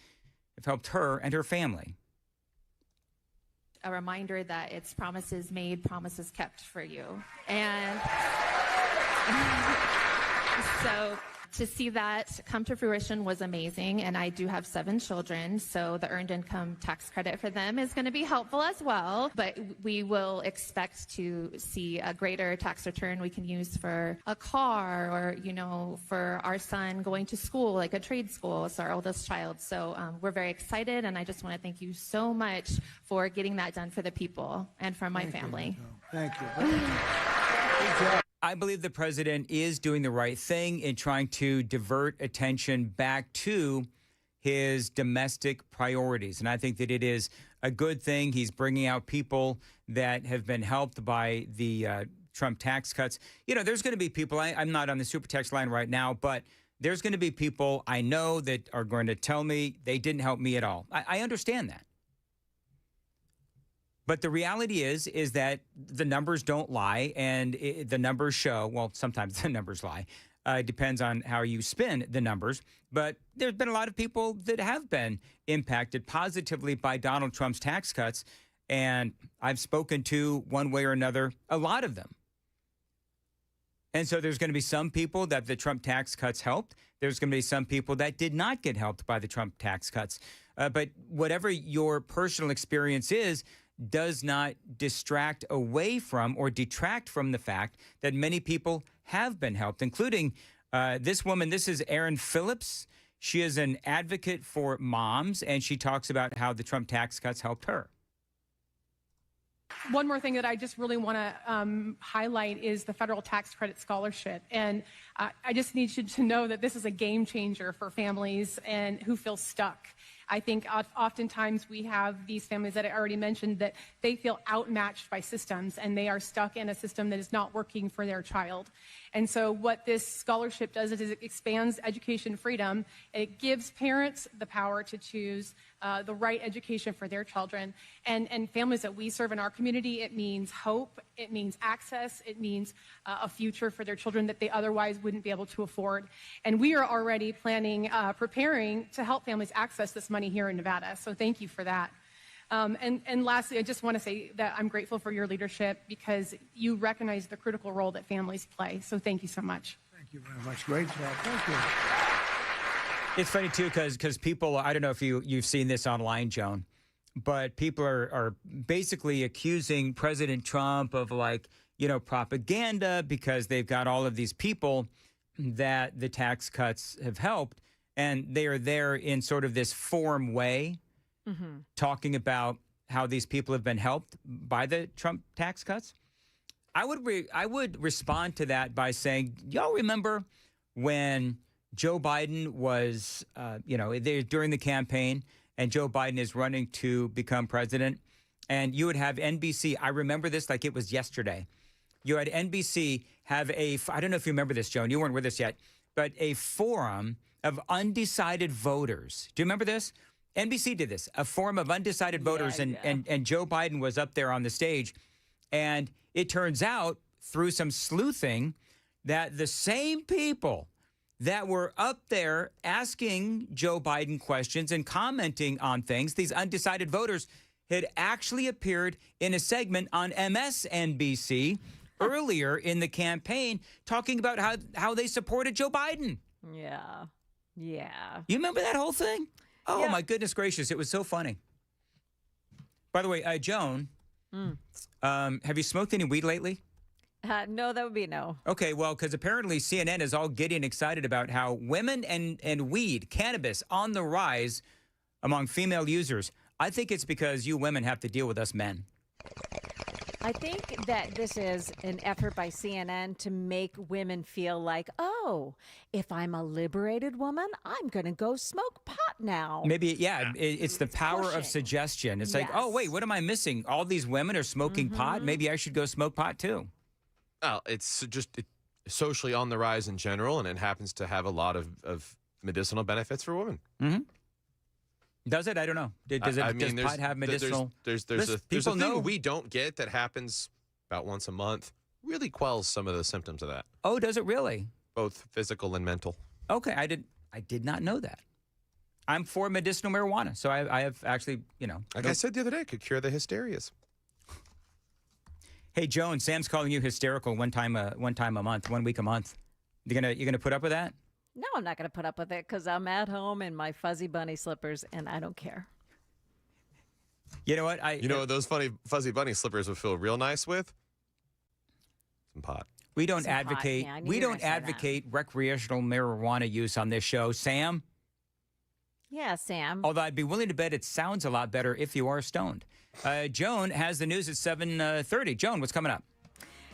have helped her and her family. A reminder that it's promises made, promises kept for you. And so to see that come to fruition was amazing. And I do have 7 children, so the earned income tax credit for them is going to be helpful as well. But we will expect to see a greater tax return we can use for a car or, for our son going to school, like a trade school. It's our oldest child. So we're very excited. And I just want to thank you so much for getting that done for the people and for my family. Thank you. I believe the president is doing the right thing in trying to divert attention back to his domestic priorities. And I think that it is a good thing. He's bringing out people that have been helped by the Trump tax cuts. You know, there's going to be people, I'm not on the super text line right now, but there's going to be people I know that are going to tell me they didn't help me at all. I understand that. But the reality is that the numbers don't lie, and the numbers show, well, sometimes the numbers lie. It depends on how you spin the numbers. But there's been a lot of people that have been impacted positively by Donald Trump's tax cuts. And I've spoken to, one way or another, a lot of them. And so there's going to be some people that the Trump tax cuts helped. There's going to be some people that did not get helped by the Trump tax cuts. But whatever your personal experience is, does not distract away from or detract from the fact that many people have been helped, including this woman. This is Erin Phillips. She is an advocate for moms, and she talks about how the Trump tax cuts helped her. One more thing that I just really want to highlight is the federal tax credit scholarship. And I just need you to know that this is a game changer for families and who feel stuck. I think oftentimes we have these families that I already mentioned that they feel outmatched by systems, and they are stuck in a system that is not working for their child. And so what this scholarship does is it expands education freedom. It gives parents the power to choose the right education for their children. And families that we serve in our community, it means hope, it means access, it means a future for their children that they otherwise wouldn't be able to afford. And we are already planning, preparing to help families access this money here in Nevada. So thank you for that. And lastly, I just want to say that I'm grateful for your leadership because you recognize the critical role that families play. So thank you so much. Thank you very much. Great job. Thank you. It's funny, too, because people, I don't know if you've seen this online, Joan, but people are basically accusing President Trump of, like, propaganda because they've got all of these people that the tax cuts have helped, and they are there in sort of this forum way, talking about how these people have been helped by the Trump tax cuts. I would respond to that by saying, y'all remember when Joe Biden was, during the campaign, and Joe Biden is running to become president, and you would have NBC. I remember this like it was yesterday. You had NBC have I don't know if you remember this, Joan. You weren't with us yet, but a forum of undecided voters. Do you remember this? NBC did this, a forum of undecided voters, and Joe Biden was up there on the stage. And it turns out, through some sleuthing, that the same people that were up there asking Joe Biden questions and commenting on things, these undecided voters, had actually appeared in a segment on MSNBC earlier in the campaign talking about how they supported Joe Biden. Yeah. Yeah. You remember that whole thing? Oh, Yeah. my goodness gracious. It was so funny. By the way, Joan, have you smoked any weed lately? No, that would be a no. Okay, well, because apparently CNN is all getting excited about how women and weed, cannabis, on the rise among female users. I think it's because you women have to deal with us men. I think that this is an effort by CNN to make women feel like, oh, if I'm a liberated woman, I'm going to go smoke pot now. Maybe, it's the power of suggestion. It's like, oh, wait, what am I missing? All these women are smoking pot. Maybe I should go smoke pot too. Well, it's just socially on the rise in general, and it happens to have a lot of medicinal benefits for women. Mm-hmm. Does it? I don't know. Does pot have medicinal? There's a thing we don't get that happens about once a month. Really quells some of the symptoms of that. Oh, does it really? Both physical and mental. Okay, I did not know that. I'm for medicinal marijuana, so I have actually, Like I said the other day, it could cure the hysterias. Hey, Joan, Sam's calling you hysterical one time a month, 1 week a month. You gonna put up with that? No, I'm not going to put up with it because I'm at home in my fuzzy bunny slippers and I don't care. You know what? Those funny fuzzy bunny slippers would feel real nice with some pot. We don't advocate. We don't advocate recreational marijuana use on this show, Sam. Yeah, Sam. Although I'd be willing to bet it sounds a lot better if you are stoned. Joan has the news at 7:30. Joan, what's coming up?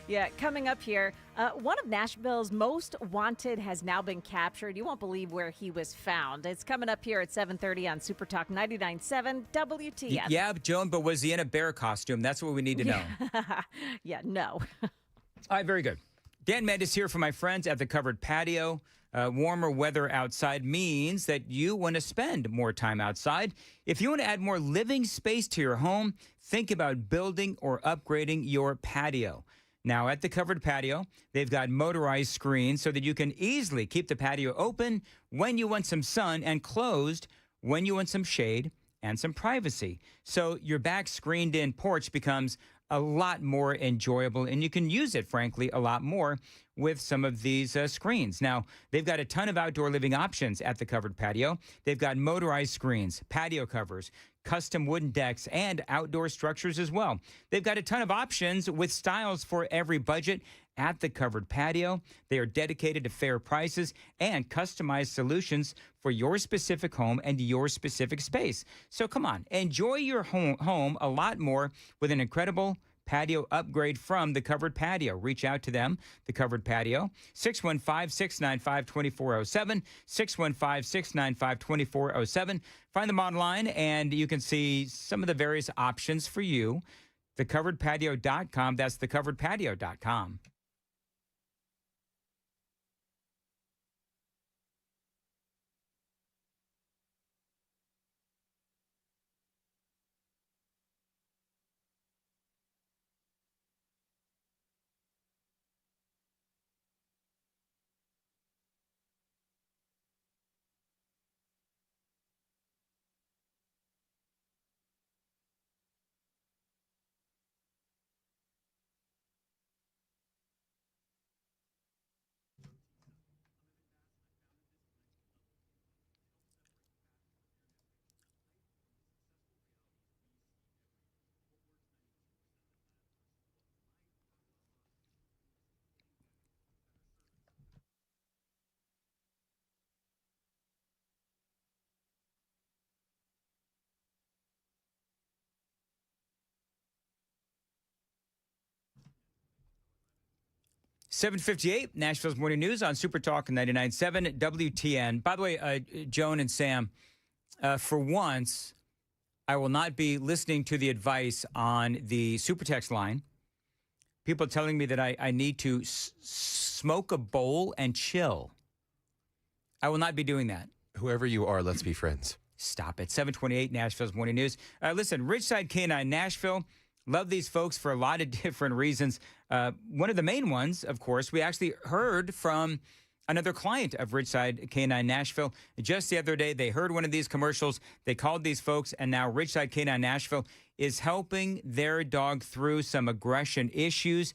Yeah, coming up here, one of Nashville's most wanted has now been captured. You won't believe where he was found. It's coming up here at 7:30 on Super Talk 99.7 WTF. Yeah, Joan, but was he in a bear costume? That's what we need to know. Yeah, no. All right, very good. Dan Mendes here for my friends at the Covered Patio. Warmer weather outside means that you want to spend more time outside. If you want to add more living space to your home, think about building or upgrading your patio. Now, at the Covered Patio, they've got motorized screens so that you can easily keep the patio open when you want some sun and closed when you want some shade and some privacy. So your back screened-in porch becomes a lot more enjoyable, and you can use it, frankly, a lot more with some of these screens. Now, they've got a ton of outdoor living options at the Covered Patio. They've got motorized screens, patio covers, custom wooden decks, and outdoor structures as well. They've got a ton of options with styles for every budget at the Covered Patio. They are dedicated to fair prices and customized solutions for your specific home and your specific space. So come on, enjoy your home a lot more with an incredible patio upgrade from the Covered Patio. Reach out to them, the Covered Patio, 615-695-2407, 615-695-2407. Find them online, and you can see some of the various options for you. Thecoveredpatio.com. That's thecoveredpatio.com. $7:58, Nashville's Morning News on Super Talk 99.7 WTN. By the way, Joan and Sam, for once, I will not be listening to the advice on the Super Text line. People telling me that I need to smoke a bowl and chill. I will not be doing that. Whoever you are, let's be friends. Stop it. 7:28, Nashville's Morning News. Listen, Ridgeside K9 Nashville. Love these folks for a lot of different reasons. One of the main ones, of course, we actually heard from another client of Ridgeside K9 Nashville. Just the other day, they heard one of these commercials. They called these folks, and now Ridgeside K9 Nashville is helping their dog through some aggression issues.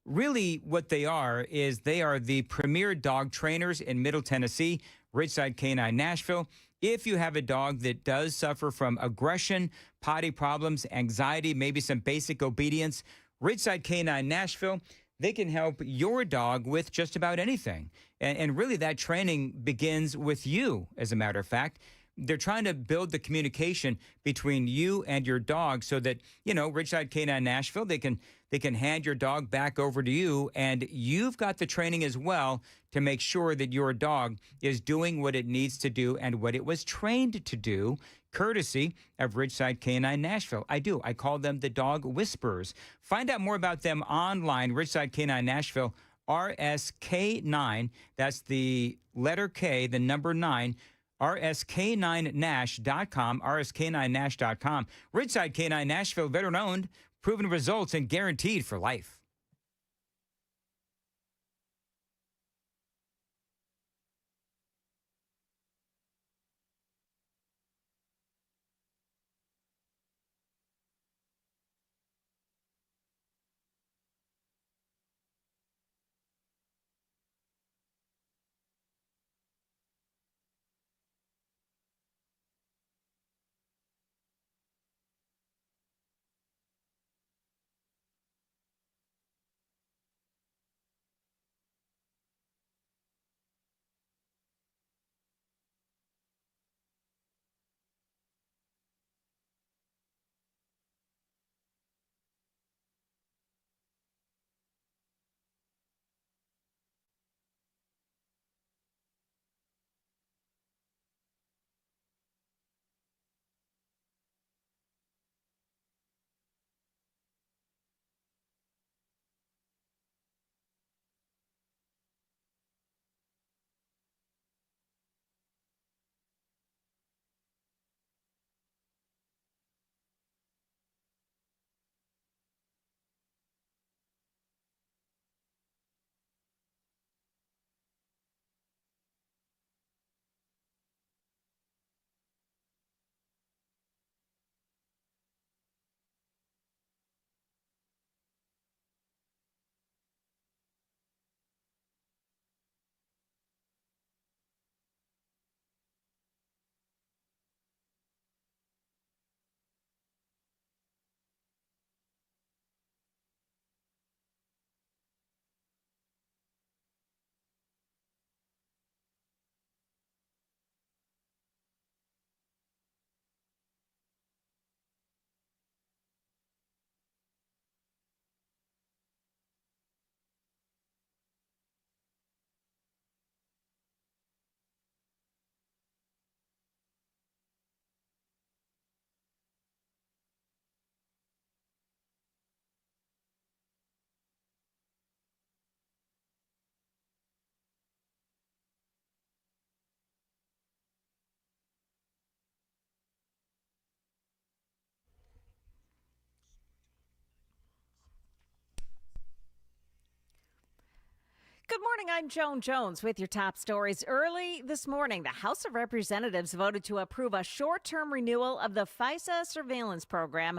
Really, what they are is they are the premier dog trainers in Middle Tennessee, Ridgeside K9 Nashville. If you have a dog that does suffer from aggression, potty problems, anxiety, maybe some basic obedience, Ridgeside K9 Nashville, they can help your dog with just about anything. And really, that training begins with you, as a matter of fact. They're trying to build the communication between you and your dog so that, Ridgeside K9 Nashville, they can hand your dog back over to you, and you've got the training as well to make sure that your dog is doing what it needs to do and what it was trained to do, courtesy of Ridgeside K9 Nashville. I do. I call them the Dog Whisperers. Find out more about them online, Ridgeside K9 Nashville, RSK9. That's the letter K, the number 9, rsk9nash.com, rsk9nash.com. Ridgeside K9 Nashville, veteran-owned, proven results, and guaranteed for life. Good morning. I'm Joan Jones with your top stories. Early this morning, the House of Representatives voted to approve a short-term renewal of the FISA surveillance program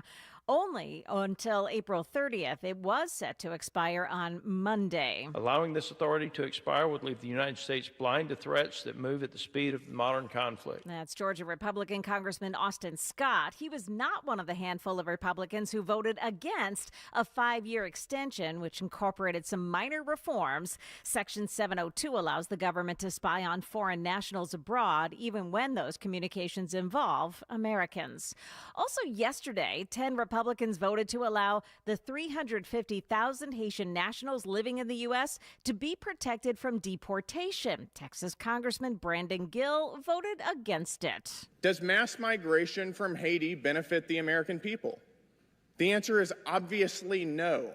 only until April 30th. It was set to expire on Monday. Allowing this authority to expire would leave the United States blind to threats that move at the speed of the modern conflict. That's Georgia Republican Congressman Austin Scott. He was not one of the handful of Republicans who voted against a 5-year extension, which incorporated some minor reforms. Section 702 allows the government to spy on foreign nationals abroad, even when those communications involve Americans. Also yesterday, 10 Republicans voted to allow the 350,000 Haitian nationals living in the U.S. to be protected from deportation. Texas Congressman Brandon Gill voted against it. Does mass migration from Haiti benefit the American people? The answer is obviously no.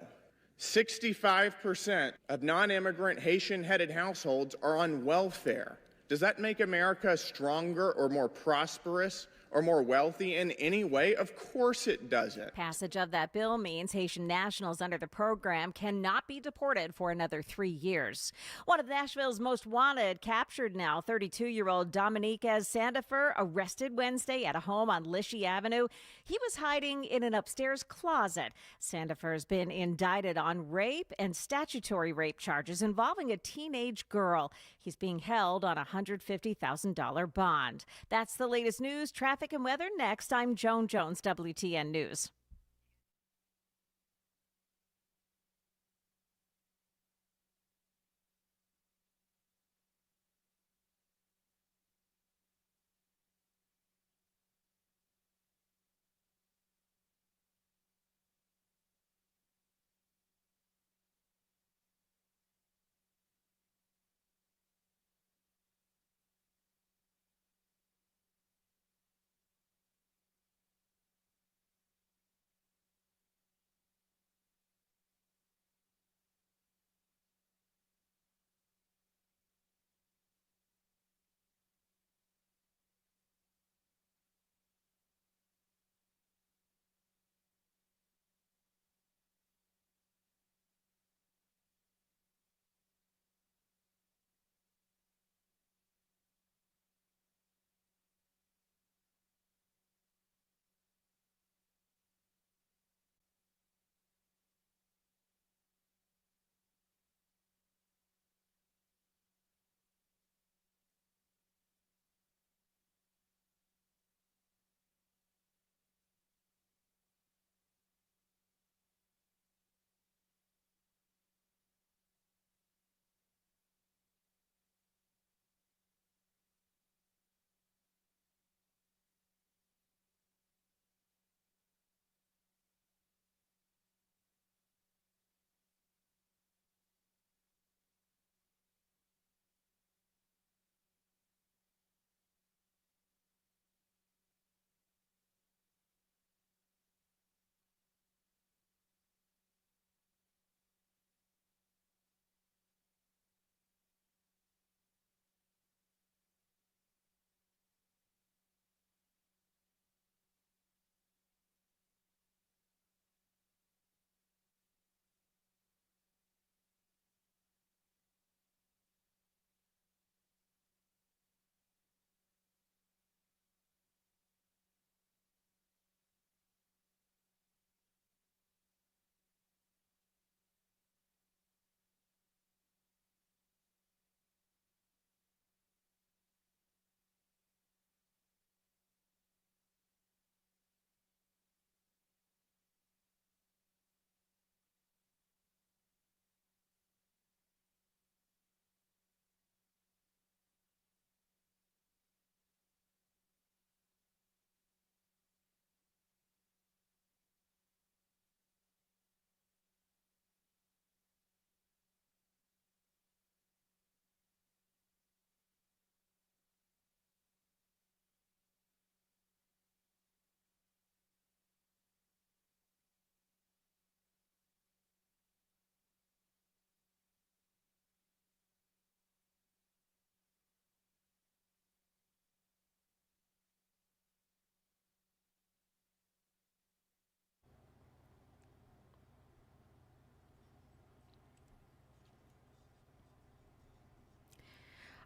65% of non-immigrant Haitian-headed households are on welfare. Does that make America stronger or more prosperous or more wealthy in any way? Of course it doesn't. Passage of that bill means Haitian nationals under the program cannot be deported for another 3 years. One of Nashville's most wanted, captured now, 32-year-old Dominiquez Sandifer, arrested Wednesday at a home on Lishi Avenue. He was hiding in an upstairs closet. Sandifer has been indicted on rape and statutory rape charges involving a teenage girl. He's being held on a $150,000 bond. That's the latest news, traffic, and weather next. I'm Joan Jones, WTN News.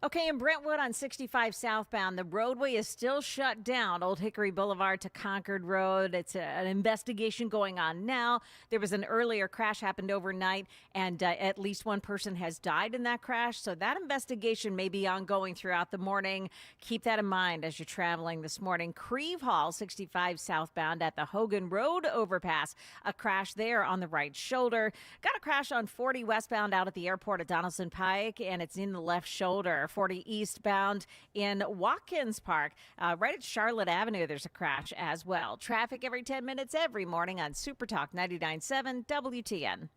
Okay, in Brentwood on 65 southbound, the roadway is still shut down. Old Hickory Boulevard to Concord Road. It's an investigation going on now. There was an earlier crash happened overnight, and at least one person has died in that crash. So that investigation may be ongoing throughout the morning. Keep that in mind as you're traveling this morning. Creve Hall, 65 southbound at the Hogan Road overpass. A crash there on the right shoulder. Got a crash on 40 westbound out at the airport at Donaldson Pike, and it's in the left shoulder. 40 eastbound in Watkins Park. Right at Charlotte Avenue, there's a crash as well. Traffic every 10 minutes every morning on Super Talk 99.7 WTN.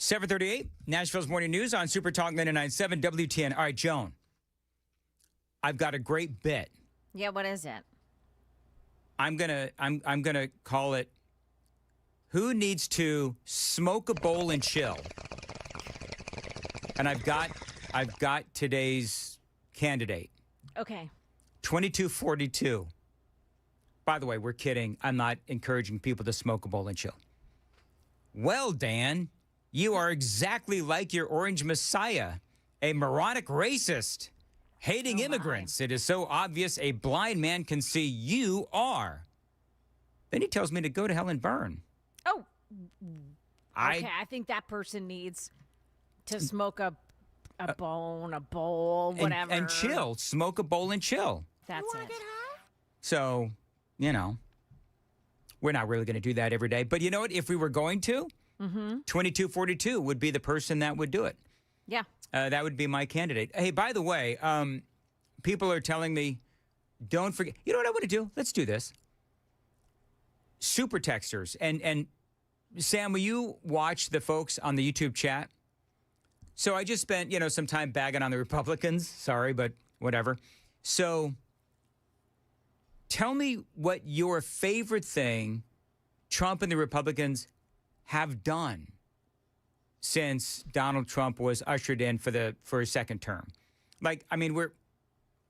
.38, Nashville's Morning News on Super Talk 99.7 WTN. All right, Joan, I've got a great bit. Yeah, what is it? I'm gonna call it "Who Needs to Smoke a Bowl and Chill?" And I've got today's candidate. Okay. 2242. By the way, we're kidding. I'm not encouraging people to smoke a bowl and chill. Well, Dan, you are exactly like your orange messiah, a moronic racist, hating immigrants. It is so obvious a blind man can see you are. Then he tells me to go to hell and burn. Oh, okay. I think that person needs to smoke a bowl, whatever. And chill. Smoke a bowl and chill. That's it. So, you know, we're not really going to do that every day. But you know what? If we were going to, 2242 would be the person that would do it. Yeah. That would be my candidate. Hey, by the way, people are telling me, don't forget. You know what I want to do? Let's do this. Super texters. And Sam, will you watch the folks on the YouTube chat? So I just spent, some time bagging on the Republicans. Sorry, but whatever. So tell me what your favorite thing Trump and the Republicans have done since Donald Trump was ushered in for his second term. Like, I mean,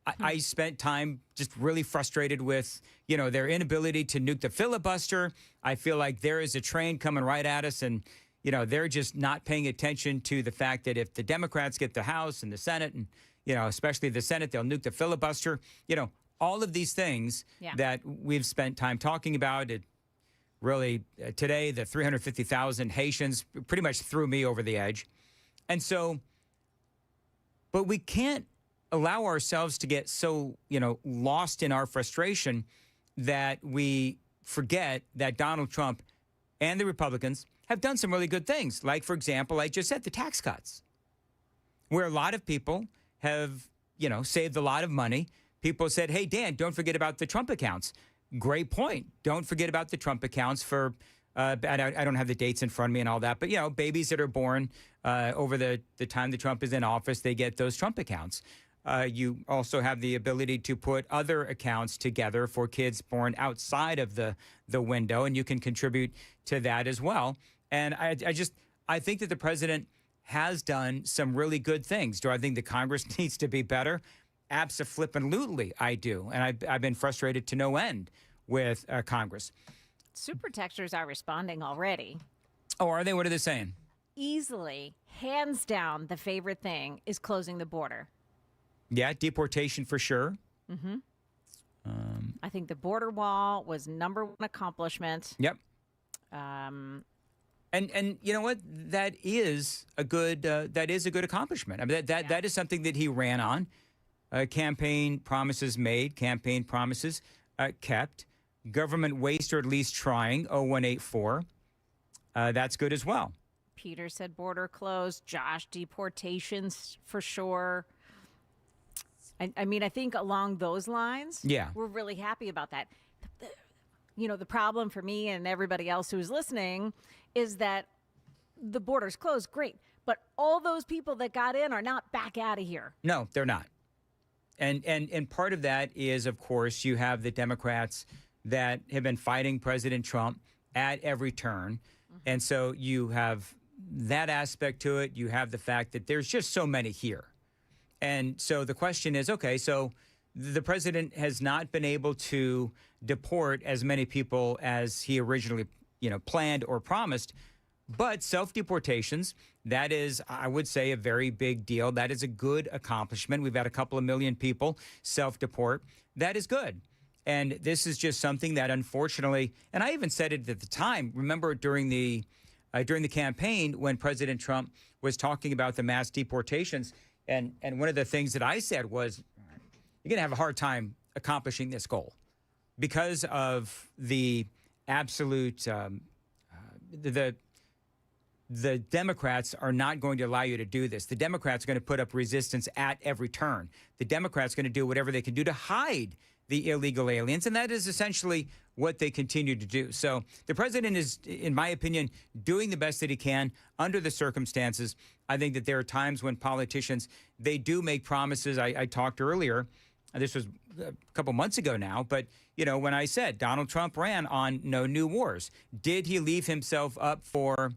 I spent time just really frustrated with, their inability to nuke the filibuster. I feel like there is a train coming right at us, and, they're just not paying attention to the fact that if the Democrats get the House and the Senate, and, especially the Senate, they'll nuke the filibuster. All of these things that we've spent time talking about. It really, today, the 350,000 Haitians pretty much threw me over the edge. And so, but we can't allow ourselves to get so, lost in our frustration that we forget that Donald Trump and the Republicans have done some really good things. Like, for example, I just said the tax cuts, where a lot of people have, saved a lot of money. People said, hey, Dan, don't forget about the Trump accounts. Great point. Don't forget about the Trump accounts for, I don't have the dates in front of me and all that, but, babies that are born over the time that Trump is in office, they get those Trump accounts. You also have the ability to put other accounts together for kids born outside of the window, and you can contribute to that as well. And I think that the president has done some really good things. Do I think the Congress needs to be better? Abso-flippin-lutely, I do. And I've been frustrated to no end with Congress. Super texters are responding already. Oh, are they? What are they saying? Easily, hands down, the favorite thing is closing the border. Yeah, deportation for sure. Mm-hmm. I think the border wall was number one accomplishment. Yep. And you know what? That is a good accomplishment. I mean, that is something that he ran on. Campaign promises made, campaign promises kept. Government waste, or at least trying, 0184. That's good as well. Peter said border closed. Josh, deportations for sure. I mean, I think along those lines, we're really happy about that. the problem for me and everybody else who's listening is that the border's closed. Great. But all those people that got in are not back out of here. No, they're not. And part of that is, of course, you have the Democrats that have been fighting President Trump at every turn. And so you have that aspect to it. You have the fact that there's just so many here. And so the question is, okay, so the president has not been able to deport as many people as he originally, planned or promised. But self-deportations, that is, I would say, a very big deal. That is a good accomplishment. We've had a couple of million people self-deport. That is good. And this is just something that, unfortunately, and I even said it at the time, remember during the campaign when President Trump was talking about the mass deportations, and one of the things that I said was, you're going to have a hard time accomplishing this goal because of the absolute, the Democrats are not going to allow you to do this. The Democrats are going to put up resistance at every turn. The Democrats are going to do whatever they can do to hide the illegal aliens, and that is essentially what they continue to do. So the president is, in my opinion, doing the best that he can under the circumstances. I think that there are times when politicians, they do make promises. I talked earlier, this was a couple months ago now, but, when I said Donald Trump ran on no new wars, did he leave himself up for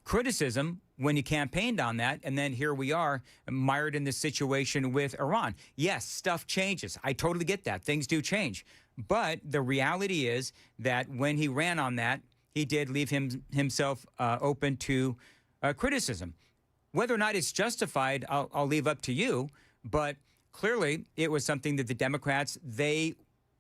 criticism when he campaigned on that? And then here we are mired in this situation with Iran. Yes, stuff changes. I totally get that. Things do change. But the reality is that when he ran on that, he did leave himself open to criticism. Whether or not it's justified, I'll leave up to you. But clearly, it was something that the Democrats, they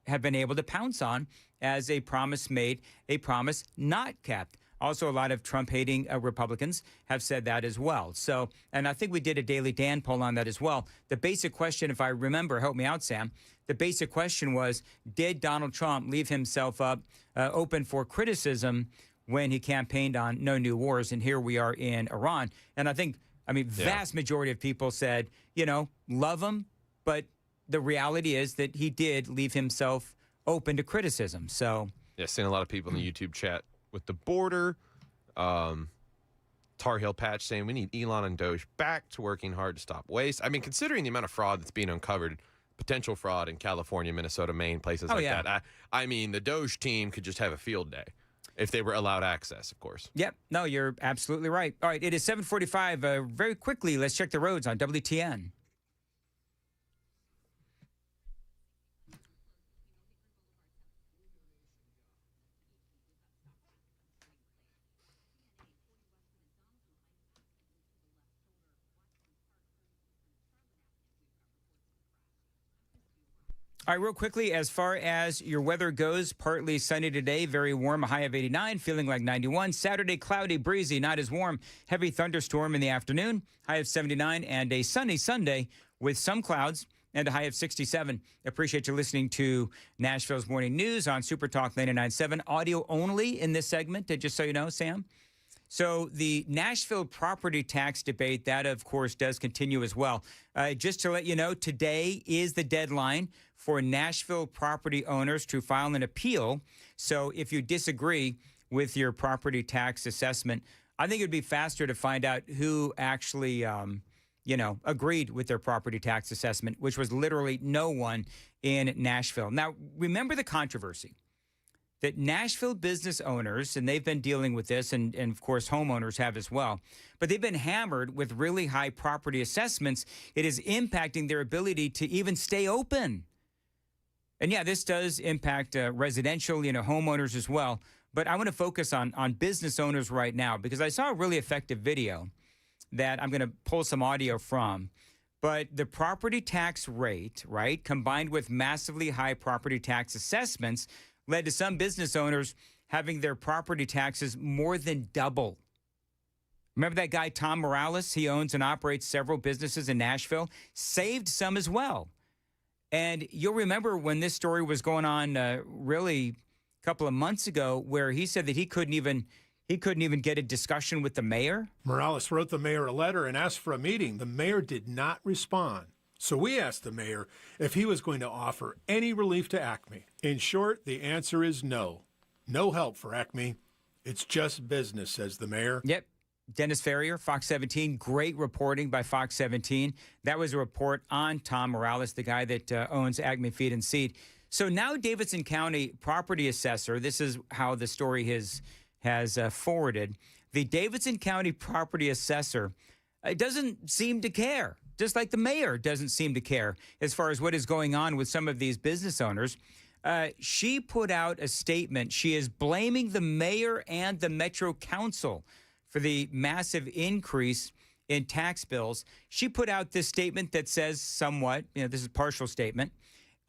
have been able to pounce on as a promise made, a promise not kept. Also, a lot of Trump-hating Republicans have said that as well. So, and I think we did a Daily Dan poll on that as well. The basic question, if I remember, help me out, Sam, the basic question was, did Donald Trump leave himself up open for criticism when he campaigned on no new wars? And here we are in Iran. And I think, vast majority of people said, love him, but the reality is that he did leave himself open to criticism. So, yeah, seeing a lot of people in the YouTube chat with the border, Tar Heel Patch saying we need Elon and Doge back to working hard to stop waste. Considering the amount of fraud that's being uncovered, potential fraud in California, Minnesota, Maine, places that. The Doge team could just have a field day if they were allowed access, of course. Yep. No, you're absolutely right. All right, it is 7:45. Very quickly, let's check the roads on WTN. All right, real quickly, as far as your weather goes, partly sunny today, very warm, a high of 89, feeling like 91. Saturday, cloudy, breezy, not as warm, heavy thunderstorm in the afternoon, high of 79, and a sunny Sunday with some clouds and a high of 67. Appreciate you listening to Nashville's Morning News on Super Talk 99.7. Audio only in this segment, just so you know, Sam. So the Nashville property tax debate, that, of course, does continue as well. Just to let you know, today is the deadline for Nashville property owners to file an appeal. So if you disagree with your property tax assessment, I think it would be faster to find out who actually, agreed with their property tax assessment, which was literally no one in Nashville. Now, remember the controversy that Nashville business owners, and they've been dealing with this, and of course homeowners have as well, but they've been hammered with really high property assessments. It is impacting their ability to even stay open. And yeah, this does impact residential, homeowners as well. But I want to focus on business owners right now because I saw a really effective video that I'm going to pull some audio from. But the property tax rate, right, combined with massively high property tax assessments led to some business owners having their property taxes more than double. Remember that guy, Tom Morales? He owns and operates several businesses in Nashville, saved some as well. And you'll remember when this story was going on really a couple of months ago where he said that he couldn't even get a discussion with the mayor. Morales wrote the mayor a letter and asked for a meeting. The mayor did not respond. So we asked the mayor if he was going to offer any relief to Acme. In short, the answer is no. No help for Acme. It's just business, says the mayor. Yep. Dennis Ferrier, Fox 17. Great reporting by Fox 17. That was a report on Tom Morales, the guy that owns Acme Feed and Seed. So now Davidson County property assessor, this is how the story has forwarded. The Davidson County property assessor doesn't seem to care, just like the mayor doesn't seem to care as far as what is going on with some of these business owners. She put out a statement. She is blaming the mayor and the Metro Council for the massive increase in tax bills. She put out this statement that says somewhat, this is a partial statement,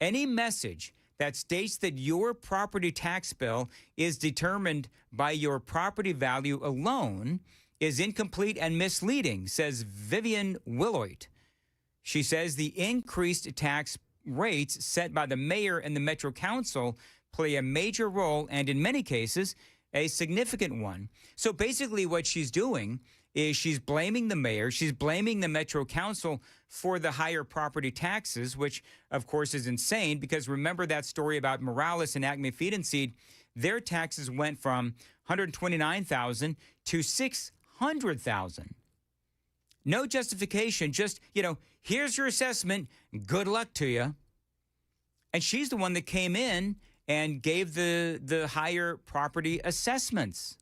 any message that states that your property tax bill is determined by your property value alone is incomplete and misleading, says Vivian Willoit. She says the increased tax rates set by the mayor and the Metro Council play a major role, and in many cases, a significant one. So basically what she's doing is she's blaming the mayor, she's blaming the Metro Council for the higher property taxes, which of course is insane, because remember that story about Morales and Acme Feed and Seed, their taxes went from $129,000 to $600,000. No justification, just, here's your assessment, good luck to you. And she's the one that came in and gave the higher property assessments.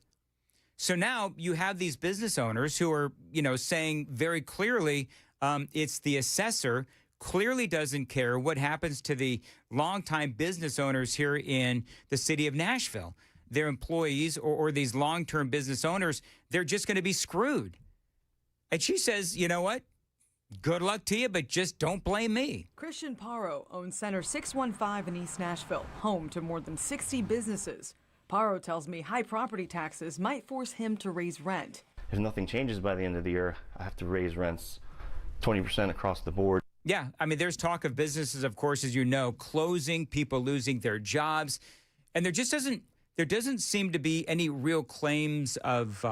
So now you have these business owners who are, saying very clearly it's the assessor clearly doesn't care what happens to the longtime business owners here in the city of Nashville. Their employees or these long-term business owners, they're just going to be screwed. And she says, you know what? Good luck to you, but just don't blame me. Christian Paro owns Center 615 in East Nashville, home to more than 60 businesses. Paro tells me high property taxes might force him to raise rent. If nothing changes by the end of the year, I have to raise rents 20% across the board. Yeah, there's talk of businesses, of course, as you know, closing, people losing their jobs. And there doesn't seem to be any real claims of,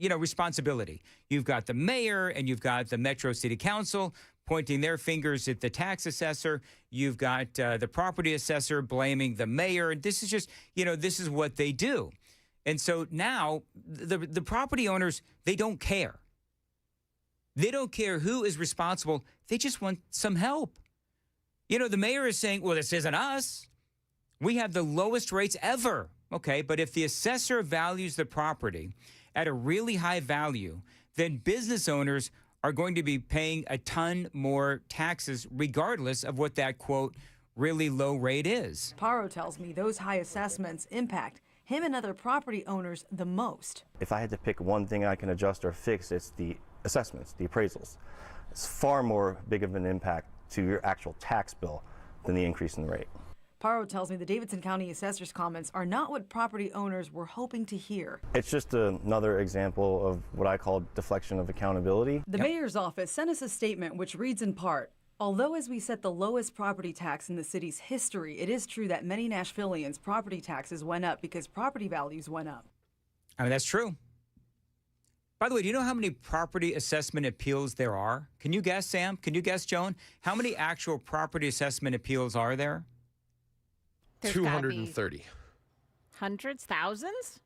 responsibility. You've got the mayor and you've got the Metro City Council pointing their fingers at the tax assessor. You've got the property assessor blaming the mayor. This is just, this is what they do. And so now the property owners, they don't care. They don't care who is responsible. They just want some help. The mayor is saying, well, this isn't us. We have the lowest rates ever. Okay, but if the assessor values the property at a really high value, then business owners are going to be paying a ton more taxes regardless of what that, quote, really low rate is. Paro tells me those high assessments impact him and other property owners the most. If I had to pick one thing I can adjust or fix, it's the assessments, the appraisals. It's far more big of an impact to your actual tax bill than the increase in the rate. Paro tells me the Davidson County assessor's comments are not what property owners were hoping to hear. It's just another example of what I call deflection of accountability. The mayor's office sent us a statement which reads in part, although as we set the lowest property tax in the city's history, it is true that many Nashvillians' property taxes went up because property values went up. That's true. By the way, do you know how many property assessment appeals there are? Can you guess, Sam? Can you guess, Joan? How many actual property assessment appeals are there? There's 230. Hundreds, thousands?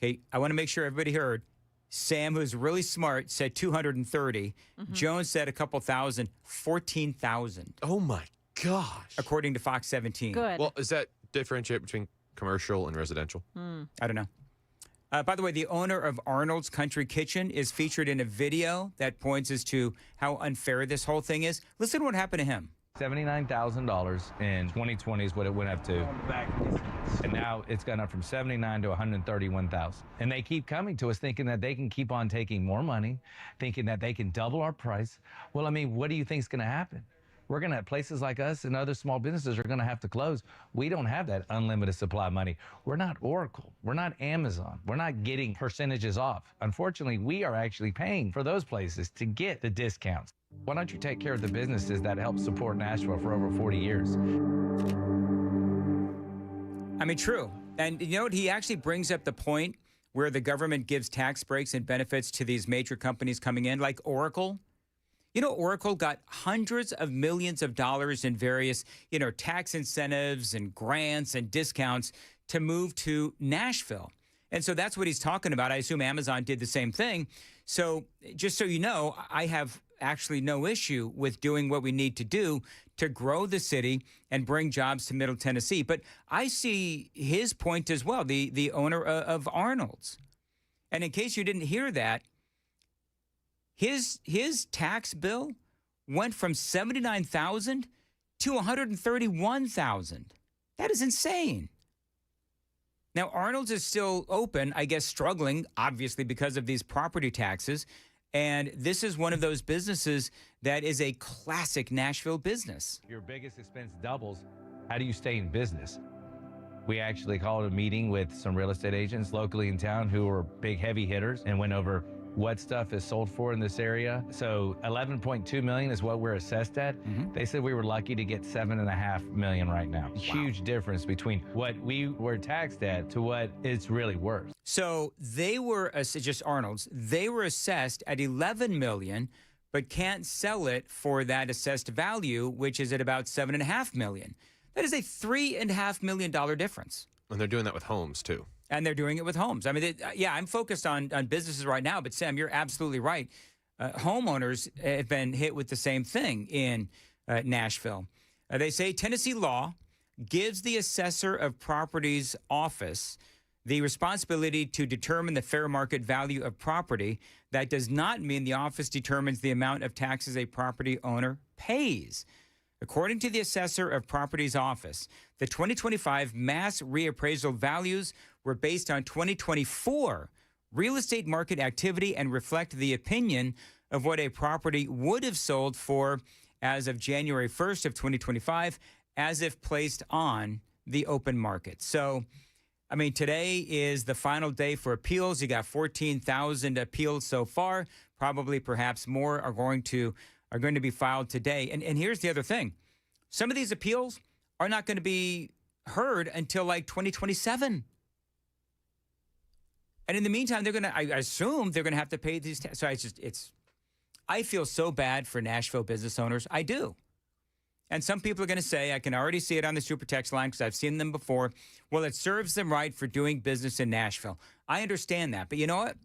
Okay, I want to make sure everybody heard. Sam, who's really smart, said 230. Joan said a couple thousand, 14,000. Oh, my gosh. According to Fox 17. Good. Well, does that differentiate between commercial and residential? I don't know. By the way, the owner of Arnold's Country Kitchen is featured in a video that points as to how unfair this whole thing is. Listen to what happened to him. $79,000 in 2020 is what it went up to. And now it's gone up from $79,000 to $131,000. And they keep coming to us thinking that they can keep on taking more money, thinking that they can double our price. Well, what do you think is going to happen? We're going to have places like us and other small businesses are going to have to close. We don't have that unlimited supply of money. We're not Oracle. We're not Amazon. We're not getting percentages off. Unfortunately, we are actually paying for those places to get the discounts. Why don't you take care of the businesses that help support Nashville for over 40 years? True. And you know what? He actually brings up the point where the government gives tax breaks and benefits to these major companies coming in, like Oracle. You know, Oracle got hundreds of millions of dollars in various, tax incentives and grants and discounts to move to Nashville. And so that's what he's talking about. I assume Amazon did the same thing. So just so you know, I have actually no issue with doing what we need to do to grow the city and bring jobs to Middle Tennessee. But I see his point as well, the owner of Arnold's. And in case you didn't hear that, his tax bill went from $79,000 to $131,000. That is insane. Now, Arnold's is still open, I guess struggling, obviously, because of these property taxes. And this is one of those businesses that is a classic Nashville business. Your biggest expense doubles. How do you stay in business? We actually called a meeting with some real estate agents locally in town who were big heavy hitters and went over what stuff is sold for in this area. So $11.2 million is what we're assessed at. They said we were lucky to get $7.5 million right now. Wow. Huge difference between what we were taxed at to what it's really worth. So they were, just Arnold's, they were assessed at $11 million, but can't sell it for that assessed value, which is at about $7.5 million. That is a $3.5 million difference. And they're doing that with homes, too. And they're doing it with homes. I mean, I'm focused on businesses right now, but Sam, you're absolutely right. Homeowners have been hit with the same thing in Nashville. They say Tennessee law gives the assessor of property's office the responsibility to determine the fair market value of property. That does not mean the office determines the amount of taxes a property owner pays. According to the assessor of property's office, the 2025 mass reappraisal values were based on 2024 real estate market activity and reflect the opinion of what a property would have sold for as of January 1st of 2025, as if placed on the open market. So, I mean, today is the final day for appeals. You got 14,000 appeals so far. Probably, perhaps more are going to be filed today. And here's the other thing. Some of these appeals are not going to be heard until like 2027. And in the meantime, I assume they're going to have to pay these taxes. So I feel so bad for Nashville business owners. I do. And some people are going to say, I can already see it on the super text line because I've seen them before. Well, it serves them right for doing business in Nashville. I understand that. But you know what?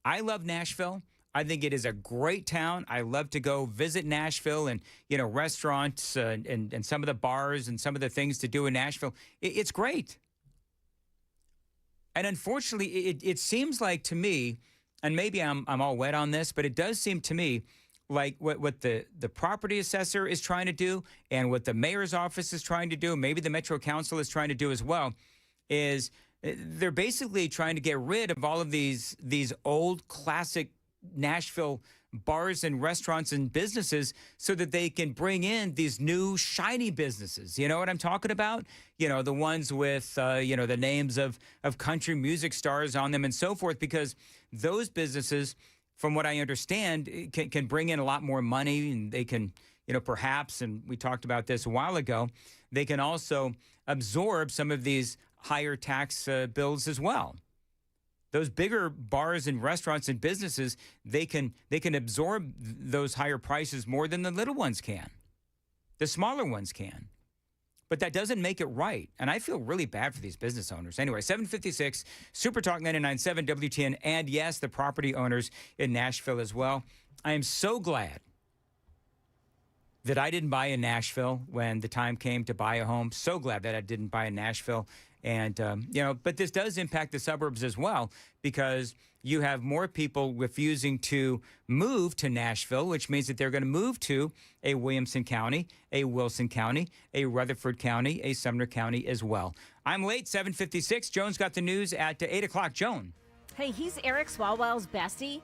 I love Nashville. I think it is a great town. I love to go visit Nashville and, restaurants and some of the bars and some of the things to do in Nashville. It's great. And unfortunately, it seems like to me, and maybe I'm all wet on this, but it does seem to me like what the property assessor is trying to do and what the mayor's office is trying to do, maybe the Metro Council is trying to do as well, is they're basically trying to get rid of all of these old classic Nashville bars and restaurants and businesses so that they can bring in these new shiny businesses. You know what I'm talking about? The ones with, the names of country music stars on them and so forth, because those businesses, from what I understand, can bring in a lot more money, and they can, perhaps, and we talked about this a while ago, they can also absorb some of these higher tax bills as well. Those bigger bars and restaurants and businesses, they can absorb those higher prices more than the little ones can. The smaller ones can. But that doesn't make it right. And I feel really bad for these business owners. Anyway, 756, Super Talk 99.7 WTN, and yes, the property owners in Nashville as well. I am so glad that I didn't buy in Nashville when the time came to buy a home. So glad that I didn't buy in Nashville. And, but this does impact the suburbs as well, because you have more people refusing to move to Nashville, which means that they're going to move to a Williamson County, a Wilson County, a Rutherford County, a Sumner County as well. I'm late, 7:56. Joan's got the news at 8 o'clock. Joan. Hey, he's Eric Swalwell's bestie.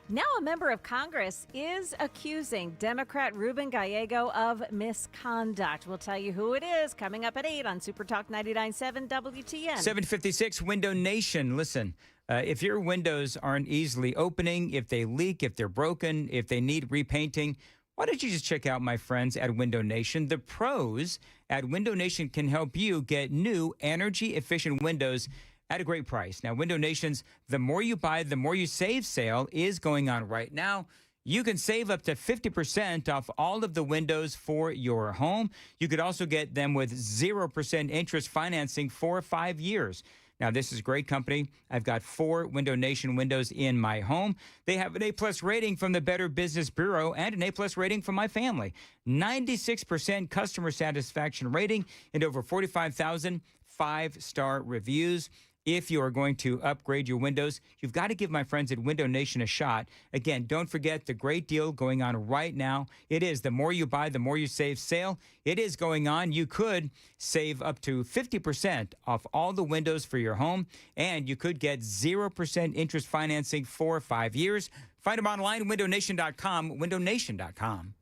Now a member of Congress is accusing Democrat Ruben Gallego of misconduct. We'll tell you who it is coming up at 8 on Super Talk 99.7 WTN. 756 Window Nation. Listen, if your windows aren't easily opening, if they leak, if they're broken, if they need repainting, why don't you just check out my friends at Window Nation? The pros at Window Nation can help you get new energy-efficient windows at a great price. Now, Window Nation's The More You Buy, The More You Save sale is going on right now. you can save up to 50% off all of the windows for your home. You could also get them with 0% interest financing for 5 years. Now, this is great company. I've got 4 Window Nation windows in my home. They have an A-plus rating from the Better Business Bureau and an A-plus rating from my family. 96% customer satisfaction rating and over 45,000 5-star reviews. If you are going to upgrade your windows, you've got to give my friends at Window Nation a shot. Again, don't forget the great deal going on right now. It is the more you buy, the more you save sale. It is going on. You could save up to 50% off all the windows for your home, and you could get 0% interest financing for 5 years. Find them online, windownation.com, windownation.com.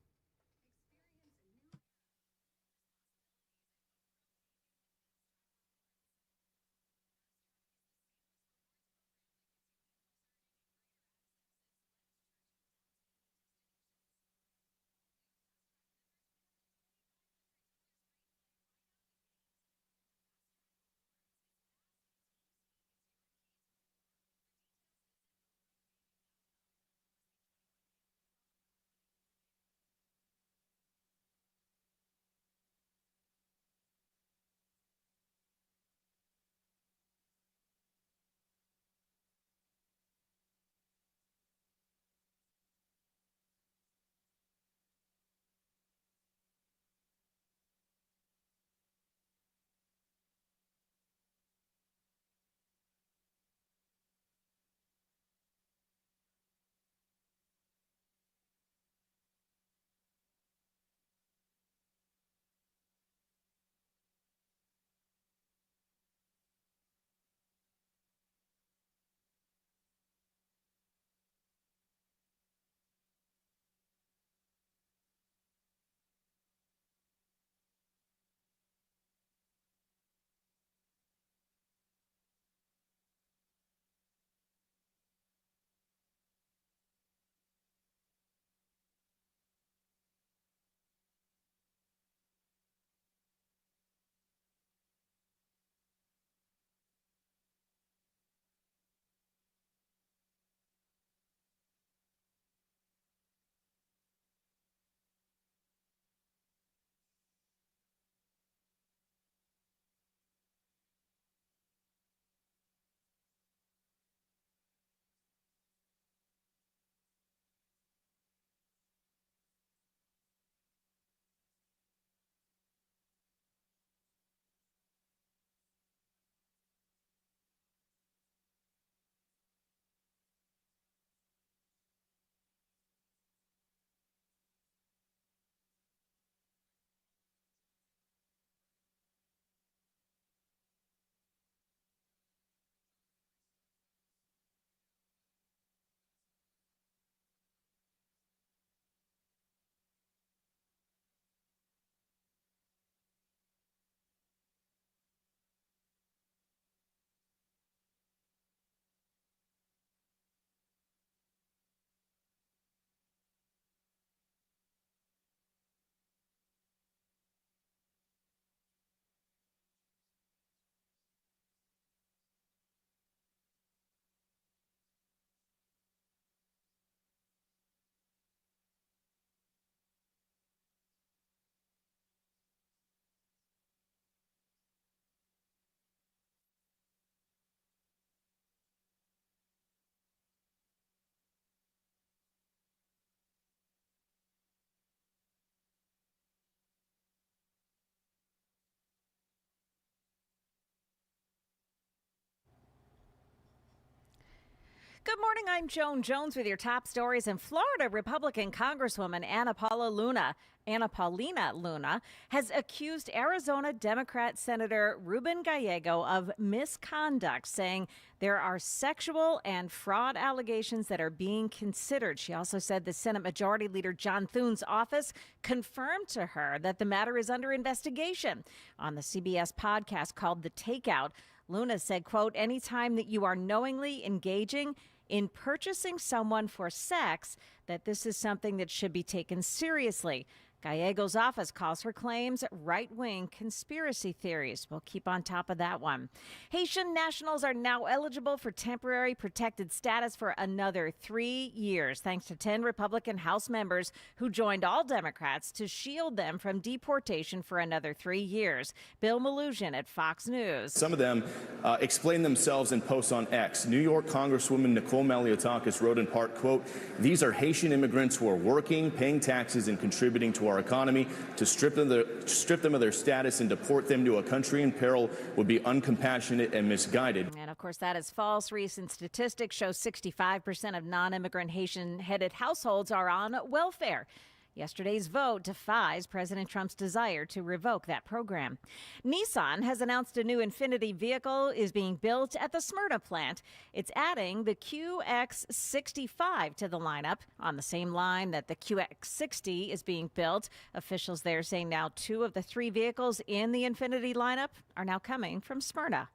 Good morning. I'm Joan Jones with your top stories. In Florida, Republican Congresswoman Anna Paulina Luna has accused Arizona Democrat Senator Ruben Gallego of misconduct, saying there are sexual and fraud allegations that are being considered. She also said the Senate Majority Leader John Thune's office confirmed to her that the matter is under investigation. On the CBS podcast called The Takeout, Luna said, quote, anytime that you are knowingly engaging in purchasing someone for sex, that this is something that should be taken seriously. Gallego's office calls her claims right-wing conspiracy theories. We'll keep on top of that one. Haitian nationals are now eligible for temporary protected status for another 3 years, thanks to 10 Republican House members who joined all Democrats to shield them from deportation for another 3 years. Bill Malugin at Fox News. Some of them explain themselves in posts on X. New York Congresswoman Nicole Maliotakis wrote in part, quote, "These are Haitian immigrants who are working, paying taxes, and contributing to our economy. To strip them of their status and deport them to a country in peril would be uncompassionate and misguided." And of course, that is false. Recent statistics show 65% of non-immigrant Haitian-headed households are on welfare. Yesterday's vote defies President Trump's desire to revoke that program. Nissan has announced a new Infiniti vehicle is being built at the Smyrna plant. It's adding the QX65 to the lineup on the same line that the QX60 is being built. Officials there say now 2 of the 3 vehicles in the Infiniti lineup are now coming from Smyrna.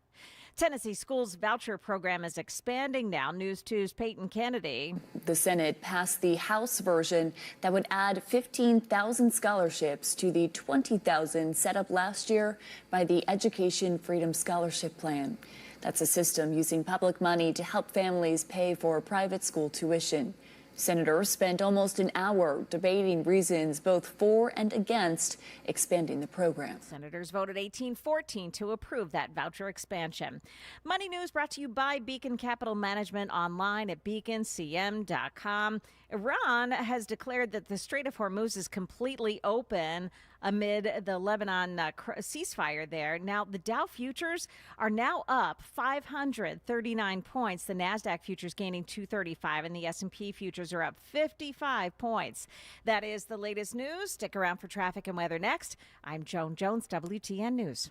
Tennessee schools voucher program is expanding now. News 2's Peyton Kennedy. The Senate passed the House version that would add 15,000 scholarships to the 20,000 set up last year by the Education Freedom Scholarship Plan. That's a system using public money to help families pay for private school tuition. Senators spent almost an hour debating reasons both for and against expanding the program. Senators voted 18-14 to approve that voucher expansion. Money News brought to you by Beacon Capital Management online at beaconcm.com. Iran has declared that the Strait of Hormuz is completely open amid the Lebanon ceasefire there. Now, the Dow futures are now up 539 points. The NASDAQ futures gaining 235, and the S&P futures are up 55 points. That is the latest news. Stick around for traffic and weather next. I'm Joan Jones, WTN News.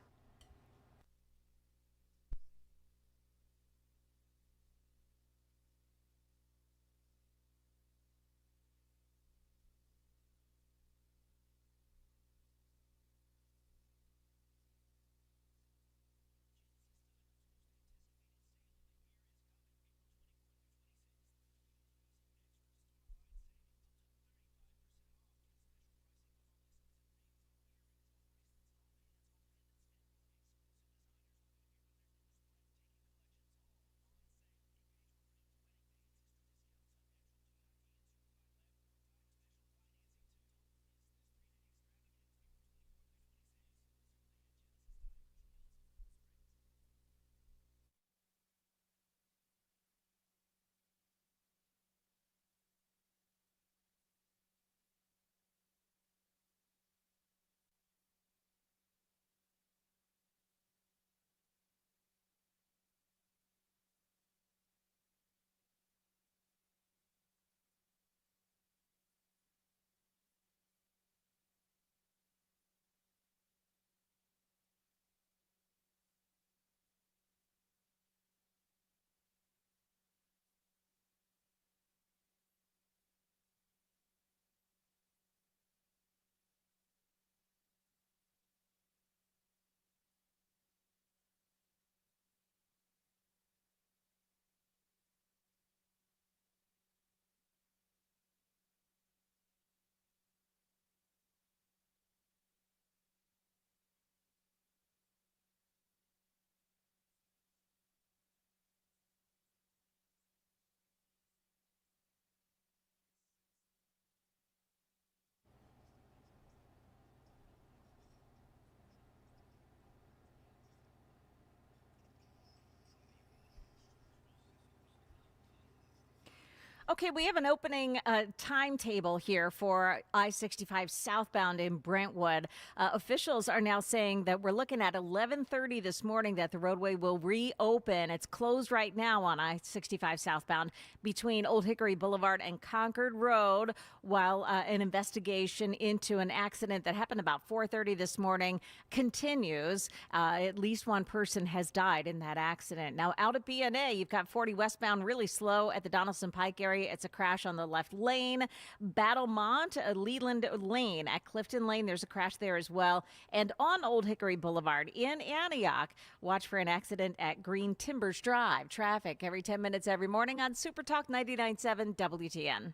Okay, we have an opening timetable here for I-65 southbound in Brentwood. Officials are now saying that we're looking at 11:30 this morning that the roadway will reopen. It's closed right now on I-65 southbound between Old Hickory Boulevard and Concord Road, while an investigation into an accident that happened about 4:30 this morning continues. At least one person has died in that accident. Now, out at B&A, you've got 40 westbound really slow at the Donaldson Pike area. It's a crash on the left lane. Battlemont, Leland Lane at Clifton Lane. There's a crash there as well. And on Old Hickory Boulevard in Antioch, watch for an accident at Green Timbers Drive. Traffic every 10 minutes every morning on Super Talk 99.7 WTN.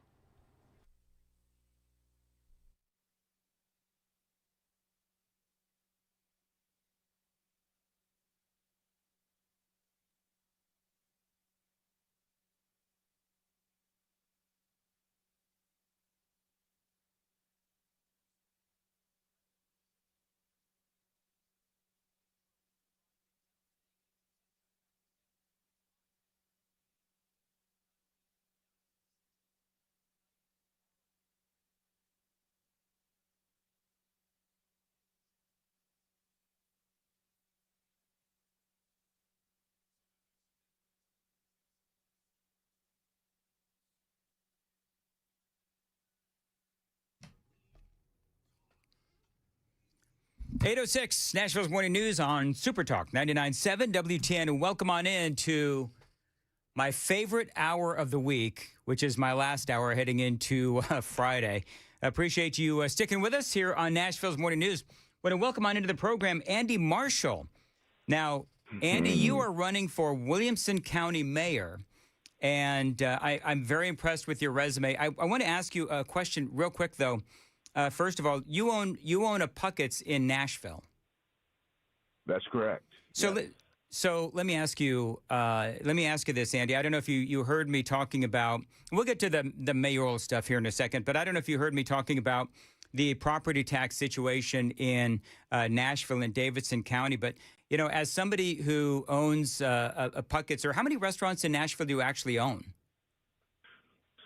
8:06, Nashville's Morning News on Super Talk 99.7 WTN. Welcome on in to my favorite hour of the week, which is my last hour heading into Friday. I appreciate you sticking with us here on Nashville's Morning News. Want to welcome on into the program Andy Marshall. Now, Andy, you are running for Williamson County Mayor, and I'm very impressed with your resume. I want to ask you a question real quick, though. First of all, you own a Puckett's in Nashville. That's correct. So, yes. So let me ask you this, Andy. I don't know if you heard me talking about. We'll get to the mayoral stuff here in a second, but I don't know if you heard me talking about the property tax situation in Nashville and Davidson County. But you know, as somebody who owns a Puckett's, or how many restaurants in Nashville do you actually own?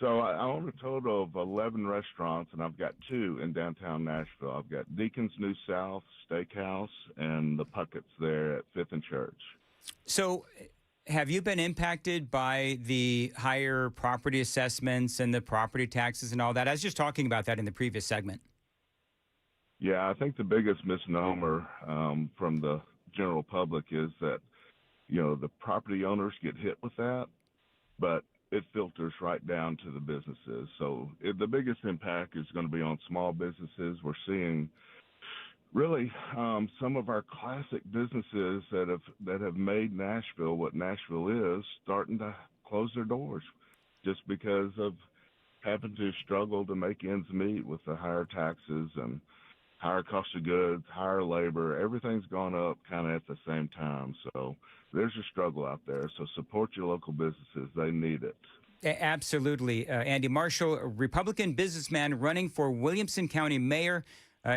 So I own a total of 11 restaurants, and I've got 2 in downtown Nashville. I've got Deacon's New South Steakhouse and the Puckett's there at 5th and Church. So have you been impacted by the higher property assessments and the property taxes and all that? I was just talking about that in the previous segment. Yeah, I think the biggest misnomer from the general public is that, you know, the property owners get hit with that, but it filters right down to the businesses. So the biggest impact is going to be on small businesses. We're seeing really some of our classic businesses that have made Nashville what Nashville is starting to close their doors just because of having to struggle to make ends meet with the higher taxes and higher cost of goods, higher labor. Everything's gone up kind of at the same time. So there's a struggle out there. So support your local businesses. They need it. Absolutely. Andy Marshall, a Republican businessman running for Williamson County Mayor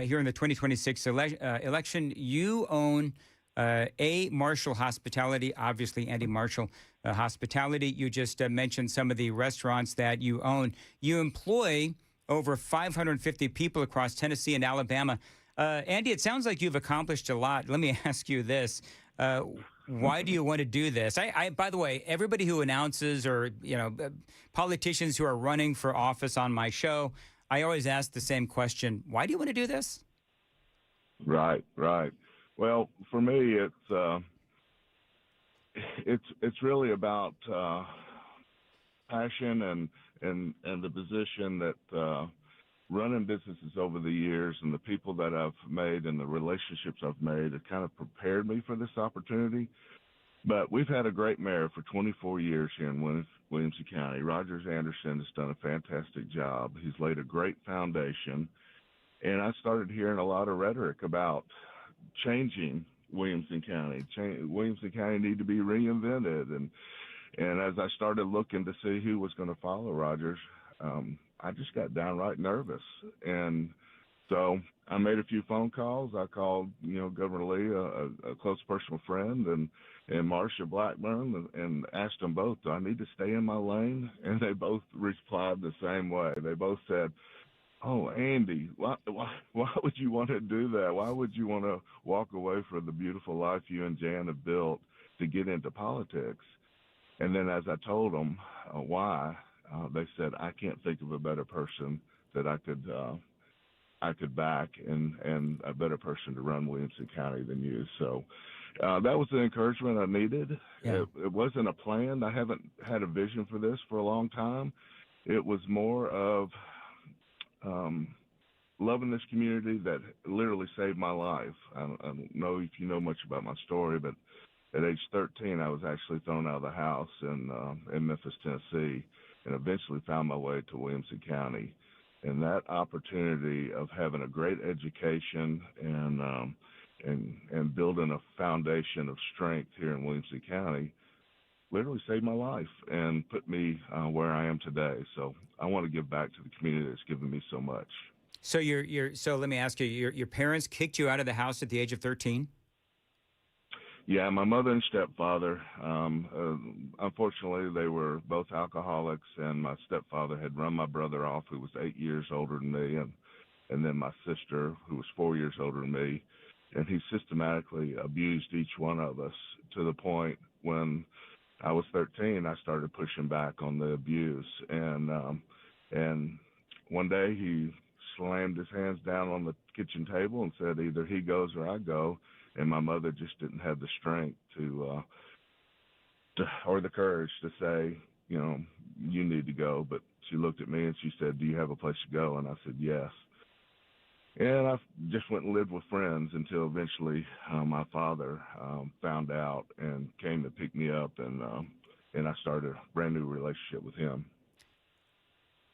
here in the 2026 election. You own A. Marshall Hospitality, obviously Andy Marshall Hospitality. You just mentioned some of the restaurants that you own. You employ over 550 people across Tennessee and Alabama. Andy, it sounds like you've accomplished a lot. Let me ask you this. Why do you want to do this? By the way, everybody who announces or, politicians who are running for office on my show, I always ask the same question. Why do you want to do this? Right. Well, for me, it's really about passion and the position that running businesses over the years and the people that I've made and the relationships I've made have kind of prepared me for this opportunity. But we've had a great mayor for 24 years here in Williamson County. Rogers Anderson has done a fantastic job. He's laid a great foundation. And I started hearing a lot of rhetoric about changing Williamson County. Williamson County need to be reinvented. And as I started looking to see who was going to follow Rogers, I just got downright nervous. And so I made a few phone calls. I called, Governor Lee, a close personal friend, and Marcia Blackburn, and asked them both, do I need to stay in my lane? And they both replied the same way. They both said, oh, Andy, why would you want to do that? Why would you want to walk away from the beautiful life you and Jan have built to get into politics? And then as I told them why, they said, I can't think of a better person that I could back and a better person to run Williamson County than you. So that was the encouragement I needed. Yeah. It wasn't a plan. I haven't had a vision for this for a long time. It was more of loving this community that literally saved my life. I don't know if you know much about my story, but at age 13, I was actually thrown out of the house in Memphis, Tennessee, and eventually found my way to Williamson County. And that opportunity of having a great education and building a foundation of strength here in Williamson County literally saved my life and put me where I am today. So I want to give back to the community that's given me so much. So so let me ask you, your parents kicked you out of the house at the age of 13? Yeah, my mother and stepfather, unfortunately, they were both alcoholics, and my stepfather had run my brother off, who was 8 years older than me, and then my sister, who was 4 years older than me, and he systematically abused each one of us to the point when I was 13, I started pushing back on the abuse, and one day he slammed his hands down on the kitchen table and said either he goes or I go, and my mother just didn't have the strength to or the courage to say, you know, you need to go. But she looked at me and she said, do you have a place to go? And I said, yes. And I just went and lived with friends until eventually my father found out and came to pick me up, and I started a brand new relationship with him.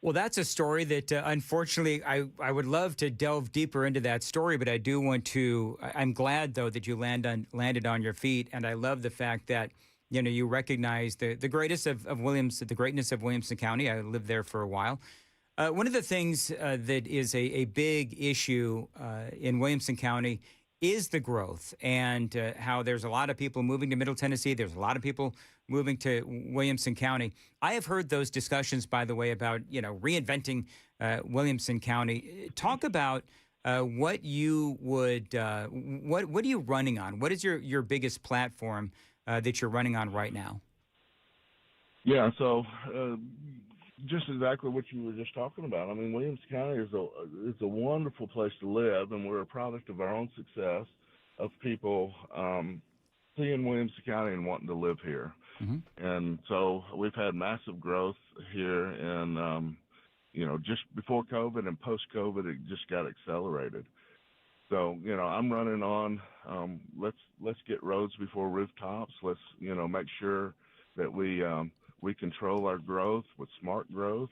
Well, that's a story that, unfortunately, I would love to delve deeper into that story, but I do want to. I'm glad, though, that you landed on your feet, and I love the fact that you recognize the greatness of the greatness of Williamson County. I lived there for a while. One of the things that is a big issue in Williamson County is the growth, and how there's a lot of people moving to Middle Tennessee. There's a lot of people moving to Williamson County. I have heard those discussions, by the way, about reinventing Williamson County. Talk about what you would what are you running on? What is your biggest platform that you're running on right now? Yeah, so just exactly what you were just talking about. I mean, Williamson County is a wonderful place to live, and we're a product of our own success of people seeing Williamson County and wanting to live here. Mm-hmm. And so we've had massive growth here, and just before COVID and post-COVID, it just got accelerated. So I'm running on let's get roads before rooftops. Let's make sure that we control our growth with smart growth,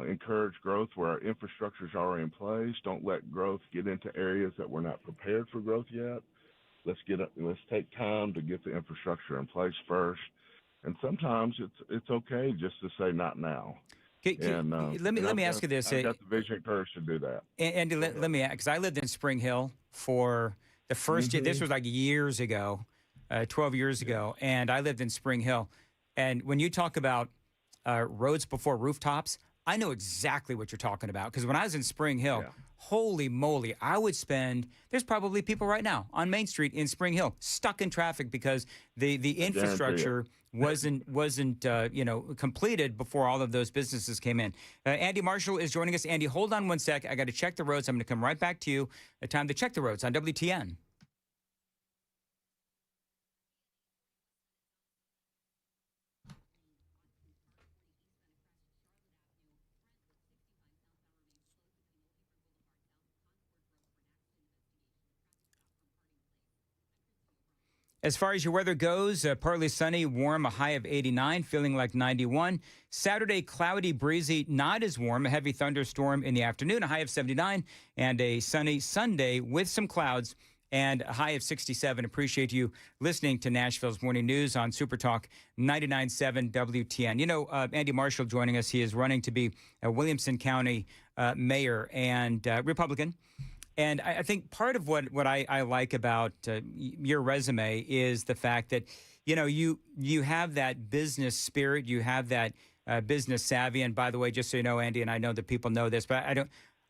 encourage growth where our infrastructure is already in place. Don't let growth get into areas that we're not prepared for growth yet. Let's take time to get the infrastructure in place first. And sometimes it's okay just to say not now. Let me ask you this. I've got the vision and courage to do that. Andy, let me ask, because I lived in Spring Hill for the first year. This was like years ago, 12 years ago, and I lived in Spring Hill. And when you talk about roads before rooftops, I know exactly what you're talking about. Because when I was in Spring Hill, holy moly, I would there's probably people right now on Main Street in Spring Hill stuck in traffic because the infrastructure wasn't completed before all of those businesses came in. Andy Marshall is joining us. Andy, hold on one sec. I got to check the roads. I'm going to come right back to you. Time to check the roads on WTN. As far as your weather goes, partly sunny, warm, a high of 89, feeling like 91. Saturday, cloudy, breezy, not as warm, a heavy thunderstorm in the afternoon, a high of 79, and a sunny Sunday with some clouds and a high of 67. Appreciate you listening to Nashville's Morning News on Super Talk 99.7 WTN. Andy Marshall joining us. He is running to be a Williamson County mayor and Republican. And I think part of what I like about your resume is the fact that, you have that business spirit, you have that business savvy. And by the way, just so you know, Andy, and I know that people know this, but I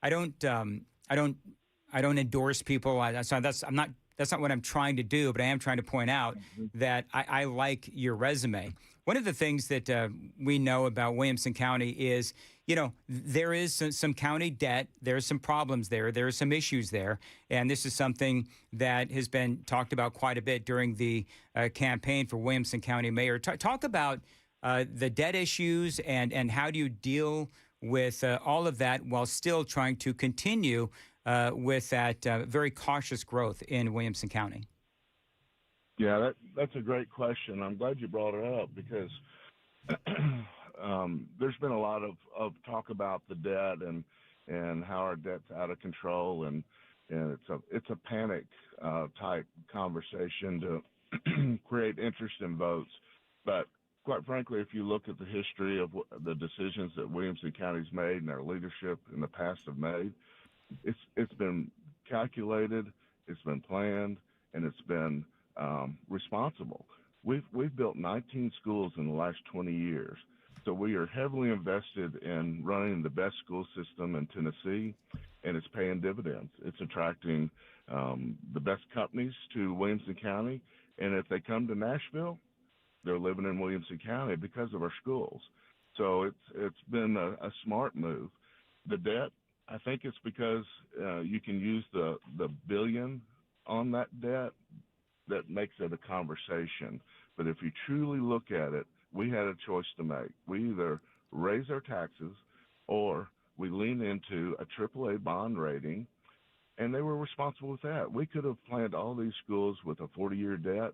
don't endorse people. That's not what I'm trying to do, but I am trying to point out that I like your resume. One of the things that we know about Williamson County is, there is some county debt. There's some problems there. There are some issues there. And this is something that has been talked about quite a bit during the campaign for Williamson County mayor. Talk about the debt issues and how do you deal with all of that while still trying to continue with that very cautious growth in Williamson County? Yeah, that's a great question. I'm glad you brought it up because there's been a lot of talk about the debt and how our debt's out of control, and it's a panic type conversation to create interest in votes. But quite frankly, if you look at the history of the decisions that Williamson County's made and our leadership in the past have made, it's been calculated, it's been planned, and it's been responsible. We've built 19 schools in the last 20 years. So we are heavily invested in running the best school system in Tennessee, and it's paying dividends. It's attracting the best companies to Williamson County, and if they come to Nashville, they're living in Williamson County because of our schools. So it's been a smart move. The debt, I think it's because you can use the billion on that debt that makes it a conversation. But if you truly look at it, we had a choice to make. We either raise our taxes or we lean into a AAA bond rating, and they were responsible with that. We could have planned all these schools with a 40-year debt.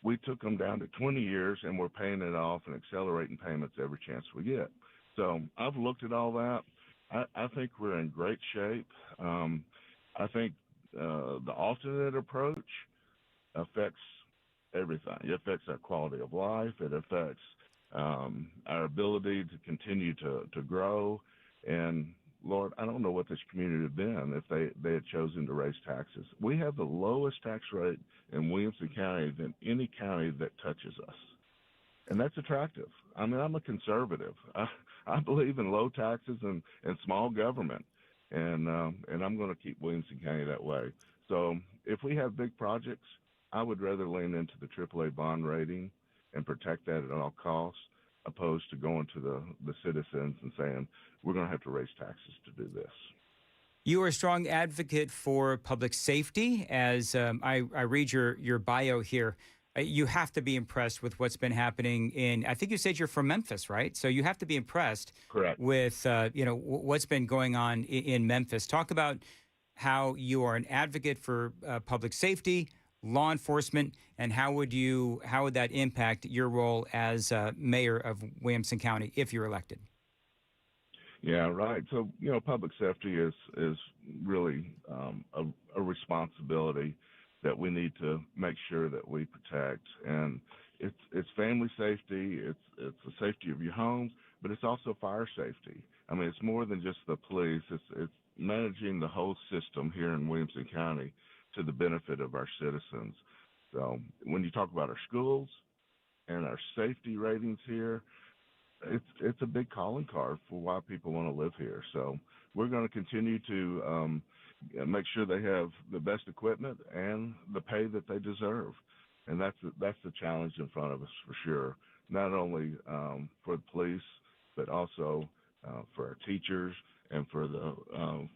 We took them down to 20 years, and we're paying it off and accelerating payments every chance we get. So I've looked at all that. I think we're in great shape. I think the alternate approach affects everything. It affects our quality of life. It affects our ability to continue to grow. And, Lord, I don't know what this community would have been if they had chosen to raise taxes. We have the lowest tax rate in Williamson County than any county that touches us. And that's attractive. I mean, I'm a conservative. I believe in low taxes and small government, and I'm going to keep Williamson County that way. So if we have big projects, I would rather lean into the AAA bond rating and protect that at all costs, opposed to going to the citizens and saying, we're going to have to raise taxes to do this. You are a strong advocate for public safety. As I read your bio here, you have to be impressed with what's been happening in, I think you said you're from Memphis, right? So you have to be impressed Correct. With, what's been going on in Memphis. Talk about how you are an advocate for public safety, law enforcement, and how would that impact your role as mayor of Williamson County if you're elected? Yeah, right. So, public safety is really a responsibility that we need to make sure that we protect. And it's family safety, it's the safety of your homes, but it's also fire safety. I mean, it's more than just the police. It's managing the whole system here in Williamson County to the benefit of our citizens. So when you talk about our schools and our safety ratings here, it's a big calling card for why people want to live here. So we're going to continue to make sure they have the best equipment and the pay that they deserve. And that's the challenge in front of us for sure, not only for the police, but also for our teachers and for the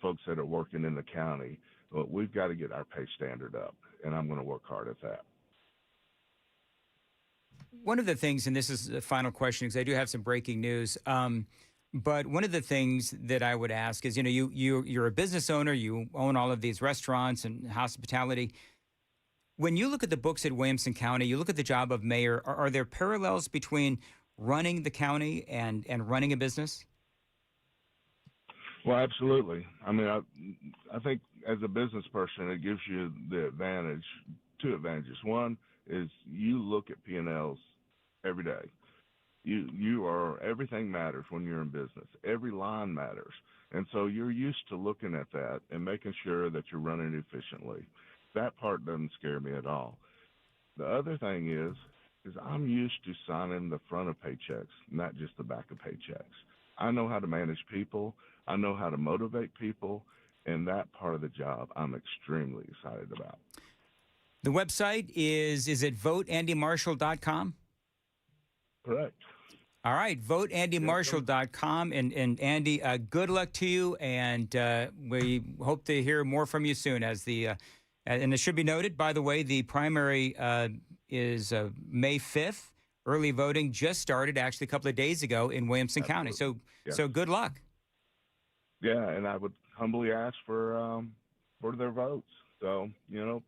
folks that are working in the county. But we've got to get our pay standard up, and I'm going to work hard at that. One of the things, and this is the final question because I do have some breaking news, but one of the things that I would ask is, you're a business owner, you own all of these restaurants and hospitality. When you look at the books at Williamson County, you look at the job of mayor, are there parallels between running the county and running a business? Well, absolutely. I mean, I think as a business person, it gives you the two advantages. One is you look at P&Ls every day. Everything matters when you're in business. Every line matters. And so you're used to looking at that and making sure that you're running efficiently. That part doesn't scare me at all. The other thing is I'm used to signing the front of paychecks, not just the back of paychecks. I know how to manage people. I know how to motivate people. And that part of the job I'm extremely excited about. The website is it voteandymarshall.com? Correct. All right, voteandymarshall.com. And Andy, good luck to you, and we hope to hear more from you soon. And it should be noted, by the way, the primary is May 5th. Early voting just started actually a couple of days ago in Williamson County. So good luck. Yeah, and I would humbly ask for their votes. So,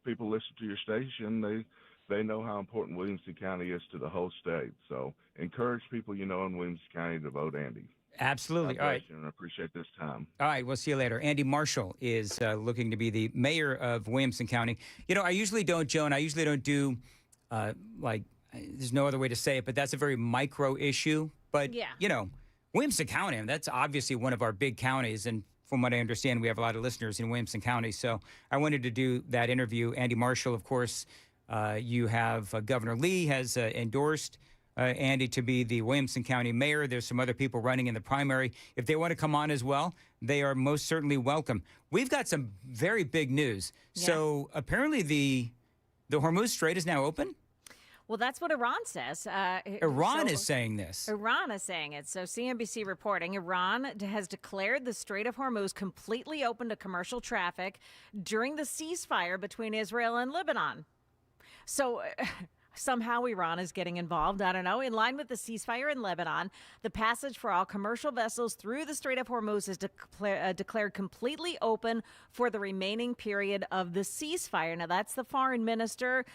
people listen to your station, they know how important Williamson County is to the whole state. So encourage people in Williamson County to vote Andy. Absolutely. All right. And I appreciate this time. All right. We'll see you later. Andy Marshall is looking to be the mayor of Williamson County. I usually don't, Joan, do there's no other way to say it, but that's a very micro issue. But, Williamson County, and that's obviously one of our big counties. And from what I understand, we have a lot of listeners in Williamson County. So I wanted to do that interview. Andy Marshall, of course, you have Governor Lee has endorsed Andy to be the Williamson County mayor. There's some other people running in the primary. If they want to come on as well, they are most certainly welcome. We've got some very big news. Yeah. So apparently the Hormuz Strait is now open? Well, that's what Iran says. Iran is saying this. Iran is saying it. So CNBC reporting, Iran has declared the Strait of Hormuz completely open to commercial traffic during the ceasefire between Israel and Lebanon. So somehow Iran is getting involved. I don't know. In line with the ceasefire in Lebanon, the passage for all commercial vessels through the Strait of Hormuz is declared completely open for the remaining period of the ceasefire. Now, that's the foreign minister,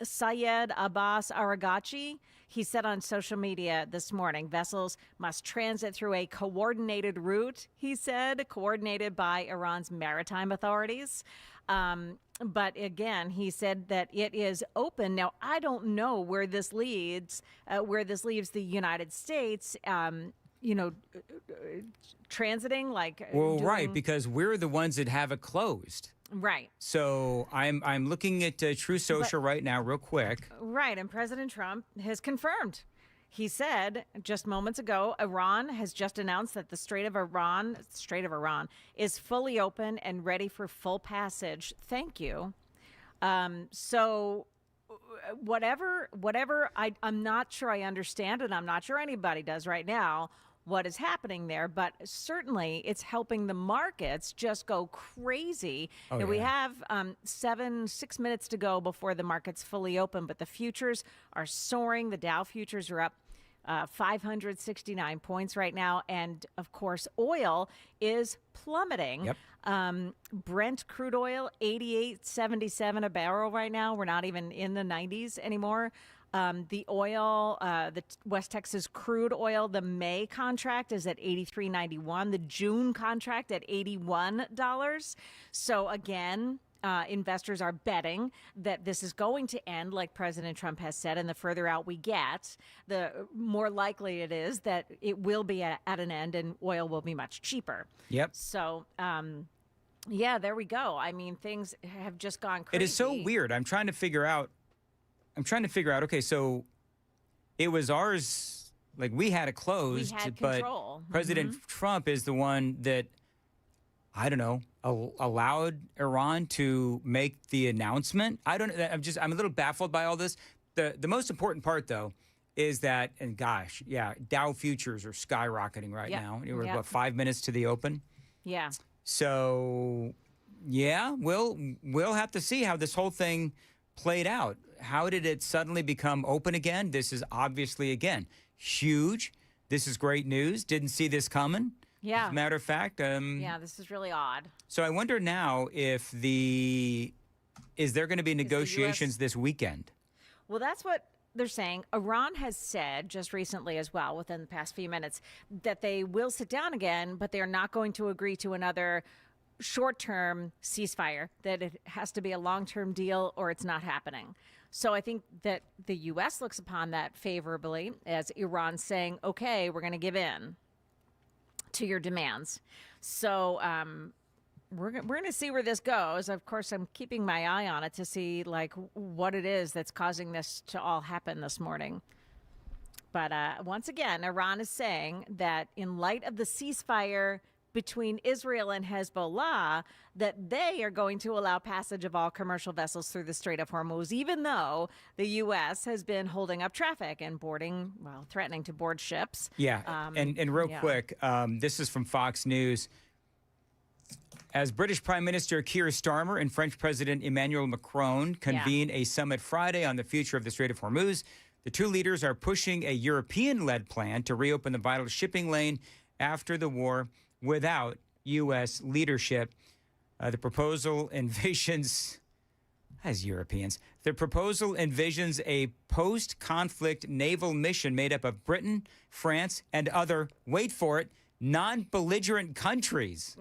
Syed Abbas Aragachi. He said on social media this morning, vessels must transit through a coordinated route, he said, coordinated by Iran's maritime authorities. But again, he said that it is open. Now, I don't know where this leaves the United States, transiting like. Well, right, because we're the ones that have it closed. Right. So I'm looking at True Social right now, real quick. Right, and President Trump has confirmed. He said just moments ago, Iran has just announced that the Strait of Iran is fully open and ready for full passage. Thank you. So whatever, I'm not sure I understand, and I'm not sure anybody does right now, what is happening there, but certainly it's helping the markets just go crazy. Oh, now, we yeah. have 6 minutes to go before the market's fully open, but the futures are soaring. The Dow futures are up 569 points right now. And of course, oil is plummeting. Yep. Brent crude oil, 88.77 a barrel right now. We're not even in the 90s anymore. The oil, the West Texas crude oil, the May contract is at $83.91. The June contract at $81. So again, investors are betting that this is going to end, like President Trump has said, and the further out we get, the more likely it is that it will be at an end and oil will be much cheaper. Yep. So, yeah, there we go. I mean, things have just gone crazy. It is so weird. I'm trying to figure out, okay, so it was ours, like we had it closed, We had but control. President Trump is the one that, I don't know, allowed Iran to make the announcement. I'm a little baffled by all this. The most important part, though, is that, and gosh, yeah, Dow futures are skyrocketing right now. We're about 5 minutes to the open. Yeah. So, yeah, we'll have to see how this whole thing played out. How did it suddenly become open again? This is obviously, again, huge. This is great news. Didn't see this coming. Yeah. As a matter of fact. Yeah, this is really odd. So I wonder now if is there going to be negotiations this weekend? Well, that's what they're saying. Iran has said just recently as well, within the past few minutes, that they will sit down again, but they're not going to agree to another short-term ceasefire, that it has to be a long-term deal or it's not happening. So I think that the U.S. looks upon that favorably as Iran saying, okay, we're going to give in to your demands. So we're going to see where this goes. Of course, I'm keeping my eye on it to see like what it is that's causing this to all happen this morning. But once again, Iran is saying that in light of the ceasefire between Israel and Hezbollah, that they are going to allow passage of all commercial vessels through the Strait of Hormuz, even though the U.S. has been holding up traffic and threatening to board ships. Yeah, and real quick, this is from Fox News. As British Prime Minister Keir Starmer and French President Emmanuel Macron convene a summit Friday on the future of the Strait of Hormuz, the two leaders are pushing a European-led plan to reopen the vital shipping lane after the war without U.S. leadership. The proposal envisions, as Europeans, a post-conflict naval mission made up of Britain, France, and other, wait for it, non-belligerent countries.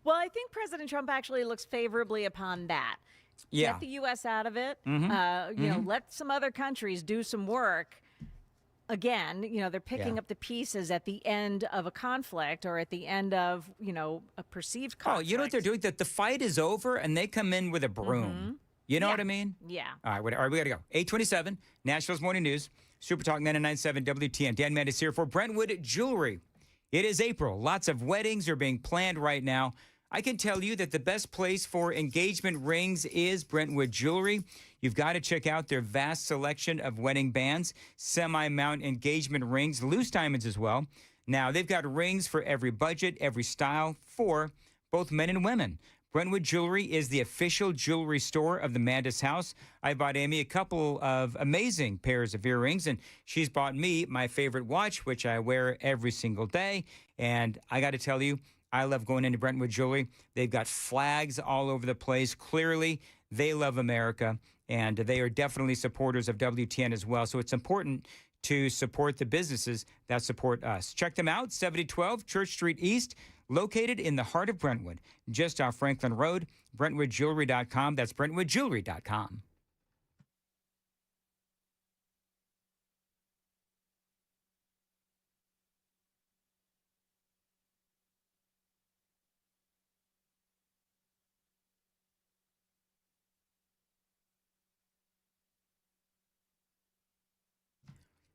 Well, I think President Trump actually looks favorably upon that. Yeah. Get the U.S. out of it. Mm-hmm. Let some other countries do some work. Again, they're picking up the pieces at the end of a conflict or at the end of, a perceived conflict. Oh, you know what they're doing? That the fight is over and they come in with a broom. You know what I mean? Yeah. All right, we got to go. 8:27, Nashville's Morning News, Super Talk 99.7 WTN. Dan Mandis here for Brentwood Jewelry. It is April. Lots of weddings are being planned right now. I can tell you that the best place for engagement rings is Brentwood Jewelry. You've got to check out their vast selection of wedding bands, semi-mount engagement rings, loose diamonds as well. Now, they've got rings for every budget, every style, for both men and women. Brentwood Jewelry is the official jewelry store of the Mandis house. I bought Amy a couple of amazing pairs of earrings, and she's bought me my favorite watch, which I wear every single day. And I got to tell you, I love going into Brentwood Jewelry. They've got flags all over the place. Clearly, they love America, and they are definitely supporters of WTN as well. So it's important to support the businesses that support us. Check them out, 7012 Church Street East, located in the heart of Brentwood, just off Franklin Road, BrentwoodJewelry.com. That's BrentwoodJewelry.com.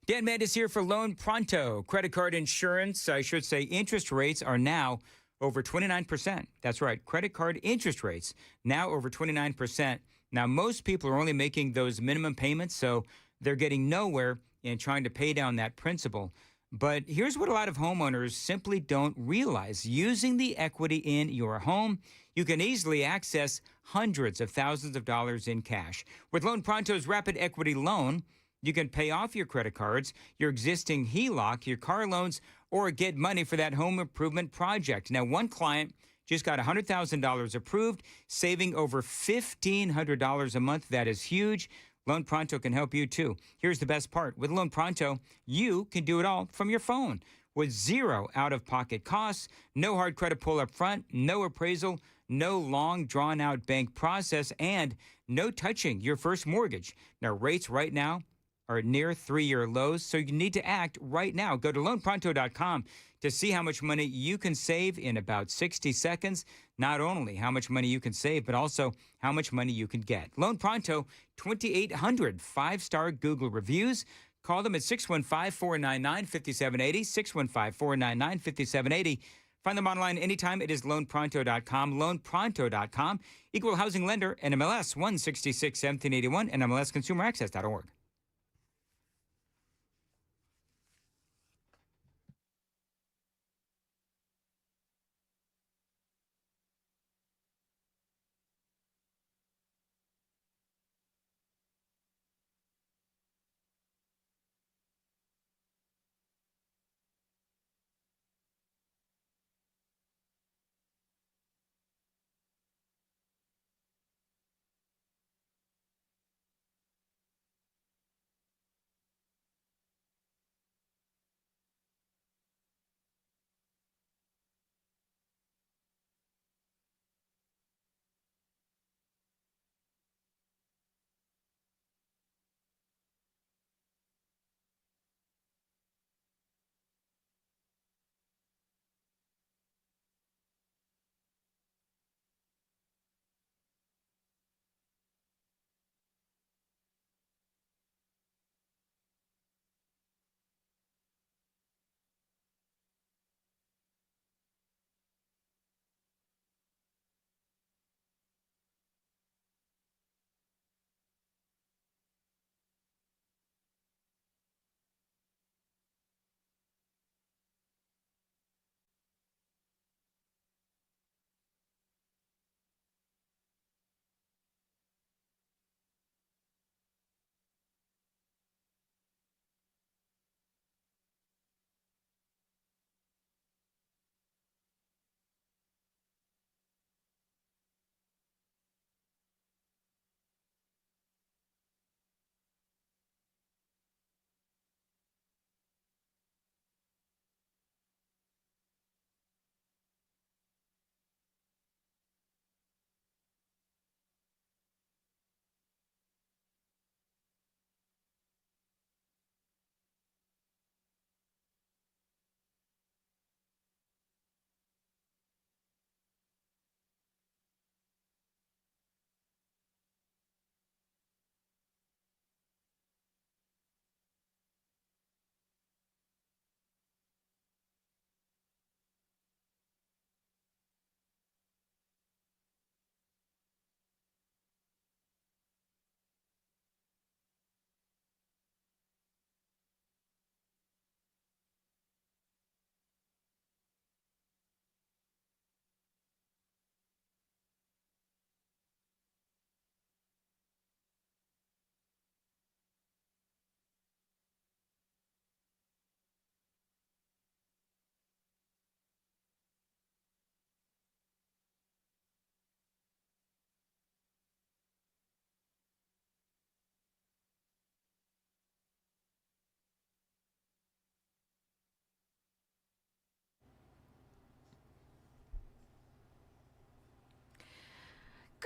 Dan Mandis here for Loan Pronto. Credit card insurance, I should say, interest rates are now over 29%. That's right. Credit card interest rates now over 29%. Now, most people are only making those minimum payments, so they're getting nowhere in trying to pay down that principal. But here's what a lot of homeowners simply don't realize. Using the equity in your home, you can easily access hundreds of thousands of dollars in cash. With Loan Pronto's Rapid Equity Loan, you can pay off your credit cards, your existing HELOC, your car loans, or get money for that home improvement project. Now, one client just got $100,000 approved, saving over $1,500 a month. That is huge. Loan Pronto can help you, too. Here's the best part. With Loan Pronto, you can do it all from your phone with zero out-of-pocket costs, no hard credit pull up front, no appraisal, no long, drawn-out bank process, and no touching your first mortgage. Now, rates right now are near 3-year lows, so you need to act right now. Go to loanpronto.com to see how much money you can save in about 60 seconds. Not only how much money you can save, but also how much money you can get. Loan Pronto, 2,800 5-star Google reviews. Call them at 615-499-5780, 615-499-5780. Find them online anytime. It is loanpronto.com, loanpronto.com. Equal housing lender, NMLS 166-1781, NMLSconsumeraccess.org.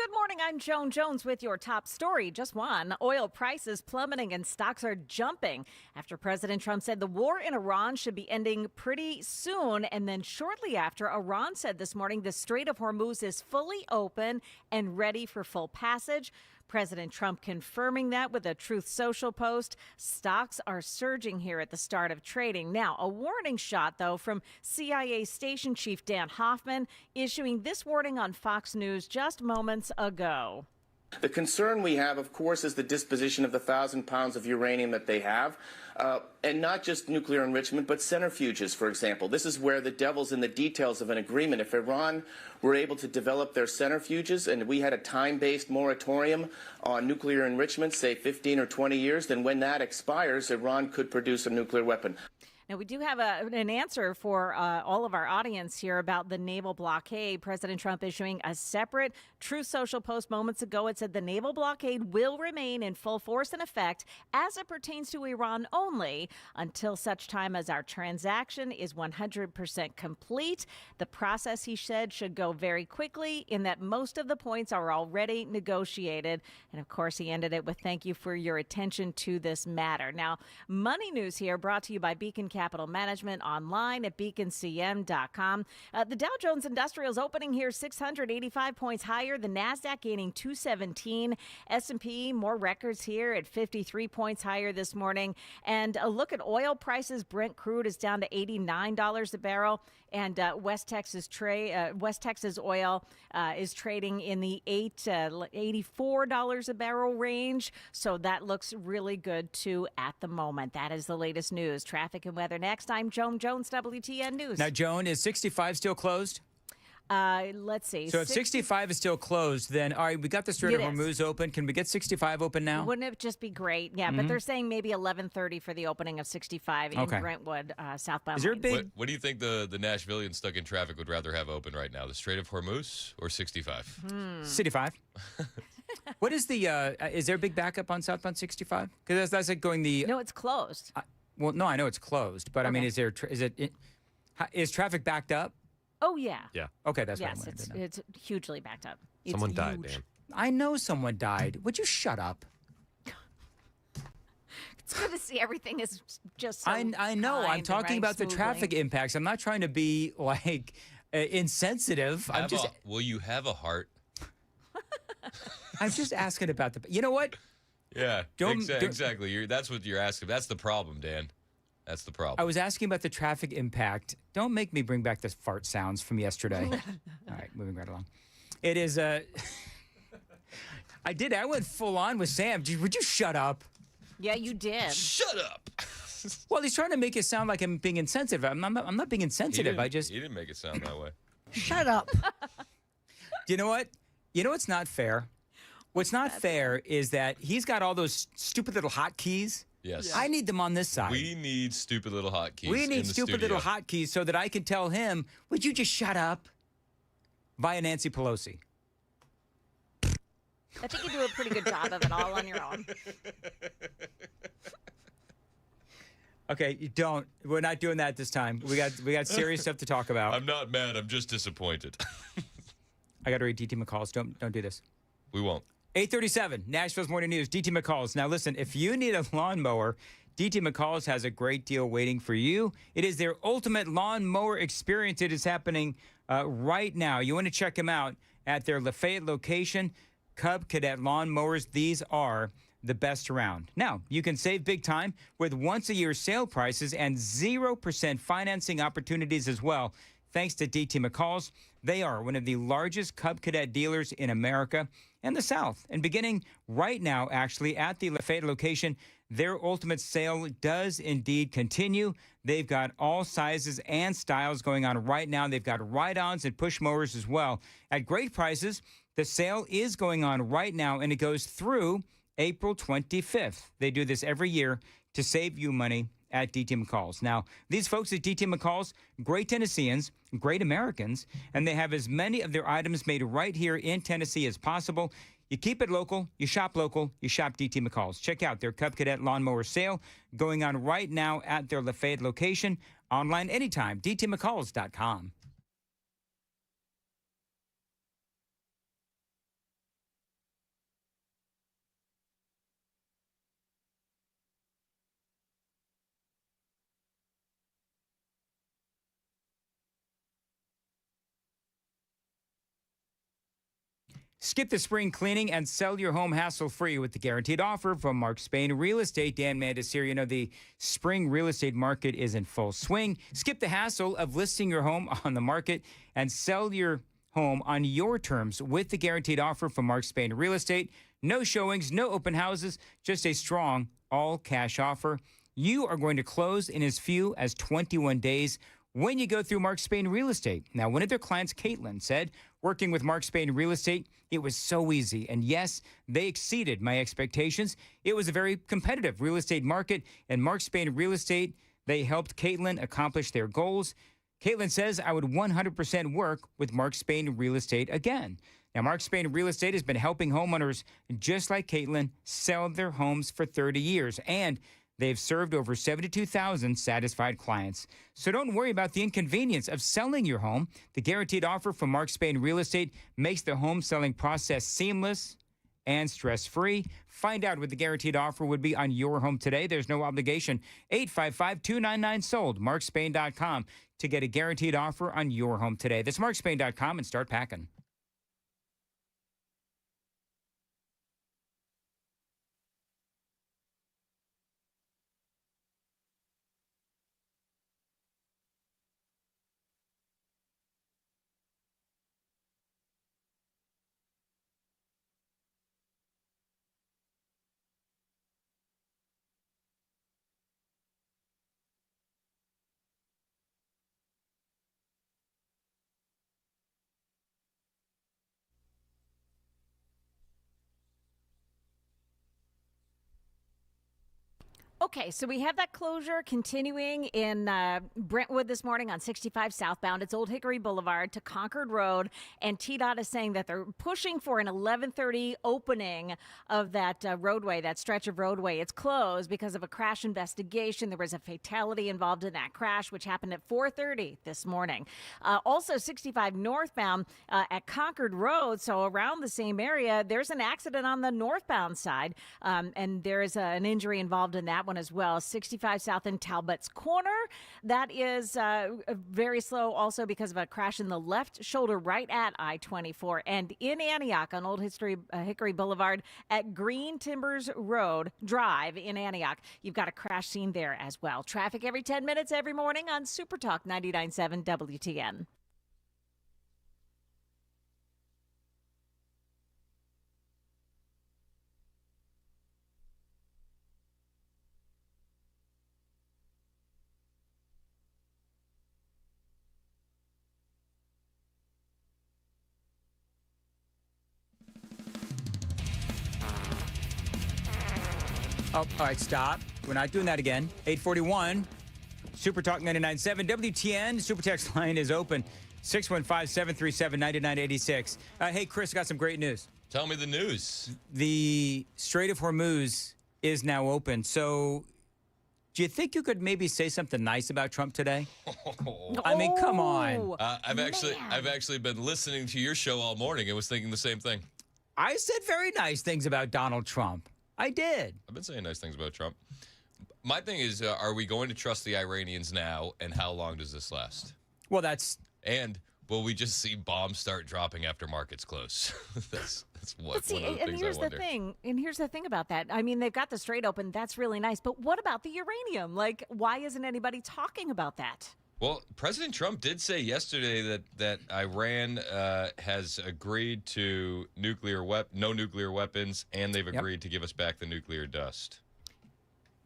Good morning. I'm Joan Jones with your top story. Just one. Oil prices plummeting and stocks are jumping after President Trump said the war in Iran should be ending pretty soon. And then shortly after, Iran said this morning the Strait of Hormuz is fully open and ready for full passage. President Trump confirming that with a Truth Social post. Stocks are surging here at the start of trading. Now, a warning shot, though, from CIA Station Chief Dan Hoffman issuing this warning on Fox News just moments ago. The concern we have, of course, is the disposition of the 1,000 pounds of uranium that they have, and not just nuclear enrichment, but centrifuges, for example. This is where the devil's in the details of an agreement. If Iran were able to develop their centrifuges and we had a time-based moratorium on nuclear enrichment, say 15 or 20 years, then when that expires, Iran could produce a nuclear weapon. Now, we do have an answer for all of our audience here about the naval blockade. President Trump issuing a separate Truth Social post moments ago. It said the naval blockade will remain in full force and effect as it pertains to Iran only until such time as our transaction is 100% complete. The process, he said, should go very quickly in that most of the points are already negotiated. And, of course, he ended it with thank you for your attention to this matter. Now, money news here brought to you by Beacon Capital Management online at beaconcm.com. The Dow Jones Industrials opening here 685 points higher. The NASDAQ gaining 217. S&P more records here at 53 points higher this morning. And a look at oil prices. Brent crude is down to $89 a barrel. And West Texas oil is trading in the $84 a barrel range. So that looks really good, too, at the moment. That is the latest news. Traffic and weather next. I'm Joan Jones, WTN News. Now, Joan, is 65 still closed? Let's see. So if 65 is still closed, then, all right, we got the Strait of Hormuz open. Can we get 65 open now? Wouldn't it just be great? Yeah, but they're saying maybe 11:30 for the opening of 65 in Brentwood, southbound. Is there a big... What do you think the Nashvillians stuck in traffic would rather have open right now, the Strait of Hormuz or 65? 65. What is the, is there a big backup on southbound 65? Because that's like going the... No, it's closed. Well, no, I know it's closed, but I mean, is traffic backed up? Oh, yeah. Yeah. Okay, that's yes, what I wanted to know. It's hugely backed up. Someone died, Dan. I know someone died. Would you shut up? It's good to see everything is just so I know. I'm talking about the traffic impacts. I'm not trying to be, like, insensitive. Will you have a heart? I'm just asking about the... You know what? Yeah, exactly. That's what you're asking. That's the problem, Dan. That's the problem. I was asking about the traffic impact. Don't make me bring back the fart sounds from yesterday. All right, moving right along. It is I went full on with Sam. Would you shut up? Yeah, you did. Shut up. Well, he's trying to make it sound like I'm being insensitive. I'm not being insensitive. He didn't make it sound that way. Shut up. You know what? You know what's not fair? What's not fair is that he's got all those stupid little hotkeys. Yes. I need them on this side. We need stupid little hotkeys. We need stupid studio. little hotkeys so that I can tell him, would you just shut up? Via Nancy Pelosi. I think you do a pretty good job of it all on your own. Okay, you don't. We're not doing that this time. We got serious stuff to talk about. I'm not mad. I'm just disappointed. I got to read DT McCall's. Don't do this. We won't. 8:37, Nashville's Morning News, DT McCall's. Now listen, if you need a lawnmower, DT McCall's has a great deal waiting for you. It is their ultimate lawnmower experience. It is happening right now. You want to check them out at their Lafayette location. Cub Cadet lawnmowers, these are the best around. Now, you can save big time with once-a-year sale prices and 0% financing opportunities as well, thanks to DT McCall's. They are one of the largest Cub Cadet dealers in America and the South. And beginning right now, actually, at the Lafayette location, their ultimate sale does indeed continue. They've got all sizes and styles going on right now. They've got ride-ons and push mowers as well at great prices. The sale is going on right now, and it goes through April 25th. They do this every year to save you money at DT McCall's. Now, these folks at DT McCall's, great Tennesseans, great Americans, and they have as many of their items made right here in Tennessee as possible. You keep it local, you shop DT McCall's. Check out their Cub Cadet lawnmower sale going on right now at their Lafayette location. Online anytime, dtmccalls.com. Skip the spring cleaning and sell your home hassle-free with the guaranteed offer from Mark Spain Real Estate. Dan Mandis here. You know, the spring real estate market is in full swing. Skip the hassle of listing your home on the market and sell your home on your terms with the guaranteed offer from Mark Spain Real Estate. No showings, no open houses, just a strong all-cash offer. You are going to close in as few as 21 days when you go through Mark Spain Real Estate. Now, one of their clients, Caitlin, said, working with Mark Spain Real Estate, it was so easy. And yes, they exceeded my expectations. It was a very competitive real estate market, and Mark Spain Real Estate, they helped Caitlin accomplish their goals. Caitlin says, I would 100% work with Mark Spain Real Estate again. Now, Mark Spain Real Estate has been helping homeowners just like Caitlin sell their homes for 30 years, and they've served over 72,000 satisfied clients. So don't worry about the inconvenience of selling your home. The guaranteed offer from Mark Spain Real Estate makes the home selling process seamless and stress-free. Find out what the guaranteed offer would be on your home today. There's no obligation. 855-299-SOLD, markspain.com to get a guaranteed offer on your home today. That's markspain.com and start packing. Okay, so we have that closure continuing in Brentwood this morning on 65 southbound. It's Old Hickory Boulevard to Concord Road, and TDOT is saying that they're pushing for an 11:30 opening of that roadway, that stretch of roadway. It's closed because of a crash investigation. There was a fatality involved in that crash, which happened at 4:30 this morning. Also, 65 northbound at Concord Road, so around the same area, there's an accident on the northbound side, and there is an injury involved in that one as well. 65 south in Talbot's Corner. That is very slow also because of a crash in the left shoulder right at I-24. And in Antioch on Old Hickory Boulevard at Green Timbers Road Drive in Antioch, you've got a crash scene there as well. Traffic every 10 minutes every morning on Super Talk 99.7 WTN. Oh, all right, stop. We're not doing that again. 841, Super Talk 99.7 WTN. Super Text line is open. 615-737-9986. Hey, Chris, got some great news. Tell me the news. The Strait of Hormuz is now open. So do you think you could maybe say something nice about Trump today? I mean, come on. I've actually been listening to your show all morning and was thinking the same thing. I said very nice things about Donald Trump. I did. I've been saying nice things about Trump. My thing is, are we going to trust the Iranians now, and how long does this last? Well, that's... And will we just see bombs start dropping after markets close? that's what one of the things I wonder. And here's the thing about that. I mean, they've got the strait open. That's really nice. But what about the uranium? Like, why isn't anybody talking about that? Well, President Trump did say yesterday that Iran has agreed to no nuclear weapons, and they've agreed to give us back the nuclear dust.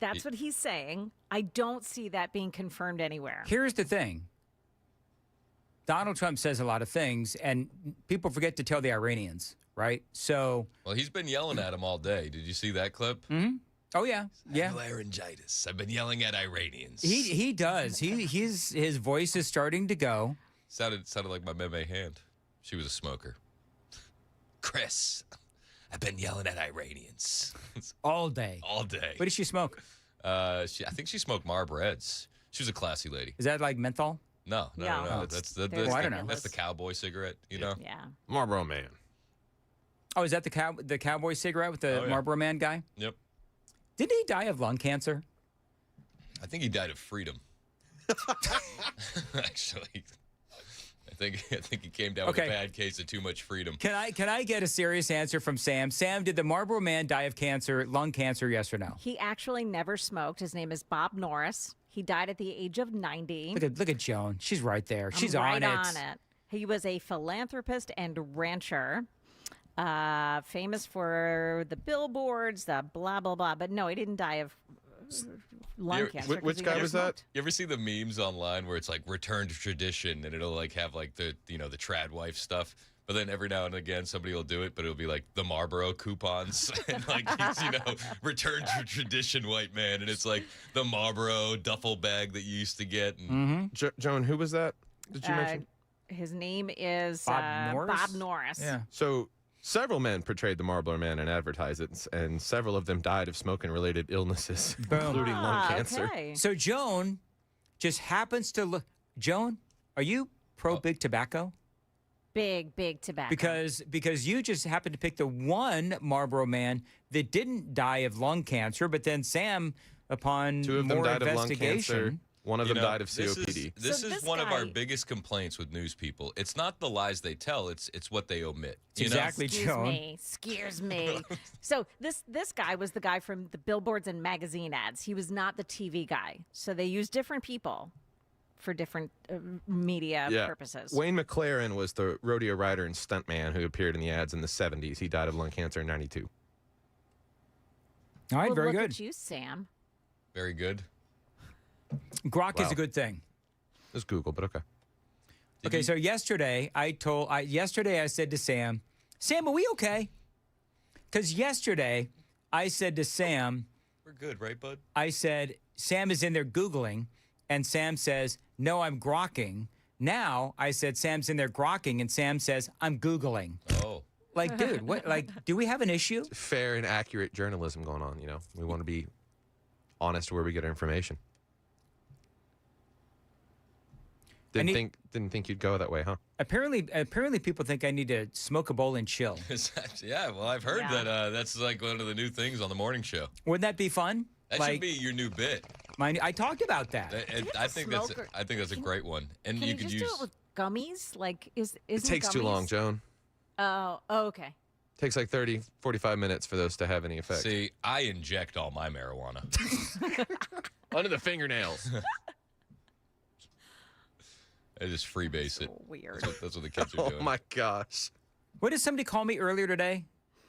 That's what he's saying. I don't see that being confirmed anywhere. Here's the thing. Donald Trump says a lot of things, and people forget to tell the Iranians, right? So, well, he's been yelling at them all day. Did you see that clip? Mm-hmm. Oh, yeah. Yeah. Laryngitis. I've been yelling at Iranians. He does. His voice is starting to go. Sounded like my meme hand. She was a smoker. Chris, I've been yelling at Iranians. All day. All day. What did she smoke? I think she smoked Marlboros. She was a classy lady. Is that like menthol? No. That's I don't know. That's the cowboy cigarette, you know? Yeah. Marlboro Man. Oh, is that the cowboy cigarette with the Marlboro Man guy? Yep. Didn't he die of lung cancer? I think he died of freedom. Actually. think he came down with a bad case of too much freedom. Can I get a serious answer from Sam? Sam, did the Marlboro Man die of cancer, lung cancer, yes or no? He actually never smoked. His name is Bob Norris. He died at the age of 90. Look at Joan. She's right there. She's right on it. He was a philanthropist and rancher, famous for the billboards, the blah, blah, blah. But no, he didn't die of lung cancer. Which guy was that? You ever see the memes online where it's like return to tradition and it'll like have like the the trad wife stuff, but then every now and again somebody will do it, but it'll be like the Marlboro coupons and like return to tradition white man, and it's like the Marlboro duffel bag that you used to get. And Joan, who was that? Did you mention? His name is Bob Norris? Bob Norris. Yeah. So several men portrayed the Marlboro Man in advertisements, and several of them died of smoking-related illnesses, including lung cancer. Okay. So Joan just happens to look. Joan, are you pro big tobacco? Big tobacco. Because you just happened to pick the one Marlboro Man that didn't die of lung cancer, but then Sam, upon Two of them more died of lung investigation, cancer. One of them died of This COPD. is one of our biggest complaints with news people. It's not the lies they tell; it's what they omit. You know? Exactly, Joan. Scares me. So this guy was the guy from the billboards and magazine ads. He was not the TV guy. So they used different people for different media purposes. Wayne McLaren was the rodeo rider and stuntman who appeared in the ads in the 70s. He died of lung cancer in 92. All right, well, very look good. At you, Sam. Very good. Grok is a good thing. It's Google, but okay. Okay, so yesterday I said to Sam, are we okay? Because yesterday I said to Sam, we're good, right, bud? I said, Sam is in there Googling, and Sam says, no, I'm grokking. Now I said, Sam's in there grokking, and Sam says, I'm Googling. Oh. Like, dude, what? Like, do we have an issue? Fair and accurate journalism going on, you know. We want to be honest where we get our information. Didn't think you'd go that way, huh? Apparently people think I need to smoke a bowl and chill. Yeah, well, I've heard that that's like one of the new things on the morning show. Wouldn't that be fun? That should be your new bit. I talked about that. I think that's a great one. And Can you you could just use do it with gummies? Like, It takes too long, Joan. Oh, okay. Takes like 30, 45 minutes for those to have any effect. See, I inject all my marijuana. Under the fingernails. I just freebase it. Weird. That's what the kids are doing. Oh my gosh. What did somebody call me earlier today?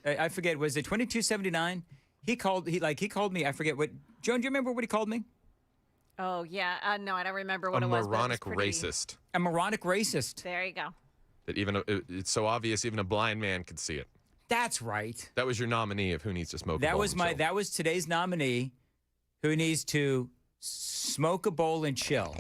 I forget. Was it 2279? He called me. I forget what. Joan, do you remember what he called me? Oh, yeah. No, I don't remember what A it was. moronic racist. A moronic racist. There you go. That it's so obvious even a blind man could see it. That's right. That was your nominee of who needs to smoke. That was today's nominee, who needs to smoke a bowl and chill.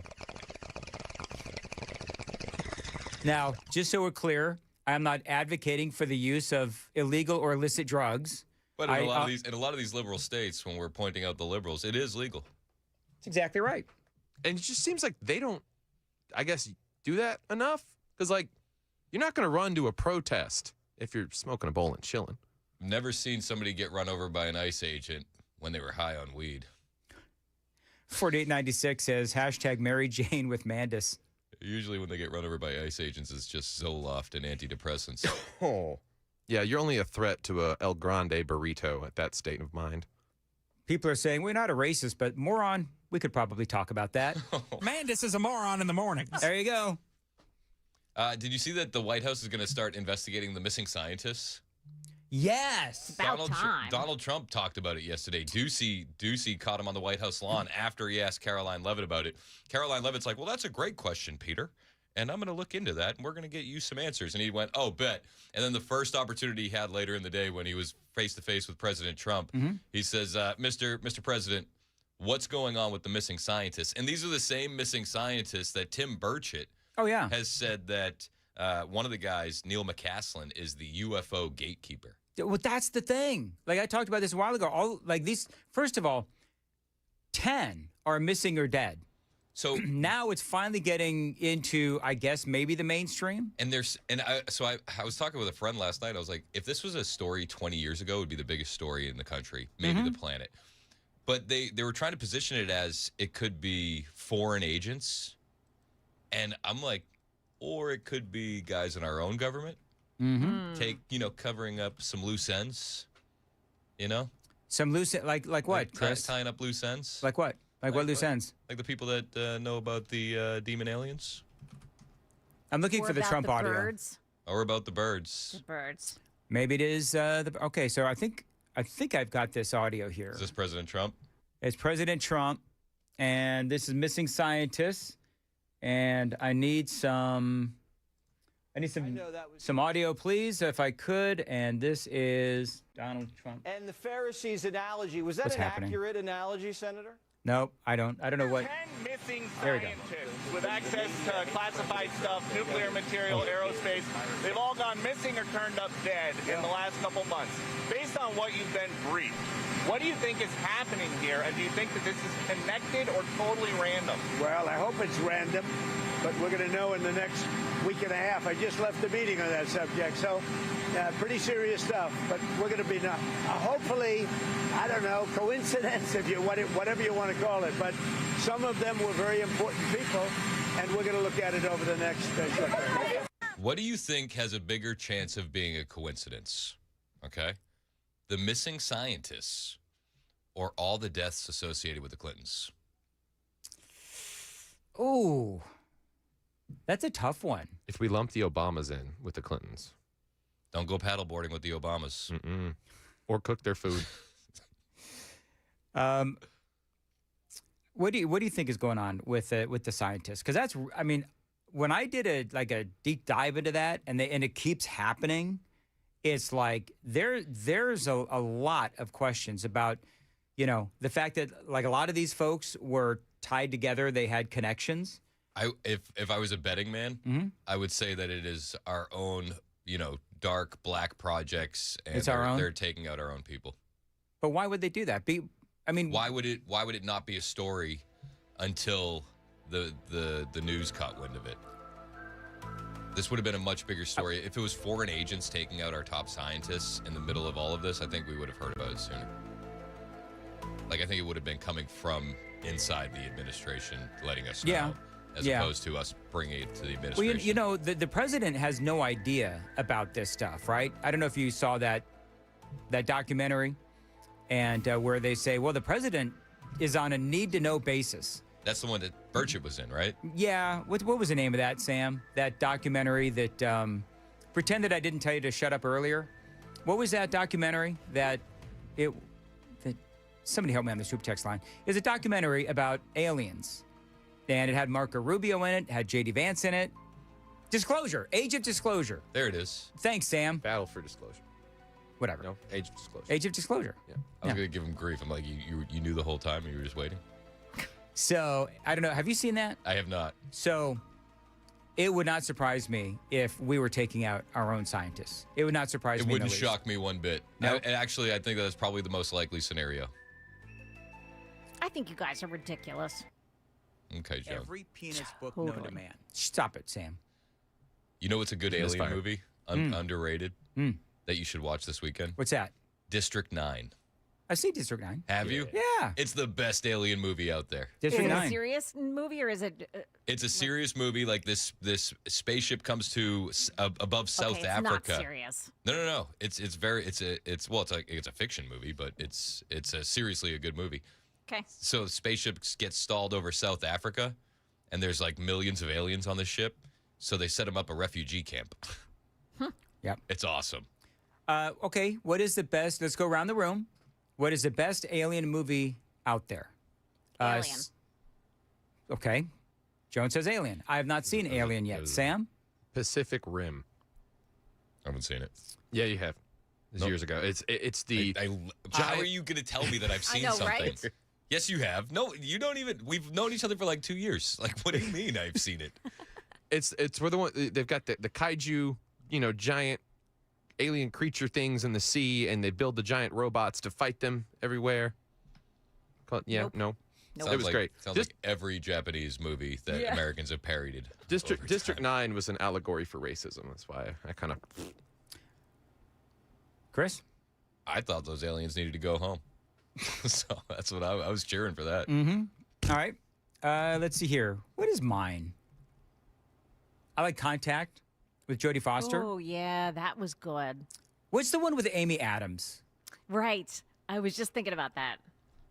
Now, just so we're clear, I'm not advocating for the use of illegal or illicit drugs. But in a lot of these liberal states, when we're pointing out the liberals, it is legal. That's exactly right. And it just seems like they don't, I guess, do that enough. Because, like, you're not going to run to a protest if you're smoking a bowl and chilling. Never seen somebody get run over by an ICE agent when they were high on weed. 4896 says, #Mary Jane with Mandis. Usually when they get run over by ICE agents, it's just Zoloft and antidepressants. Oh. Yeah, you're only a threat to a El Grande burrito at that state of mind. People are saying, we're not a racist, but moron, we could probably talk about that. Mandis is a moron in the morning. There you go. Did you see that the White House is going to start investigating the missing scientists? Yes. About time. Donald Trump talked about it yesterday. Ducey caught him on the White House lawn after he asked Caroline Leavitt about it. Caroline Leavitt's like, well, that's a great question, Peter. And I'm going to look into that, and we're going to get you some answers. And he went, oh, bet. And then the first opportunity he had later in the day when he was face-to-face with President Trump, he says, Mr. President, what's going on with the missing scientists? And these are the same missing scientists that Tim Burchett has said that one of the guys, Neil McCaslin, is the UFO gatekeeper. Well, that's the thing. Like, I talked about this a while ago. First of all, 10 are missing or dead. So now it's finally getting into, I guess, maybe the mainstream. And I was talking with a friend last night. I was like, if this was a story 20 years ago, it would be the biggest story in the country, maybe the planet. But they were trying to position it as it could be foreign agents. And I'm like, or it could be guys in our own government. Covering up some loose ends. Some loose like what, Chris? Tying up loose ends. Like what? Like what loose ends? Like the people that know about the demon aliens. I'm looking for the Trump audio. Birds. Or about the birds. The birds. Maybe it is okay. So I think I've got this audio here. Is this President Trump? It's President Trump, and this is missing scientists, and I need some audio, please, if I could. And this is Donald Trump. And the Pharisees analogy, was that What's an happening? accurate analogy, Senator? Nope, I don't know what. 10 missing There we go. scientists with access to classified stuff, nuclear material, aerospace. They've all gone missing or turned up dead in the last couple months. Based on what you've been briefed, what do you think is happening here? And do you think that this is connected or totally random? Well, I hope it's random, but we're going to know in the next week and a half. I just left the meeting on that subject, so pretty serious stuff. But we're going to be hopefully, I don't know, coincidence, whatever you want to call it. But some of them were very important people, and we're going to look at it over the next short time. What do you think has a bigger chance of being a coincidence? Okay, the missing scientists, or all the deaths associated with the Clintons? Ooh, that's a tough one. If we lump the Obamas in with the Clintons. Don't go paddleboarding with the Obamas. Or cook their food. What do you think is going on with the scientists? Because when I did a deep dive into that, and it keeps happening, it's like there's a lot of questions about the fact that like a lot of these folks were tied together, they had connections. If I was a betting man, I would say that it is our own dark black projects, and they're taking out our own people. But why would they do that? Why would it not be a story until the news caught wind of it? This would have been a much bigger story. If it was foreign agents taking out our top scientists in the middle of all of this, I think we would have heard about it sooner. Like, I think it would have been coming from inside the administration, letting us know, as opposed to us bringing it to the administration. Well, the president has no idea about this stuff, right? I don't know if you saw that documentary, and where they say, well, the president is on a need-to-know basis. That's the one that Burchett was in, right? Yeah. What was the name of that, Sam? That documentary that pretended I didn't tell you to shut up earlier. What was that documentary that somebody help me on the soup text line? It's a documentary about aliens. And it had Marco Rubio in it, had J.D. Vance in it. Disclosure. Age of Disclosure. There it is. Thanks, Sam. Battle for Disclosure. Whatever. No, Age of Disclosure. Age of Disclosure. Yeah. I was going to give him grief. I'm like, you knew the whole time and you were just waiting? So, I don't know. Have you seen that? I have not. So, it would not surprise me if we were taking out our own scientists. It would not surprise me. It wouldn't shock me one bit. Nope. And actually, I think that's probably the most likely scenario. I think you guys are ridiculous. Okay, Joe. Every penis book known to man. Stop it, Sam. You know what's a good alien movie? Underrated. That you should watch this weekend? What's that? District 9. I've seen District 9. Have you? Yeah. It's the best alien movie out there. District 9. Is it a serious movie or is it? It's a serious movie. Like this spaceship comes to above South it's Africa. Not serious. No. It's a fiction movie, but it's seriously a good movie. Okay. So the spaceship gets stalled over South Africa, and there's like millions of aliens on the ship. So they set them up a refugee camp. Yep. It's awesome. Okay. What is the best? Let's go around the room. What is the best alien movie out there? Alien. Okay. Joan says Alien. I have not seen Alien yet. Sam? Pacific Rim. I haven't seen it. Yeah, you have. It was years ago. It's the. How are you going to tell me that I've seen something? Right? Yes, you have. No, you don't even. We've known each other for like 2 years. Like, what do you mean I've seen it? It's where the one they've got the kaiju, giant alien creature things in the sea, and they build the giant robots to fight them everywhere. Nope. No. Sounds It was great. Sounds like every Japanese movie that Americans have parodied. District 9 was an allegory for racism. That's why I kind of. Chris? I thought those aliens needed to go home. So that's what I was cheering for that. Mm-hmm. All right. Let's see here. What is mine? I like Contact with Jodie Foster. Oh, yeah, that was good. What's the one with Amy Adams? Right. I was just thinking about that.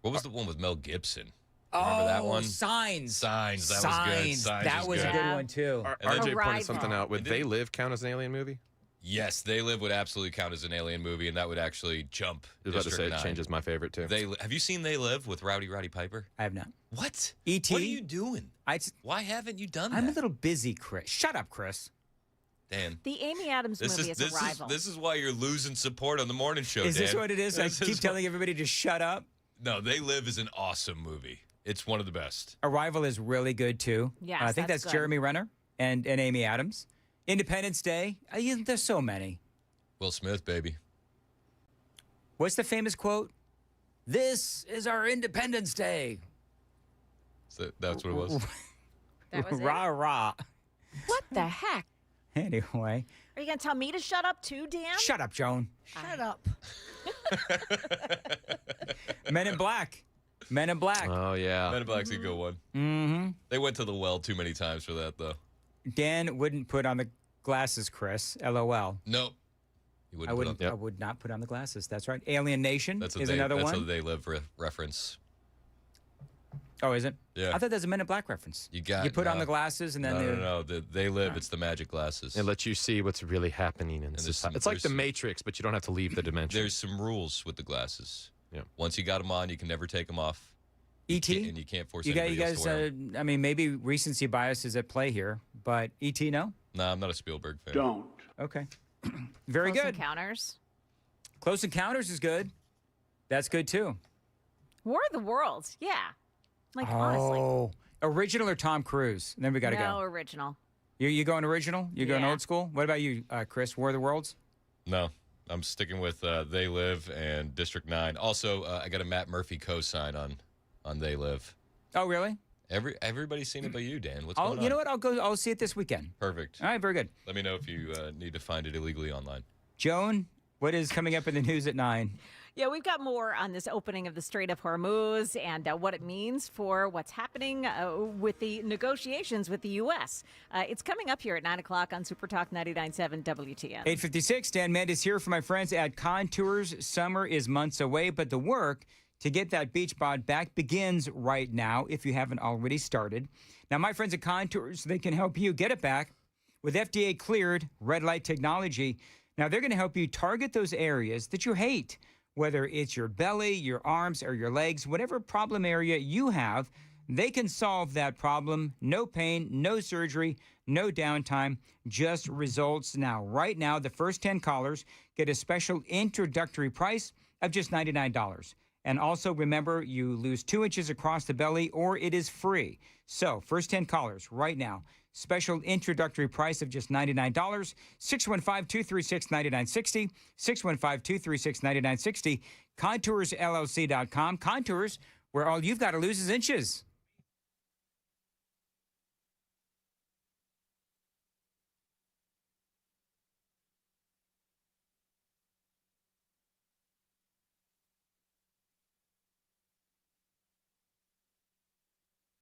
What was the one with Mel Gibson? Remember that one? Signs. Signs. That was good. Signs that was good. a good one, too. RJ Arrival. pointed something out. Would They Live count as an alien movie? Yes, They Live would absolutely count as an alien movie, and that would actually jump. I was about to say District it 9. changes my favorite, too. Have you seen They Live with Roddy Piper? I have not. What? E.T.? What are you doing? Why haven't you done that? I'm a little busy, Chris. Shut up, Chris. Dan. The Amy Adams movie is Arrival. This is why you're losing support on the morning show, Is Dan. this what it is? I keep telling everybody to shut up. No, They Live is an awesome movie. It's one of the best. Arrival is really good, too. Yes, I think that's that's good. Jeremy Renner and Amy Adams. Independence Day. There's so many. Will Smith, baby. What's the famous quote? This is our Independence Day. That's what it was. That was it? Rah, rah. What the heck? Anyway. Are you going to tell me to shut up too, Dan? Shut up, Joan. Shut up. Men in Black. Men in Black. Oh, yeah. Men in Black's a good one. Mm-hmm. They went to the well too many times for that, though. Dan wouldn't put on the glasses, Chris. LOL. Nope. I would not put on the glasses. That's right. Alien Nation is another that's one. a They Live reference. Oh, is it? Yeah. I thought that was a Men in Black reference. You put on the glasses and then No. They Live. It's the magic glasses. It lets you see what's really happening in society. It's like the Matrix, but you don't have to leave the dimension. There's some rules with the glasses. Yeah. Once you got them on, you can never take them off. E.T.? And you can't force you anybody else guys, to wear them. I mean, maybe recency bias is at play here, but E.T., no? No, I'm not a Spielberg fan. Don't. Okay. Very Close good. Encounters. Close Encounters is good. That's good, too. War of the Worlds. Yeah. Like, honestly. Oh. Original or Tom Cruise? And then we got to No, go. original. You going original? You going Yeah. old school? What about you, Chris? War of the Worlds? No, I'm sticking with They Live and District 9. Also, I got a Matt Murphy co-sign on They Live. Oh, really? Everybody's seen it but you, Dan. What's going on? You know what? I'll see it this weekend. Perfect. All right, very good. Let me know if you need to find it illegally online. Joan, what is coming up in the news at 9? Yeah, we've got more on this opening of the Strait of Hormuz and what it means for what's happening with the negotiations with the U.S. It's coming up here at 9 o'clock on Super Talk 99.7 WTN. 8:56. Dan Mandis here for my friends at Contours. Summer is months away, but the work to get that beach bod back begins right now if you haven't already started. Now, my friends at Contours, they can help you get it back with FDA-cleared red light technology. Now, they're going to help you target those areas that you hate, whether it's your belly, your arms, or your legs, whatever problem area you have, they can solve that problem. No pain, no surgery, no downtime, just results. Now, right now, the first 10 callers get a special introductory price of just $99. And also remember, you lose 2 inches across the belly or it is free. So, first 10 callers right now. Special introductory price of just $99. 615-236-9960. 615-236-9960. ContoursLLC.com. Contours, where all you've got to lose is inches.